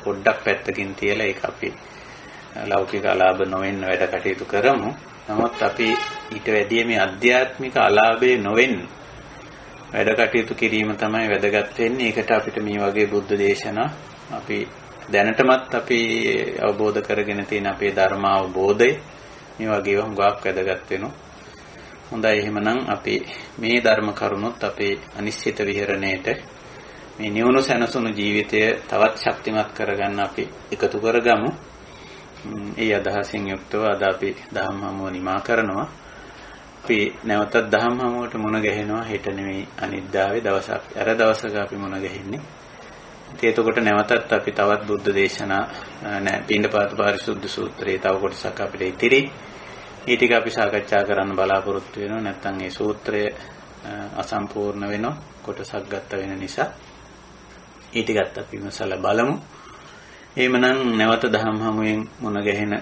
පොඩ්ඩක් පැත්තකින් තියලා ඒක අපි ලෞකික අලාභ නොවෙන්න වැඩ කටයුතු කරමු. නමුත් අපි ඊට වැඩිය මේ අධ්‍යාත්මික අලාභේ නොවෙන්න වැඩ කටයුතු කිරීම තමයි වැදගත් වෙන්නේ. ඒකට අපිට මේ වගේ බුද්ධ දේශනා අපි දැනටමත් අපි අවබෝධ කරගෙන තියෙන අපේ ධර්ම අවබෝධය මේ වගේ හුඟක් වැදගත් වෙනවා. හොඳයි එහෙමනම් අපි මේ ධර්ම කරුණොත් අපේ අනිශ්චිත විහරණයට මේ නිවුණු සැනසුණු ජීවිතය තවත් ශක්තිමත් කරගන්න අපි එකතු කරගමු. ඒ අදහසින් යුක්තව අද අපි දහම් හමුව නිමා කරනවා. අපි නැවතත් දහම් හමුවට මුණ ගැහෙනවා. හෙට නෙවෙයි අනිද්දාවේ දවසක්. අර දවසක අපි මුණ ගැහෙන්නේ. එතකොට නැවතත් අපි තවත් බුද්ධ දේශනා පිණ්ඩපාත පාරිශුද්ධ සූත්‍රයේ තව කොටසක් අපිට ඉතිරි. ඒ ටික අපි සාකච්ඡා කරන්න බලාපොරොත්තු වෙනවා. නැත්නම් ඒ සූත්‍රය අසම්පූර්ණ වෙනවා. කොටසක් ගත්ත වෙන නිසා ඒ ටිකත් අපි විමසලා බලමු. එහෙමනම් නැවත දහම් හමුවෙන් මුණ ගැහෙන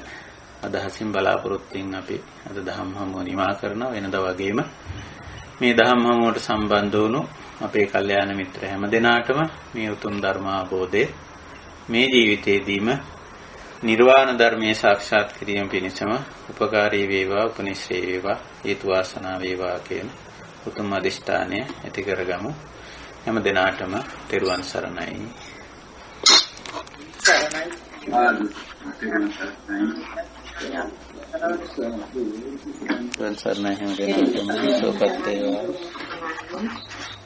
අදහසින් බලාපොරොත්තුෙන් අපි අද දහම් හමුව නිමා කරනවා. වෙනදා වගේම මේ දහම් හමුවට සම්බන්ධ වුණු අපේ කල්යාණ මිත්‍ර හැම දෙනාටම මේ උතුම් ධර්ම අවබෝධය මේ ජීවිතේදීම නිර්වාණ ධර්මයේ සාක්ෂාත් කිරීම පිණිසම උපකාරී වේවා, උපනිශ්‍රේ වේවා, හේතු වාසනා වේවා කියන උතුම් අධිෂ්ඨානය ඇති කරගමු. හැම දෙනාටම තෙරුවන් සරණයි. සරණයි. සර්ණයි හැමදෙනාටම සුවපත් වේවා.